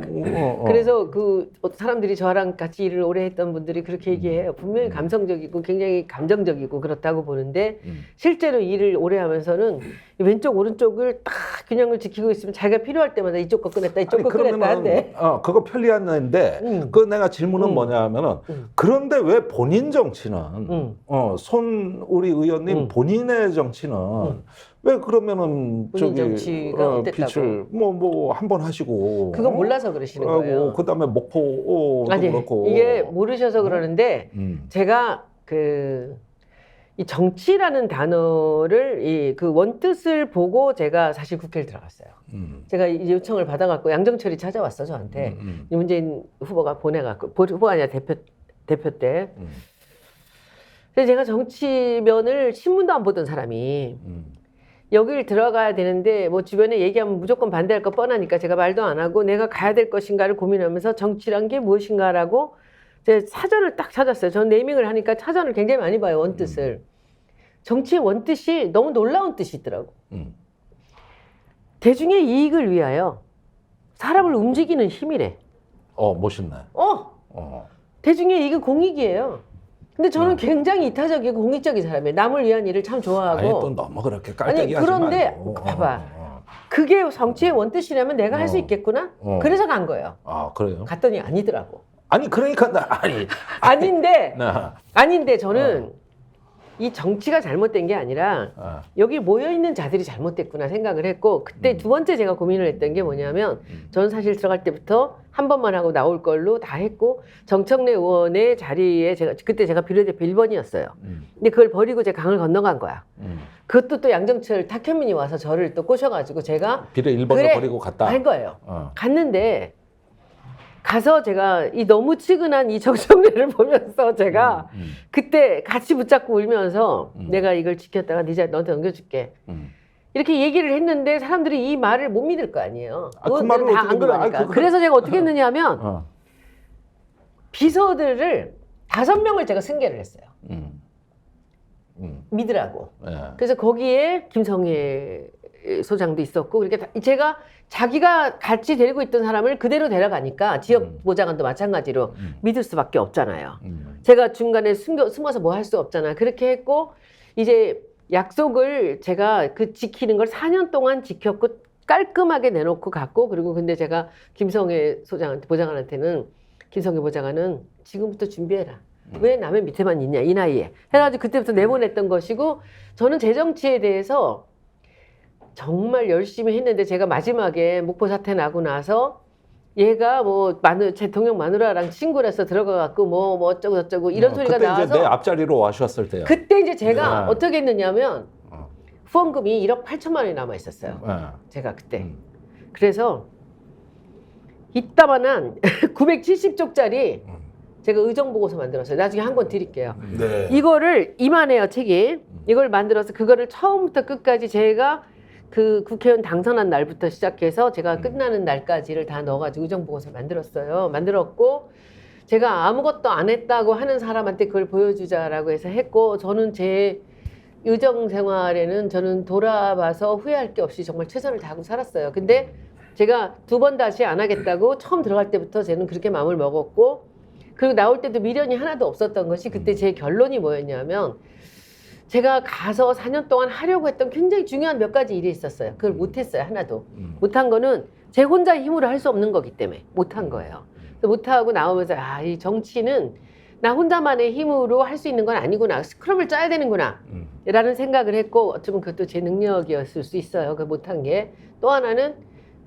그래서 그 사람들이 저랑 같이 일을 오래 했던 분들이 그렇게 얘기해요. 분명히 감성적이고 굉장히 감정적이고 그렇다고 보는데 실제로 일을 오래 하면서는 왼쪽 오른쪽을 딱 균형을 지키고 있으면 자기가 필요할 때마다 이쪽 거 꺼냈다 이쪽 거 꺼냈다 한데. 그거 편리한데 그 내가 질문은 뭐냐면은 그런데 왜 본인 정치는 손 우리 의원님 본인의 정치는 왜 그러면은 본인 정치가 어땠다고? 빛을 뭐 한 번 하시고 그거 몰라서 그러시는 거예요. 그다음에 목포도 아니 그렇고 이게 모르셔서 그러는데 음. 제가 이 정치라는 단어를 그 원뜻을 보고 제가 사실 국회를 들어갔어요. 제가 이 요청을 받아갖고 양정철이 찾아왔어 저한테. 이 문재인 후보가 보내갖고 후보가 아니라 대표 때. 그래서 제가 정치면을 신문도 안 보던 사람이 여길 들어가야 되는데 뭐 주변에 얘기하면 무조건 반대할 거 뻔하니까 제가 말도 안 하고 내가 가야 될 것인가를 고민하면서 정치란 게 무엇인가라고 제 사전을 딱 찾았어요. 저는 네이밍을 하니까 사전을 굉장히 많이 봐요. 원뜻을. 정치의 원뜻이 너무 놀라운 뜻이 있더라고. 대중의 이익을 위하여 사람을 움직이는 힘이래. 멋있네. 대중의 이익은 공익이에요. 근데 저는 굉장히 이타적이고 공익적인 사람이에요. 남을 위한 일을 참 좋아하고. 아니 또 너무 그렇게 깔때기 하지 그런데 말고. 봐봐. 그게 정치의 원뜻이라면 내가 할 수 있겠구나. 그래서 간 거예요. 그래요? 갔더니 아니더라고. 아니 그러니까 아닌데 나 아닌데 저는 이 정치가 잘못된 게 아니라 여기 모여 있는 자들이 잘못됐구나 생각을 했고 그때 두 번째 제가 고민을 했던 게 뭐냐면 저는 사실 들어갈 때부터 한 번만 하고 나올 걸로 다 했고 정청래 의원의 자리에 그때 제가 비례대표 1번이었어요. 근데 그걸 버리고 제가 강을 건너간 거야. 그것도 또 양정철 탁현민이 와서 저를 또 꼬셔가지고 제가 비례 1번을 버리고 갔다. 한 거예요. 갔는데 가서 제가 이 너무 치근한 이 정청래를 보면서 제가 그때 같이 붙잡고 울면서 내가 이걸 지켰다가 네 자리 너한테 넘겨줄게. 이렇게 얘기를 했는데 사람들이 이 말을 못 믿을 거 아니에요. 그 말을 다 어떻게 안 믿어? 그러니까. 그래서 제가 어떻게 했느냐 하면 비서들을 5명을 제가 승계를 했어요. 믿으라고. 그래서 거기에 김성애 소장도 있었고 그렇게 제가 자기가 같이 데리고 있던 사람을 그대로 데려가니까 지역 보좌관도 마찬가지로 믿을 수밖에 없잖아요. 제가 중간에 숨어서 뭐 할 수 없잖아요. 그렇게 했고 이제 약속을 제가 그 지키는 걸 4년 동안 지켰고 깔끔하게 내놓고 갔고 그리고 근데 제가 김성애 보좌관한테는 김성애 보좌관은 지금부터 준비해라. 왜 남의 밑에만 있냐 이 나이에 해가지고 그때부터 내보냈던 것이고 저는 제 정치에 대해서 정말 열심히 했는데 제가 마지막에 목포 사태 나고 나서 얘가 뭐 대통령 마누라랑 친구라서 들어가갖고 뭐 어쩌고 저쩌고 이런 소리가 그때 나와서 이제 내 앞자리로 와셨을 때요. 그때 이제 제가 어떻게 했느냐면 후원금이 1억 8천만 원이 남아 있었어요. 제가 그때 그래서 이따만한 970쪽짜리 제가 의정보고서 만들었어요. 나중에 한 권 드릴게요. 네. 이거를 이만해요 책이. 이걸 만들어서 그거를 처음부터 끝까지 제가 그 국회의원 당선한 날부터 시작해서 제가 끝나는 날까지를 다 넣어가지고 의정보고서 만들었어요. 만들었고 제가 아무것도 안 했다고 하는 사람한테 그걸 보여주자라고 해서 했고 저는 제 의정 생활에는 저는 돌아봐서 후회할 게 없이 정말 최선을 다하고 살았어요. 근데 제가 2번 다시 안 하겠다고 처음 들어갈 때부터 저는 그렇게 마음을 먹었고 그리고 나올 때도 미련이 하나도 없었던 것이 그때 제 결론이 뭐였냐면 제가 가서 4년 동안 하려고 했던 굉장히 중요한 몇 가지 일이 있었어요. 그걸 못했어요. 하나도. 못한 거는 제 혼자 힘으로 할 수 없는 거기 때문에 못한 거예요. 그래서 못하고 나오면서 이 정치는 나 혼자만의 힘으로 할 수 있는 건 아니구나. 스크럼을 짜야 되는구나. 라는 생각을 했고 어쩌면 그것도 제 능력이었을 수 있어요. 그 못한 게. 또 하나는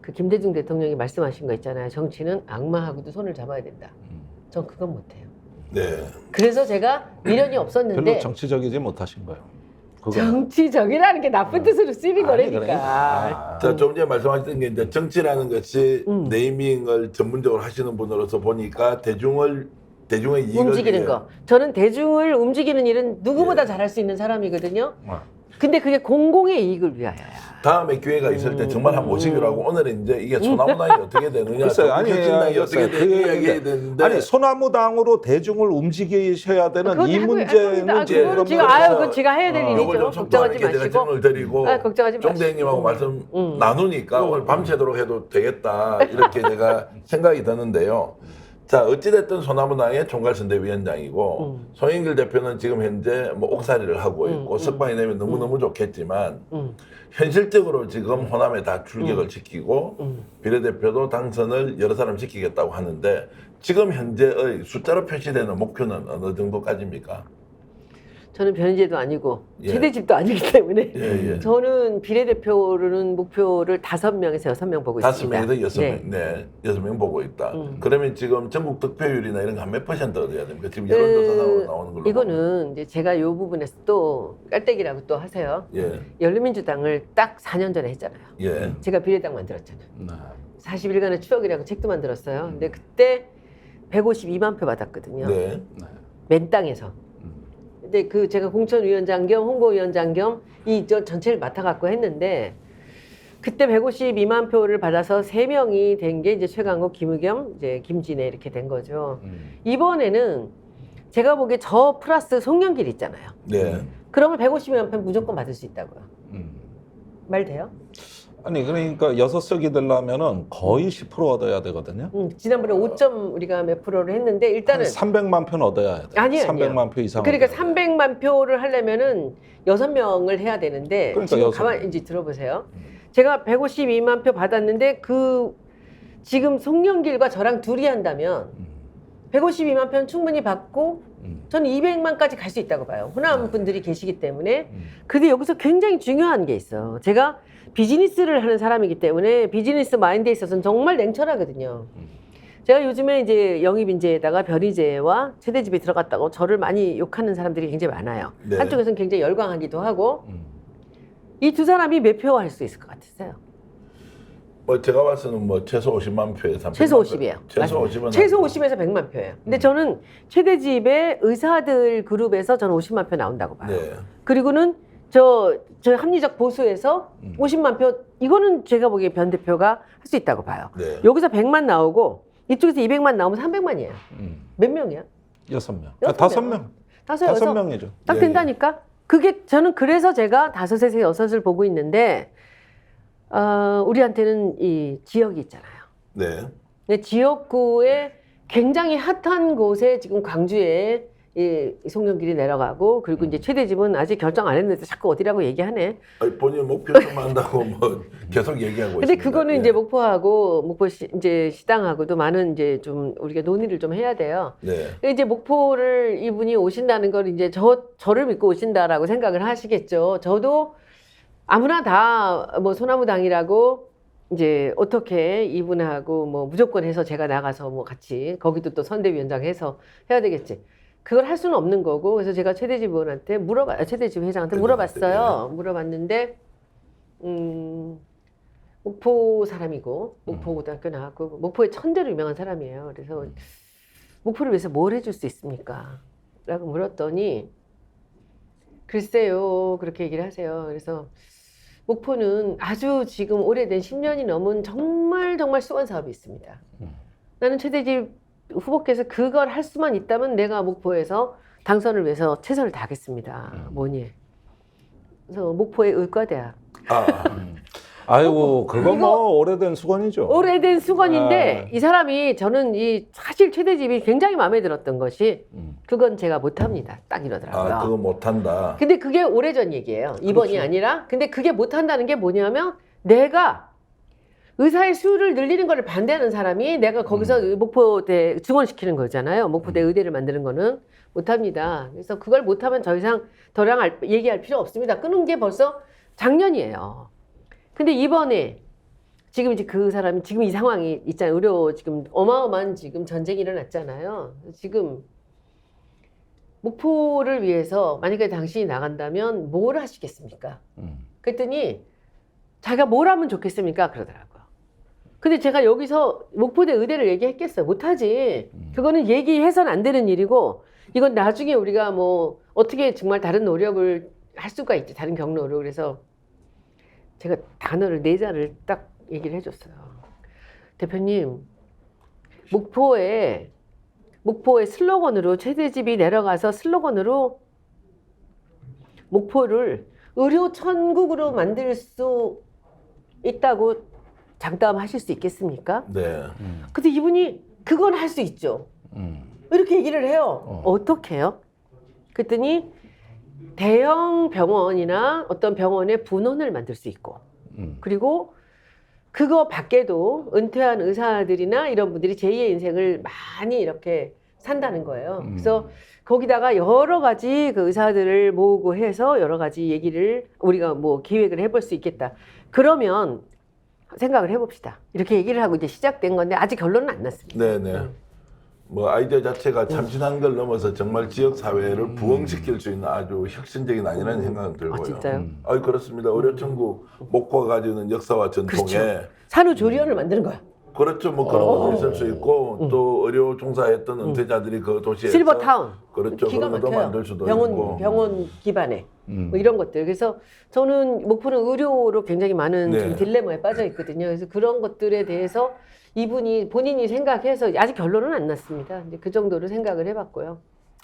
그 김대중 대통령이 말씀하신 거 있잖아요. 정치는 악마하고도 손을 잡아야 된다. 전 그건 못해요. 네. 그래서 제가 미련이 없었는데 별로 정치적이지 못하신 거예요. 정치적이라는 게 나쁜 뜻으로 쓰이는 아니, 거라니까. 자, 좀 전에 말씀하셨던 게 이제 정치라는 것이 네이밍을 전문적으로 하시는 분으로서 보니까 대중의 이익을 움직이는 위해 거. 저는 대중을 움직이는 일은 누구보다 잘할 수 있는 사람이거든요. 근데 그게 공공의 이익을 위하여야. 다음에 기회가 있을 때 정말 한번 모시기로 하고 오늘은 이제 이게 소나무당이 어떻게 되느냐, 글쎄요, 아니, 정치신당이 어떻게 글쎄요. 되느냐 이야기해야 되는데 아니 소나무당으로 대중을 움직이셔야 되는 그건 이 하고 문제는 그건 지금 지가 그건 지가 해야 될 요걸 일이죠. 좀 걱정하지 속도하게 제가 마시고. 질문을 드리고 걱정하지 마시고. 정대행님하고 말씀 나누니까 오늘 밤새도록 해도 되겠다 이렇게 제가 생각이 드는데요. 자, 어찌됐든 소나무당의 총괄선대위원장이고 송영길 대표는 지금 현재 뭐 옥살이를 하고 있고 석방이 되면 너무너무 좋겠지만 현실적으로 지금 호남에 다 출격을 시키고 비례대표도 당선을 여러 사람 시키겠다고 하는데 지금 현재의 숫자로 표시되는 목표는 어느 정도까지입니까? 저는 변희재도 아니고 예. 최대집도 아니기 때문에 예. 저는 비례대표로는 목표를 5명에서 6명 보고 있습니다. 5명에서 6명, 네, 6명 보고 있다. 그러면 지금 전국 득표율이나 이런 거 한 몇 % 얻어야 됩니까? 지금 여론조사상으로 나오는 걸로. 이거는 이제 제가 이 부분에서 또 깔때기라고 또 하세요. 예, 열린민주당을 딱 4년 전에 했잖아요. 예, 제가 비례당 만들었잖아요. 네. 40일간의 추억이라고 책도 만들었어요. 근데 그때 152만 표 받았거든요. 네, 맨 땅에서. 근데 그 제가 공천위원장 겸 홍보위원장 겸 이 전체를 맡아갖고 했는데 그때 152만 표를 받아서 3명이 된 게 이제 최강욱, 김의겸, 이제 김진애 이렇게 된 거죠. 이번에는 제가 보기에 저 플러스 송영길 있잖아요. 네. 그러면 152만 표 무조건 받을 수 있다고요. 말 돼요? 아니 그러니까 6석이 되려면은 거의 10% 얻어야 되거든요. 지난번에 5점 우리가 몇 프로를 했는데 일단은 300만 표는 얻어야 돼. 아니에요. 300만 표 이상. 그러니까 얻어야 돼. 300만 표를 하려면은 6명을 해야 되는데 그러니까 지금 6명. 가만히 이제 들어보세요. 제가 152만 표 받았는데 그 지금 송영길과 저랑 둘이 한다면 152만 표는 충분히 받고 저는 200만까지 갈 수 있다고 봐요. 호남 분들이 계시기 때문에. 근데 여기서 굉장히 중요한 게 있어. 제가 비즈니스를 하는 사람이기 때문에 비즈니스 마인드에 있어서는 정말 냉철하거든요. 제가 요즘에 이제 영입인재에다가 변희재와 최대집에 들어갔다고 저를 많이 욕하는 사람들이 굉장히 많아요. 네. 한쪽에서는 굉장히 열광하기도 하고 이 두 사람이 몇 표 할 수 있을 것 같으세요? 뭐 제가 봐서는 뭐 최소 50만 표에서 최소 50이에요. 최소 50은 최소 50에서 100만 표예요. 근데 저는 최대집의 의사들 그룹에서 저는 50만 표 나온다고 봐요. 네. 그리고는 저 합리적 보수에서 50만 표 이거는 제가 보기에 변 대표가 할 수 있다고 봐요. 네. 여기서 100만 나오고 이쪽에서 200만 나오면 300만이에요. 몇 명이야? 6명. 여섯 5명. 명. 5명이죠. 딱 예, 된다니까? 그게 저는 그래서 제가 5에서 6을 보고 있는데 우리한테는 이 지역이 있잖아요. 네. 근데 지역구에 굉장히 핫한 곳에 지금 광주에 이 송영길이 내려가고 그리고 이제 최대집은 아직 결정 안 했는데 자꾸 어디라고 얘기하네. 아니, 본인 목표 좀 한다고 뭐 계속 얘기하고 근데 있습니다. 그거는 예. 이제 목포하고 이제 시당하고도 많은 이제 좀 우리가 논의를 좀 해야 돼요. 네. 이제 목포를 이분이 오신다는 걸 이제 저를 믿고 오신다라고 생각을 하시겠죠. 저도 아무나 다 뭐 소나무당이라고 이제 어떻게 이분하고 뭐 무조건 해서 제가 나가서 뭐 같이 거기도 또 선대위원장 해서 해야 되겠지. 그걸 할 수는 없는 거고 그래서 제가 최대집 의원한테 최대집 회장한테 물어봤어요. 물어봤는데 목포 사람이고 목포고등학교 나왔고 목포의 천재로 유명한 사람이에요. 그래서 목포를 위해서 뭘 해줄 수 있습니까? 라고 물었더니 글쎄요 그렇게 얘기를 하세요. 그래서 목포는 아주 지금 오래된 10년이 넘은 정말 수원 사업이 있습니다. 나는 최대집 후보께서 그걸 할 수만 있다면 내가 목포에서 당선을 위해서 최선을 다하겠습니다. 뭐니? 그래서 목포의 의과대학. 아이고 그건 뭐 오래된 수건이죠. 오래된 수건인데 이 사람이 저는 이 사실 최대집이 굉장히 마음에 들었던 것이 그건 제가 못합니다. 딱 이러더라고요. 아, 그거 못한다. 근데 그게 오래전 얘기예요. 이번이 그렇죠. 아니라. 근데 그게 못한다는 게 뭐냐면 내가 의사의 수를 늘리는 걸 반대하는 사람이 내가 거기서 목포대 증원시키는 거잖아요. 목포대 의대를 만드는 거는 못합니다. 그래서 그걸 못하면 더 이상 더랑 얘기할 필요 없습니다. 끊은 게 벌써 작년이에요. 근데 이번에 지금 이제 그 사람이 지금 이 상황이 있잖아요. 의료 지금 어마어마한 지금 전쟁이 일어났잖아요. 지금 목포를 위해서 만약에 당신이 나간다면 뭘 하시겠습니까? 그랬더니 자기가 뭘 하면 좋겠습니까? 그러더라고요. 근데 제가 여기서 목포대 의대를 얘기했겠어요? 못하지. 그거는 얘기해서는 안 되는 일이고 이건 나중에 우리가 뭐 어떻게 정말 다른 노력을 할 수가 있지. 다른 경로로. 그래서 제가 단어를 4자를 딱 얘기를 해줬어요. 대표님, 목포의 슬로건으로 최대집이 내려가서 슬로건으로 목포를 의료 천국으로 만들 수 있다고 장담하실 수 있겠습니까? 네. 근데 이분이 그건 할 수 있죠. 이렇게 얘기를 해요. 어떻게 해요? 그랬더니 대형 병원이나 어떤 병원의 분원을 만들 수 있고 그리고 그거 밖에도 은퇴한 의사들이나 이런 분들이 제2의 인생을 많이 이렇게 산다는 거예요. 그래서 거기다가 여러 가지 그 의사들을 모으고 해서 여러 가지 얘기를 우리가 뭐 기획을 해볼 수 있겠다. 그러면 생각을 해봅시다. 이렇게 얘기를 하고 이제 시작된 건데 아직 결론은 안 났습니다. 네네. 뭐 아이디어 자체가 참신한 걸 넘어서 정말 지역 사회를 부흥시킬 수 있는 아주 혁신적인 아니라는 생각은 들고요. 아 진짜요? 아이 그렇습니다. 의료천국 목포가 가지는 역사와 전통에 그렇죠. 산후조리원을 만드는 거야. 그렇죠. 뭐 그런 것도 있을 수 있고 또 의료 종사했던 은퇴자들이 그 도시에서 실버타운. 그렇죠. 기가 그런 것도 막혀요. 만들 수도 있고. 병원 기반에 뭐 이런 것들. 그래서 저는 목포는 의료로 굉장히 많은 네. 좀 딜레마에 빠져 있거든요. 그래서 그런 것들에 대해서 이분이 본인이 생각해서 아직 결론은 안 났습니다. 이제 그 정도로 생각을 해봤고요.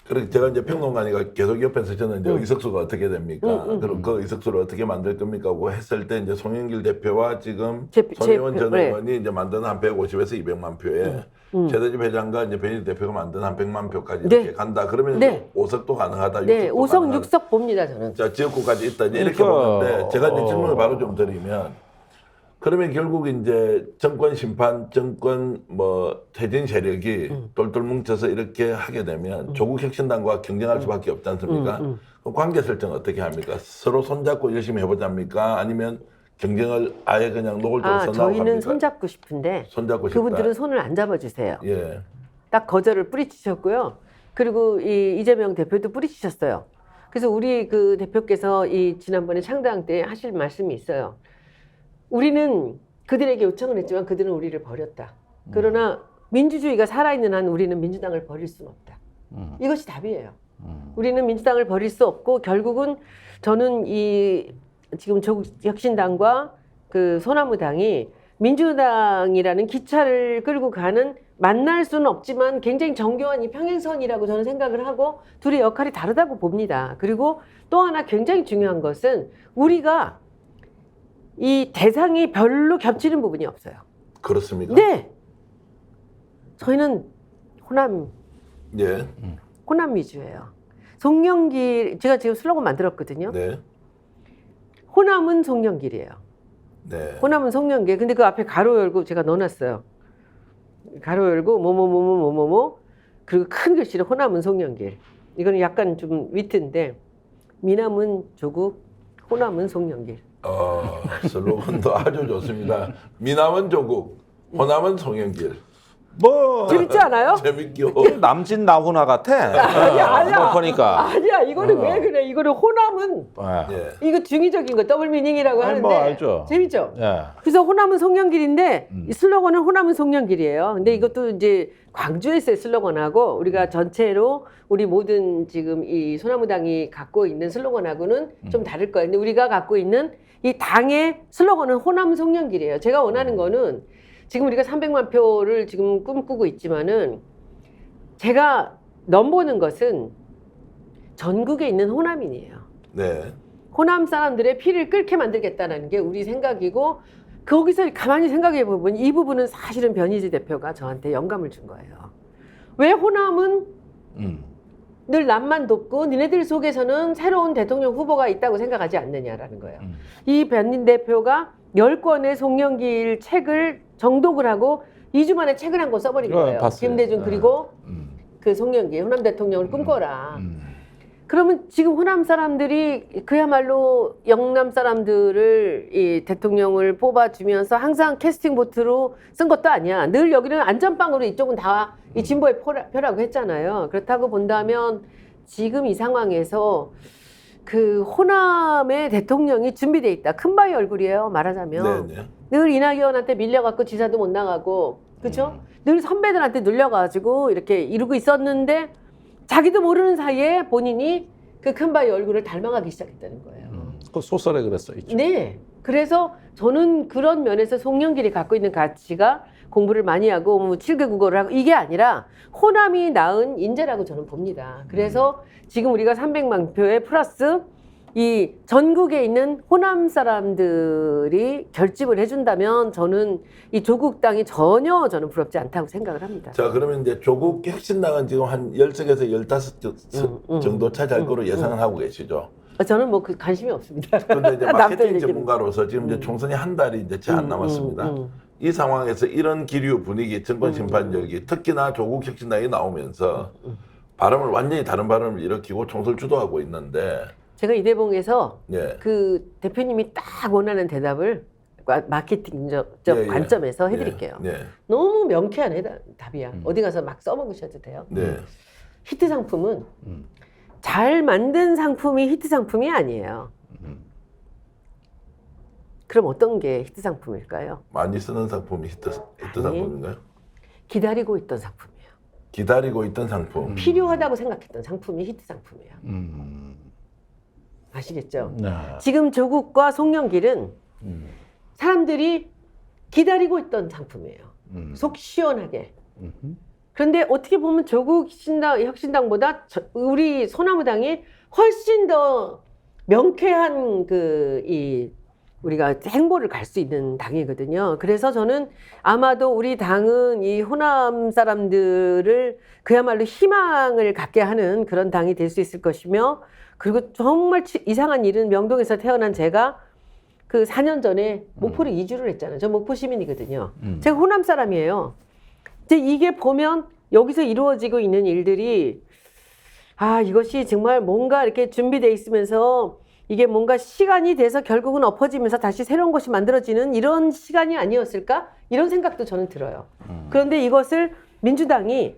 그래서 제가 이제 평론가니까 계속 옆에서 저는 이제 의석수가 어떻게 됩니까? 그럼 그 의석수를 어떻게 만들 겁니까? 하고 했을 때 이제 송영길 대표와 지금 손혜원 전 의원이 이제 만드는 한 150에서 200만 표에 최대집 회장과 이제 변희 대표가 만드는 한 100만 표까지 네. 이렇게 간다. 그러면 네. 5석도 가능하다. 네, 6석도 5석, 가능하다. 6석 봅니다, 저는. 자, 지역구까지 있다. 이제 이렇게 그러니까, 보는데 제가 이제 질문을 바로 좀 드리면 그러면 결국 이제 정권 심판, 정권 뭐 퇴진 세력이 똘똘 뭉쳐서 이렇게 하게 되면 조국 혁신당과 경쟁할 수밖에 없지 않습니까? 그럼 관계 설정 어떻게 합니까? 서로 손잡고 열심히 해보자입니까? 아니면 경쟁을 아예 그냥 노골적으로 선언하고 저희는 합니까? 손잡고 싶은데 손잡고 싶다. 그분들은 손을 안 잡아주세요. 예. 딱 거절을 뿌리치셨고요. 그리고 이재명 대표도 뿌리치셨어요. 그래서 우리 그 대표께서 이 지난번에 창당 때 하실 말씀이 있어요. 우리는 그들에게 요청을 했지만 그들은 우리를 버렸다. 그러나 민주주의가 살아있는 한 우리는 민주당을 버릴 수는 없다. 이것이 답이에요. 우리는 민주당을 버릴 수 없고 결국은 저는 이 지금 조국 혁신당과 그 소나무당이 민주당이라는 기차를 끌고 가는 만날 수는 없지만 굉장히 정교한 이 평행선이라고 저는 생각을 하고 둘의 역할이 다르다고 봅니다. 그리고 또 하나 굉장히 중요한 것은 우리가 이 대상이 별로 겹치는 부분이 없어요. 그렇습니까? 네. 저희는 호남 예. 위주예요. 송영길 제가 지금 슬로건 만들었거든요. 네. 호남은 송영길이에요. 네. 호남은 송영길. 근데 그 앞에 가로 열고 제가 넣어놨어요. 가로 열고 뭐뭐뭐뭐뭐뭐 그리고 큰 글씨로 호남은 송영길. 이거는 약간 좀 위트인데 미남은 조국, 호남은 송영길. 슬로건도 아주 좋습니다. 미남은 조국, 호남은 송영길. 뭐 재밌지 않아요? 재밌겨. 남진 나훈아 같아. 아니야. 뭐 보니까. 아니야. 이거는 왜 그래? 이거는 호남은 예. 이거 중의적인 거 더블 미닝이라고 아니, 하는데 뭐 알죠. 재밌죠? 예. 그래서 호남은 송영길인데 이 슬로건은 호남은 송영길이에요. 근데 이것도 이제 광주에서의 슬로건하고 우리가 전체로 우리 모든 지금 이 소나무당이 갖고 있는 슬로건하고는 좀 다를 거예요. 근데 우리가 갖고 있는 이 당의 슬로건은 호남 송영길이에요. 제가 원하는 거는 지금 우리가 300만 표를 지금 꿈꾸고 있지만은 제가 넘보는 것은 전국에 있는 호남인이에요. 네. 호남 사람들의 피를 끓게 만들겠다는 게 우리 생각이고 거기서 가만히 생각해 보면 이 부분은 사실은 변희재 대표가 저한테 영감을 준 거예요. 왜 호남은 늘 남만 돕고 니네들 속에서는 새로운 대통령 후보가 있다고 생각하지 않느냐라는 거예요. 이 변희 대표가 10권의 송영길 책을 정독을 하고 2주 만에 책을 한 권 써버린 거예요. 봤어요. 김대중 그리고 그 송영길 호남 대통령을 꿈꿔라. 그러면 지금 호남 사람들이 그야말로 영남 사람들을 이 대통령을 뽑아주면서 항상 캐스팅 보트로 쓴 것도 아니야. 늘 여기는 안전빵으로 이쪽은 다 이 진보의 표라고 했잖아요. 그렇다고 본다면 지금 이 상황에서 그 호남의 대통령이 준비돼 있다. 큰바위 얼굴이에요. 말하자면. 네. 늘 이낙연한테 밀려갖고 지사도 못 나가고 그렇죠? 늘 선배들한테 눌려가지고 이렇게 이루고 있었는데 자기도 모르는 사이에 본인이 그 큰바위 얼굴을 닮아가기 시작했다는 거예요. 그 소설에 그랬어요. 네. 그래서 저는 그런 면에서 송영길이 갖고 있는 가치가 공부를 많이 하고 뭐 7개 국어를 하고 이게 아니라 호남이 낳은 인재라고 저는 봅니다. 그래서 지금 우리가 300만 표에 플러스 이 전국에 있는 호남 사람들이 결집을 해준다면 저는 이 조국 당이 전혀 저는 부럽지 않다고 생각을 합니다. 자, 그러면 이제 조국 혁신당은 지금 한 10석에서 15석 정도 차지할 거로 예상을 하고 계시죠. 저는 뭐 그 관심이 없습니다. 그런데 이제 남들 마케팅 얘기는. 전문가로서 지금 이제 총선이 한 달이 이제 채 안 남았습니다. 이 상황에서 이런 기류 분위기, 정권 심판 열기, 특히나 조국 혁신당이 나오면서 발언을 완전히 다른 발언을 일으키고 총선을 주도하고 있는데, 제가 이대봉에서 예, 그 대표님이 딱 원하는 대답을 마케팅적 예, 예. 관점에서 해드릴게요. 네, 너무 명쾌한 답이야. 어디 가서 막 써먹으셔도 돼요. 네, 히트 상품은 잘 만든 상품이 히트 상품이 아니에요. 그럼 어떤 게 히트 상품일까요? 많이 쓰는 상품이 히트 아니. 상품인가요? 기다리고 있던 상품이에요. 기다리고 있던 상품. 필요하다고 생각했던 상품이 히트 상품이에요. 아시겠죠? 네. 지금 조국과 송영길은 사람들이 기다리고 있던 상품이에요. 속 시원하게. 그런데 어떻게 보면 조국 혁신당보다 우리 소나무당이 훨씬 더 명쾌한 우리가 행보를 갈 수 있는 당이거든요. 그래서 저는 아마도 우리 당은 이 호남 사람들을 그야말로 희망을 갖게 하는 그런 당이 될 수 있을 것이며, 그리고 정말 이상한 일은 명동에서 태어난 제가 그 4년 전에 목포로 이주를 했잖아요. 저 목포 시민이거든요. 제가 호남 사람이에요. 근데 이게 보면 여기서 이루어지고 있는 일들이 이것이 정말 뭔가 이렇게 준비돼 있으면서 이게 뭔가 시간이 돼서 결국은 엎어지면서 다시 새로운 것이 만들어지는 이런 시간이 아니었을까? 이런 생각도 저는 들어요. 그런데 이것을 민주당이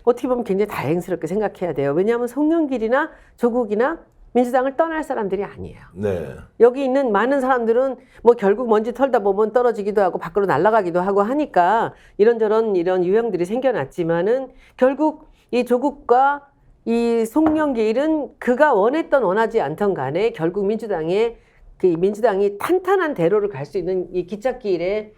어떻게 보면 굉장히 다행스럽게 생각해야 돼요. 왜냐하면 송영길이나 조국이나 민주당을 떠날 사람들이 아니에요. 네. 여기 있는 많은 사람들은 뭐 결국 먼지 털다 보면 떨어지기도 하고 밖으로 날아가기도 하고 하니까 이런 유형들이 생겨났지만은 결국 이 조국과 이 송영길은 그가 원하지 않던 간에 결국 민주당이 탄탄한 대로를 갈 수 있는 이 기찻길에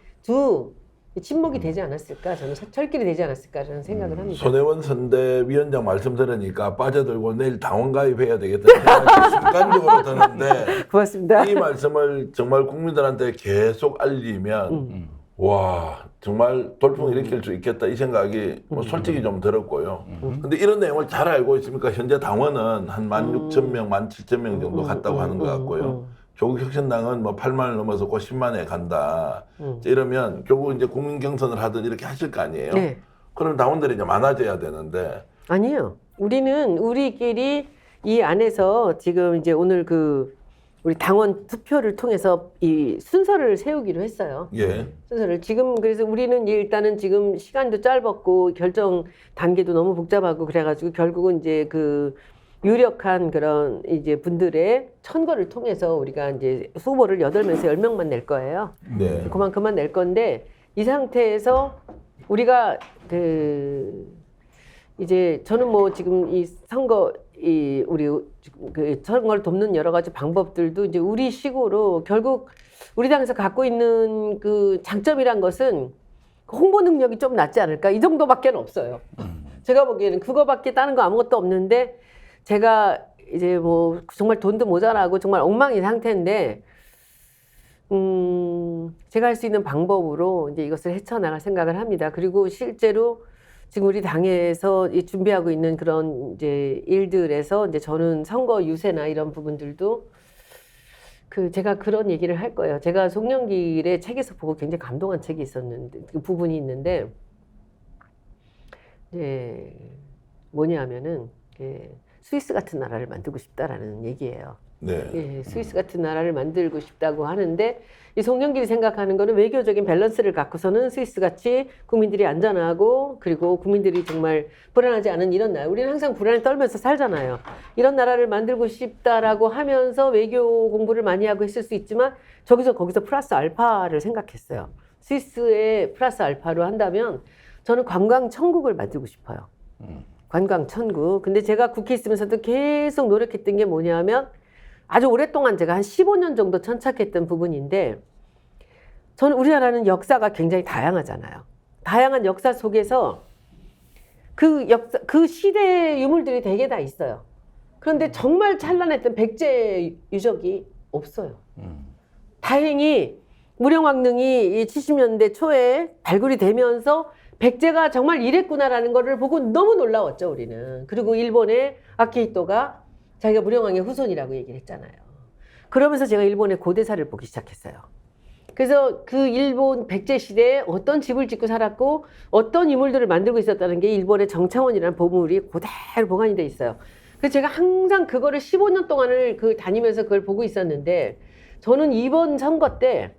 침묵이 되지 않았을까, 저는 철길이 되지 않았을까라는 생각을 합니다. 손혜원 선대위원장 말씀 들으니까 빠져들고 내일 당원 가입해야 되겠다는 생각이 순간적으로 드는데, 고맙습니다. 이 말씀을 정말 국민들한테 계속 알리면 와, 정말 돌풍 일으킬 수 있겠다 이 생각이 뭐 솔직히 좀 들었고요. 근데 이런 내용을 잘 알고 있으니까 현재 당원은 한 16,000명, 17,000명 정도 갔다고 하는 것 같고요. 조국 혁신당은 뭐 8만을 넘어서 곧 10만에 간다. 이러면 결국 이제 국민 경선을 하든 이렇게 하실 거 아니에요. 네. 그럼 당원들이 이제 많아져야 되는데. 아니요. 우리끼리 이 안에서 지금 이제 오늘 우리 당원 투표를 통해서 이 순서를 세우기로 했어요. 예. 순서를 그래서 우리는 일단은 지금 시간도 짧았고 결정 단계도 너무 복잡하고 그래가지고 결국은 이제 유력한 그런 이제 분들의 천거를 통해서 우리가 이제 후보를 8명에서 10명만 낼 거예요. 네. 그만큼만 낼 건데, 이 상태에서 우리가 이제 저는 뭐 지금 이 선거 우리 선거를 돕는 여러 가지 방법들도 이제 우리 식으로 결국 우리 당에서 갖고 있는 그 장점이란 것은 홍보 능력이 좀 낫지 않을까, 이 정도밖에 없어요. 제가 보기에는 그거밖에 다른 거 아무것도 없는데, 제가 이제 뭐 정말 돈도 모자라고 정말 엉망인 상태인데, 제가 할 수 있는 방법으로 이제 이것을 헤쳐나갈 생각을 합니다. 그리고 실제로 지금 우리 당에서 준비하고 있는 그런 이제 일들에서 이제 저는 선거 유세나 이런 부분들도 제가 그런 얘기를 할 거예요. 제가 송영길의 책에서 보고 굉장히 감동한 책이 있었는데, 그 부분이 있는데, 뭐냐면은 스위스 같은 나라를 만들고 싶다라는 얘기예요. 네. 스위스 같은 나라를 만들고 싶다고 하는데, 이 송영길이 생각하는 거는 외교적인 밸런스를 갖고서는 스위스같이 국민들이 안전하고 그리고 국민들이 정말 불안하지 않은 이런 나라, 우리는 항상 불안에 떨면서 살잖아요. 이런 나라를 만들고 싶다라고 하면서 외교 공부를 많이 하고 있을 수 있지만 거기서 플러스 알파를 생각했어요. 스위스에 플러스 알파로 한다면 저는 관광 천국을 만들고 싶어요. 관광 천국. 근데 제가 국회에 있으면서도 계속 노력했던 게 뭐냐면, 아주 오랫동안 제가 한 15년 정도 천착했던 부분인데, 저는 우리나라는 역사가 굉장히 다양하잖아요. 다양한 역사 속에서 그 시대의 유물들이 되게 다 있어요. 그런데 정말 찬란했던 백제 유적이 없어요. 다행히 무령왕릉이 이 70년대 초에 발굴이 되면서 백제가 정말 이랬구나라는 거를 보고 너무 놀라웠죠, 우리는. 그리고 일본의 아키히토가 자기가 무령왕의 후손이라고 얘기를 했잖아요. 그러면서 제가 일본의 고대사를 보기 시작했어요. 그래서 그 일본 백제 시대에 어떤 집을 짓고 살았고 어떤 인물들을 만들고 있었다는 게 일본의 정창원이라는 보물이 그대로 보관이 돼 있어요. 그래서 제가 항상 그거를 15년 동안을 다니면서 그걸 보고 있었는데 저는 이번 선거 때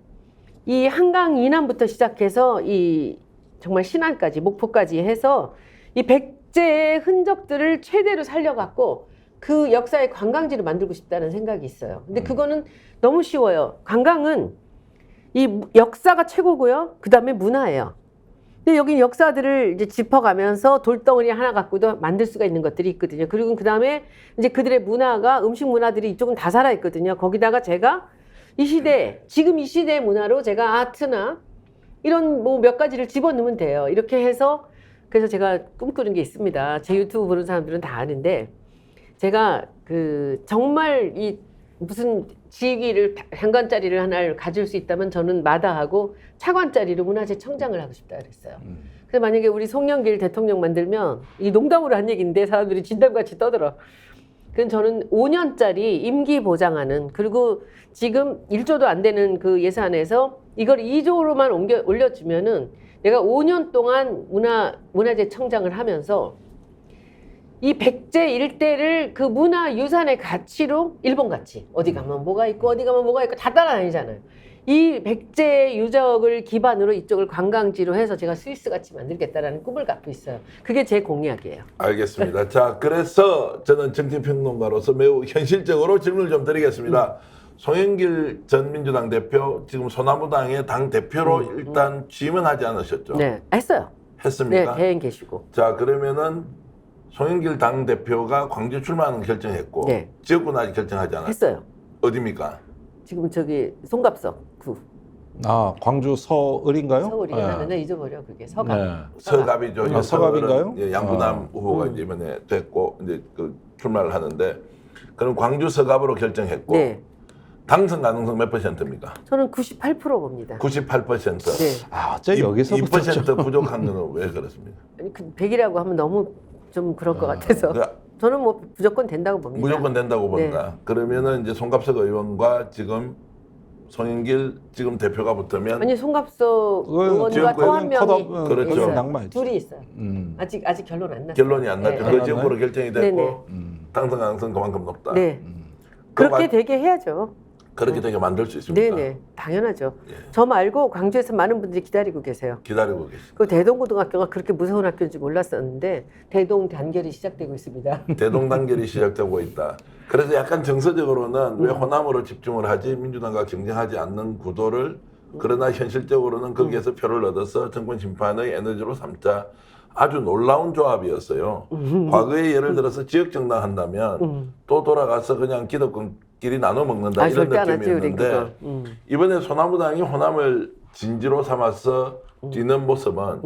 이 한강 이남부터 시작해서 이 정말 신안까지 목포까지 해서 이 백제의 흔적들을 최대로 살려갖고 그 역사의 관광지를 만들고 싶다는 생각이 있어요. 근데 그거는 너무 쉬워요. 관광은 이 역사가 최고고요. 그 다음에 문화예요. 근데 여기 역사들을 이제 짚어가면서 돌덩어리 하나 갖고도 만들 수가 있는 것들이 있거든요. 그리고 그 다음에 이제 그들의 문화가 음식 문화들이 이쪽은 다 살아있거든요. 거기다가 제가 이 시대, 지금 이 시대의 문화로 제가 아트나 이런 뭐 몇 가지를 집어넣으면 돼요. 이렇게 해서 그래서 제가 꿈꾸는 게 있습니다. 제 유튜브 보는 사람들은 다 아는데 제가 정말 이 무슨 지위를 장관짜리를 하나를 가질 수 있다면 저는 마다하고 차관짜리로 문화재 청장을 하고 싶다 그랬어요. 그래서 만약에 우리 송영길 대통령 만들면 이 농담으로 한 얘기인데 사람들이 진담같이 떠들어. 그건 저는 5년짜리 임기 보장하는 그리고 지금 1조도 안 되는 그 예산에서 이걸 2조로만 올려주면은 내가 5년 동안 문화재 청장을 하면서 이 백제 일대를 그 문화유산의 가치로 일본 가치 어디 가면 뭐가 있고 어디 가면 뭐가 있고 다 따라다니잖아요. 이 백제 유적을 기반으로 이쪽을 관광지로 해서 제가 스위스 같이 만들겠다라는 꿈을 갖고 있어요. 그게 제 공약이에요. 알겠습니다. 자, 그래서 저는 정치평론가로서 매우 현실적으로 질문을 좀 드리겠습니다. 송영길 전 민주당 대표 지금 소나무당의 당 대표로 일단 취임은 하지 않으셨죠? 네, 했어요. 했습니까? 네, 대행 계시고. 자, 그러면은 송영길 당 대표가 광주 출마하는 결정했고 네. 지역구는 아직 결정하지 않았어요. 했어요. 어디입니까? 지금 저기 송갑석 구 아, 광주 서을인가요? 서울이요. 네. 나는 잊어버려 그게 서갑. 네. 서갑이죠. 아, 서갑인가요? 예, 양구남 후보가 이제 이번에 됐고 이제 출마를 하는데 그럼 광주 서갑으로 결정했고 네. 당선 가능성 몇 %입니까? 저는 98% 봅니다. 98%. 네. 아, 어째 여기서부터 2% 부족한 건 왜 그렇습니까? 아니, 100이라고 하면 너무 좀 그럴 것 같아서 그 저는 뭐 무조건 된다고 봅니다. 무조건 된다고 네. 본다. 그러면은 이제 송갑석 의원과 지금 송영길 지금 대표가 붙으면 아니 송갑석 그건 의원과 지역구에는 또 한 명이 그렇죠. 있어요. 낭만 둘이 있어요. 음. 아직 결론 안 났어요. 결론이 안 났죠. 네. 그 지역구로 결정이 됐고 네네. 당선 가능성 그만큼 높다. 네. 그럼 그렇게 되게 해야죠. 그렇게 되게 만들 수 있습니까? 네네. 당연하죠. 예. 저 말고 광주에서 많은 분들이 기다리고 계세요. 기다리고 계십니다. 그 대동고등학교가 그렇게 무서운 학교인지 몰랐었는데 대동 단결이 시작되고 있습니다. 대동단결이 시작되고 있다. 그래서 약간 정서적으로는 왜 호남으로 집중을 하지 민주당과 경쟁하지 않는 구도를 그러나 현실적으로는 거기에서 표를 얻어서 정권 심판의 에너지로 삼자 아주 놀라운 조합이었어요. 과거에 예를 들어서 지역 정당 한다면 또 돌아가서 그냥 기득권끼리 나눠 먹는다 이런 절대 안 하지 우리 느낌이었는데 그거. 이번에 소나무당이 호남을 진지로 삼아서 뛰는 모습은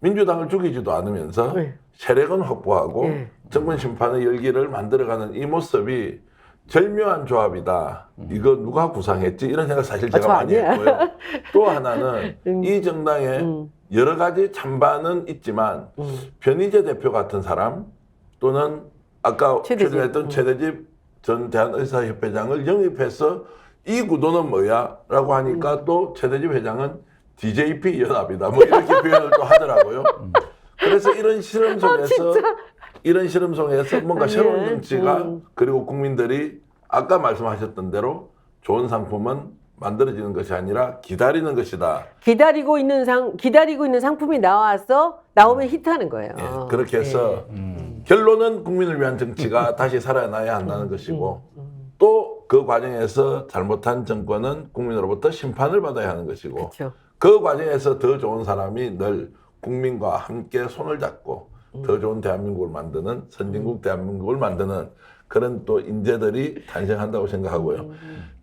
민주당을 죽이지도 않으면서 네. 세력은 확보하고 네. 정권 심판의 열기를 만들어가는 이 모습이 절묘한 조합이다. 이거 누가 구상했지? 이런 생각 사실 제가 저 많이 아니야. 했고요. 또 하나는 이 정당에 여러 가지 찬반은 있지만 변희재 대표 같은 사람 또는 아까 최대집. 출연했던 최대집 전 대한의사협회장을 영입해서 이 구도는 뭐야? 라고 하니까 또 최대집 회장은 DJP 연합이다. 뭐 이렇게 표현을 또 하더라고요. 그래서 이런 실험 속에서 뭔가 아니야. 새로운 정치가 그리고 국민들이 아까 말씀하셨던 대로 좋은 상품은 만들어지는 것이 아니라 기다리는 것이다. 기다리고 있는 상품이 나오면 히트하는 거예요. 예, 그렇게 해서 결론은 국민을 위한 정치가 다시 살아나야 한다는 것이고 또 그 과정에서 잘못한 정권은 국민으로부터 심판을 받아야 하는 것이고 그렇죠. 그 과정에서 더 좋은 사람이 늘 국민과 함께 손을 잡고 더 좋은 대한민국을 만드는 선진국 대한민국을 만드는 그런 또 인재들이 탄생한다고 생각하고요.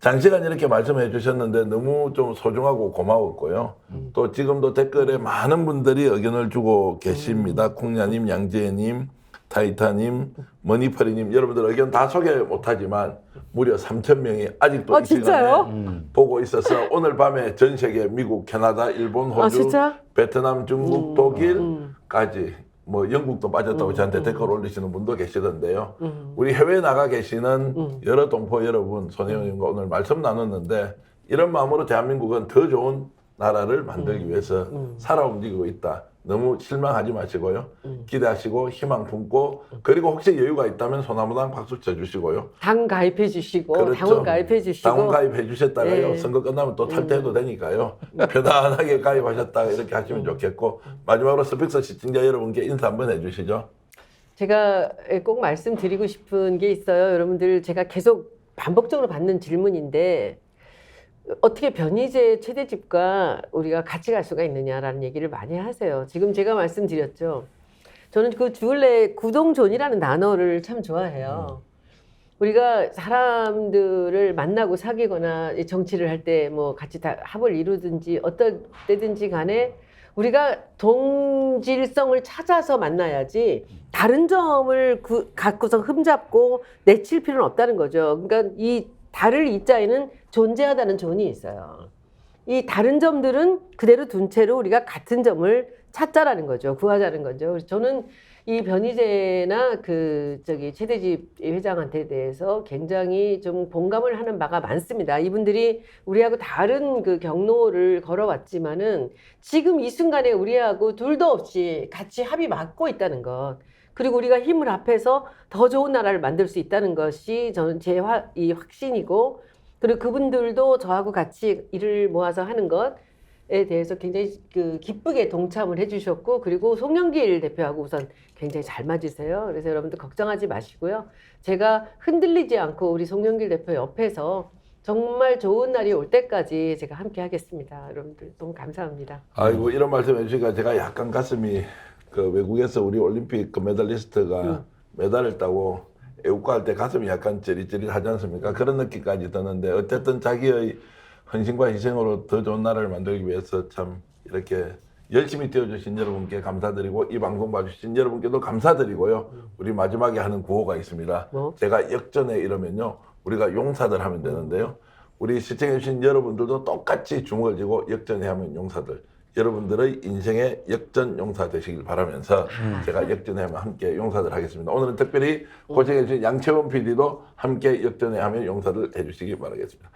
장시간 이렇게 말씀해 주셨는데 너무 좀 소중하고 고마웠고요. 또 지금도 댓글에 많은 분들이 의견을 주고 계십니다. 콩야님, 양재님, 타이타님, 머니퍼리님 여러분들 의견 다 소개 못하지만 무려 3,000명이 아직도 이 진짜요? 시간에 보고 있어서 오늘 밤에 전 세계 미국, 캐나다, 일본, 호주, 진짜? 베트남, 중국, 독일까지 뭐 영국도 빠졌다고 저한테 댓글 올리시는 분도 계시던데요. 우리 해외 나가 계시는 여러 동포 여러분, 손혜원님과 오늘 말씀 나눴는데 이런 마음으로 대한민국은 더 좋은 나라를 만들기 위해서 살아 움직이고 있다. 너무 실망하지 마시고요. 기대하시고 희망 품고 그리고 혹시 여유가 있다면 소나무당 박수 쳐주시고요. 당 가입해 주시고 그렇죠. 당원 가입해 주시고 당원 가입해 주셨다가요. 네. 선거 끝나면 또 탈퇴해도 되니까요. 편안하게 가입하셨다가 이렇게 하시면 좋겠고 마지막으로 스픽서 시청자 여러분께 인사 한번 해주시죠. 제가 꼭 말씀드리고 싶은 게 있어요. 여러분들 제가 계속 반복적으로 받는 질문인데 어떻게 변희재 최대집과 우리가 같이 갈 수가 있느냐라는 얘기를 많이 하세요. 지금 제가 말씀드렸죠. 저는 그 주을래 구동존이라는 단어를 참 좋아해요. 우리가 사람들을 만나고 사귀거나 정치를 할 때 뭐 같이 다 합을 이루든지 어떤 때든지 간에 우리가 동질성을 찾아서 만나야지 다른 점을 갖고서 흠잡고 내칠 필요는 없다는 거죠. 그러니까 이 다를 이자에는 존재하다는 존이 있어요. 이 다른 점들은 그대로 둔 채로 우리가 같은 점을 찾자라는 거죠. 구하자는 거죠. 그래서 저는 이 변희재나 최대집 회장한테 대해서 굉장히 좀 공감을 하는 바가 많습니다. 이분들이 우리하고 다른 그 경로를 걸어왔지만은 지금 이 순간에 우리하고 둘도 없이 같이 합이 맞고 있다는 것. 그리고 우리가 힘을 합해서 더 좋은 나라를 만들 수 있다는 것이 저는 제 확신이고, 그리고 그분들도 저하고 같이 일을 모아서 하는 것에 대해서 굉장히 기쁘게 동참을 해주셨고, 그리고 송영길 대표하고 우선 굉장히 잘 맞으세요. 그래서 여러분들 걱정하지 마시고요. 제가 흔들리지 않고 우리 송영길 대표 옆에서 정말 좋은 날이 올 때까지 제가 함께 하겠습니다. 여러분들 너무 감사합니다. 아이고 이런 말씀 해주시니까 제가 약간 가슴이 외국에서 우리 올림픽 금메달리스트가 메달을 따고 애국가할 때 가슴이 약간 찌릿찌릿하지 않습니까? 그런 느낌까지 드는데 어쨌든 자기의 헌신과 희생으로 더 좋은 나라를 만들기 위해서 참 이렇게 열심히 뛰어주신 여러분께 감사드리고 이 방송 봐주신 여러분께도 감사드리고요. 우리 마지막에 하는 구호가 있습니다. 제가 역전에 이러면요. 우리가 용사들 하면 되는데요. 우리 시청해주신 여러분들도 똑같이 주먹을 쥐고 역전에 하면 용사들. 여러분들의 인생의 역전 용사 되시길 바라면서 제가 역전에 하면 함께 용사들 하겠습니다. 오늘은 특별히 고생해주신 양채원 PD도 함께 역전에 하면 용사들 해주시기 바라겠습니다.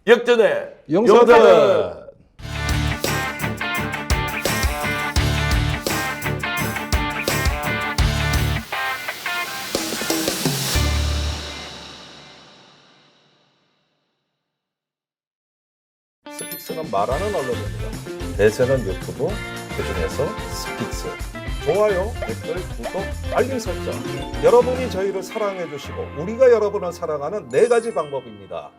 역전에 용사들! 스픽스는 말하는 언론입니다. 대세는 유튜브, 그중에서 스픽스. 좋아요, 댓글, 구독, 알림 설정. 여러분이 저희를 사랑해 주시고 우리가 여러분을 사랑하는 4가지 방법입니다.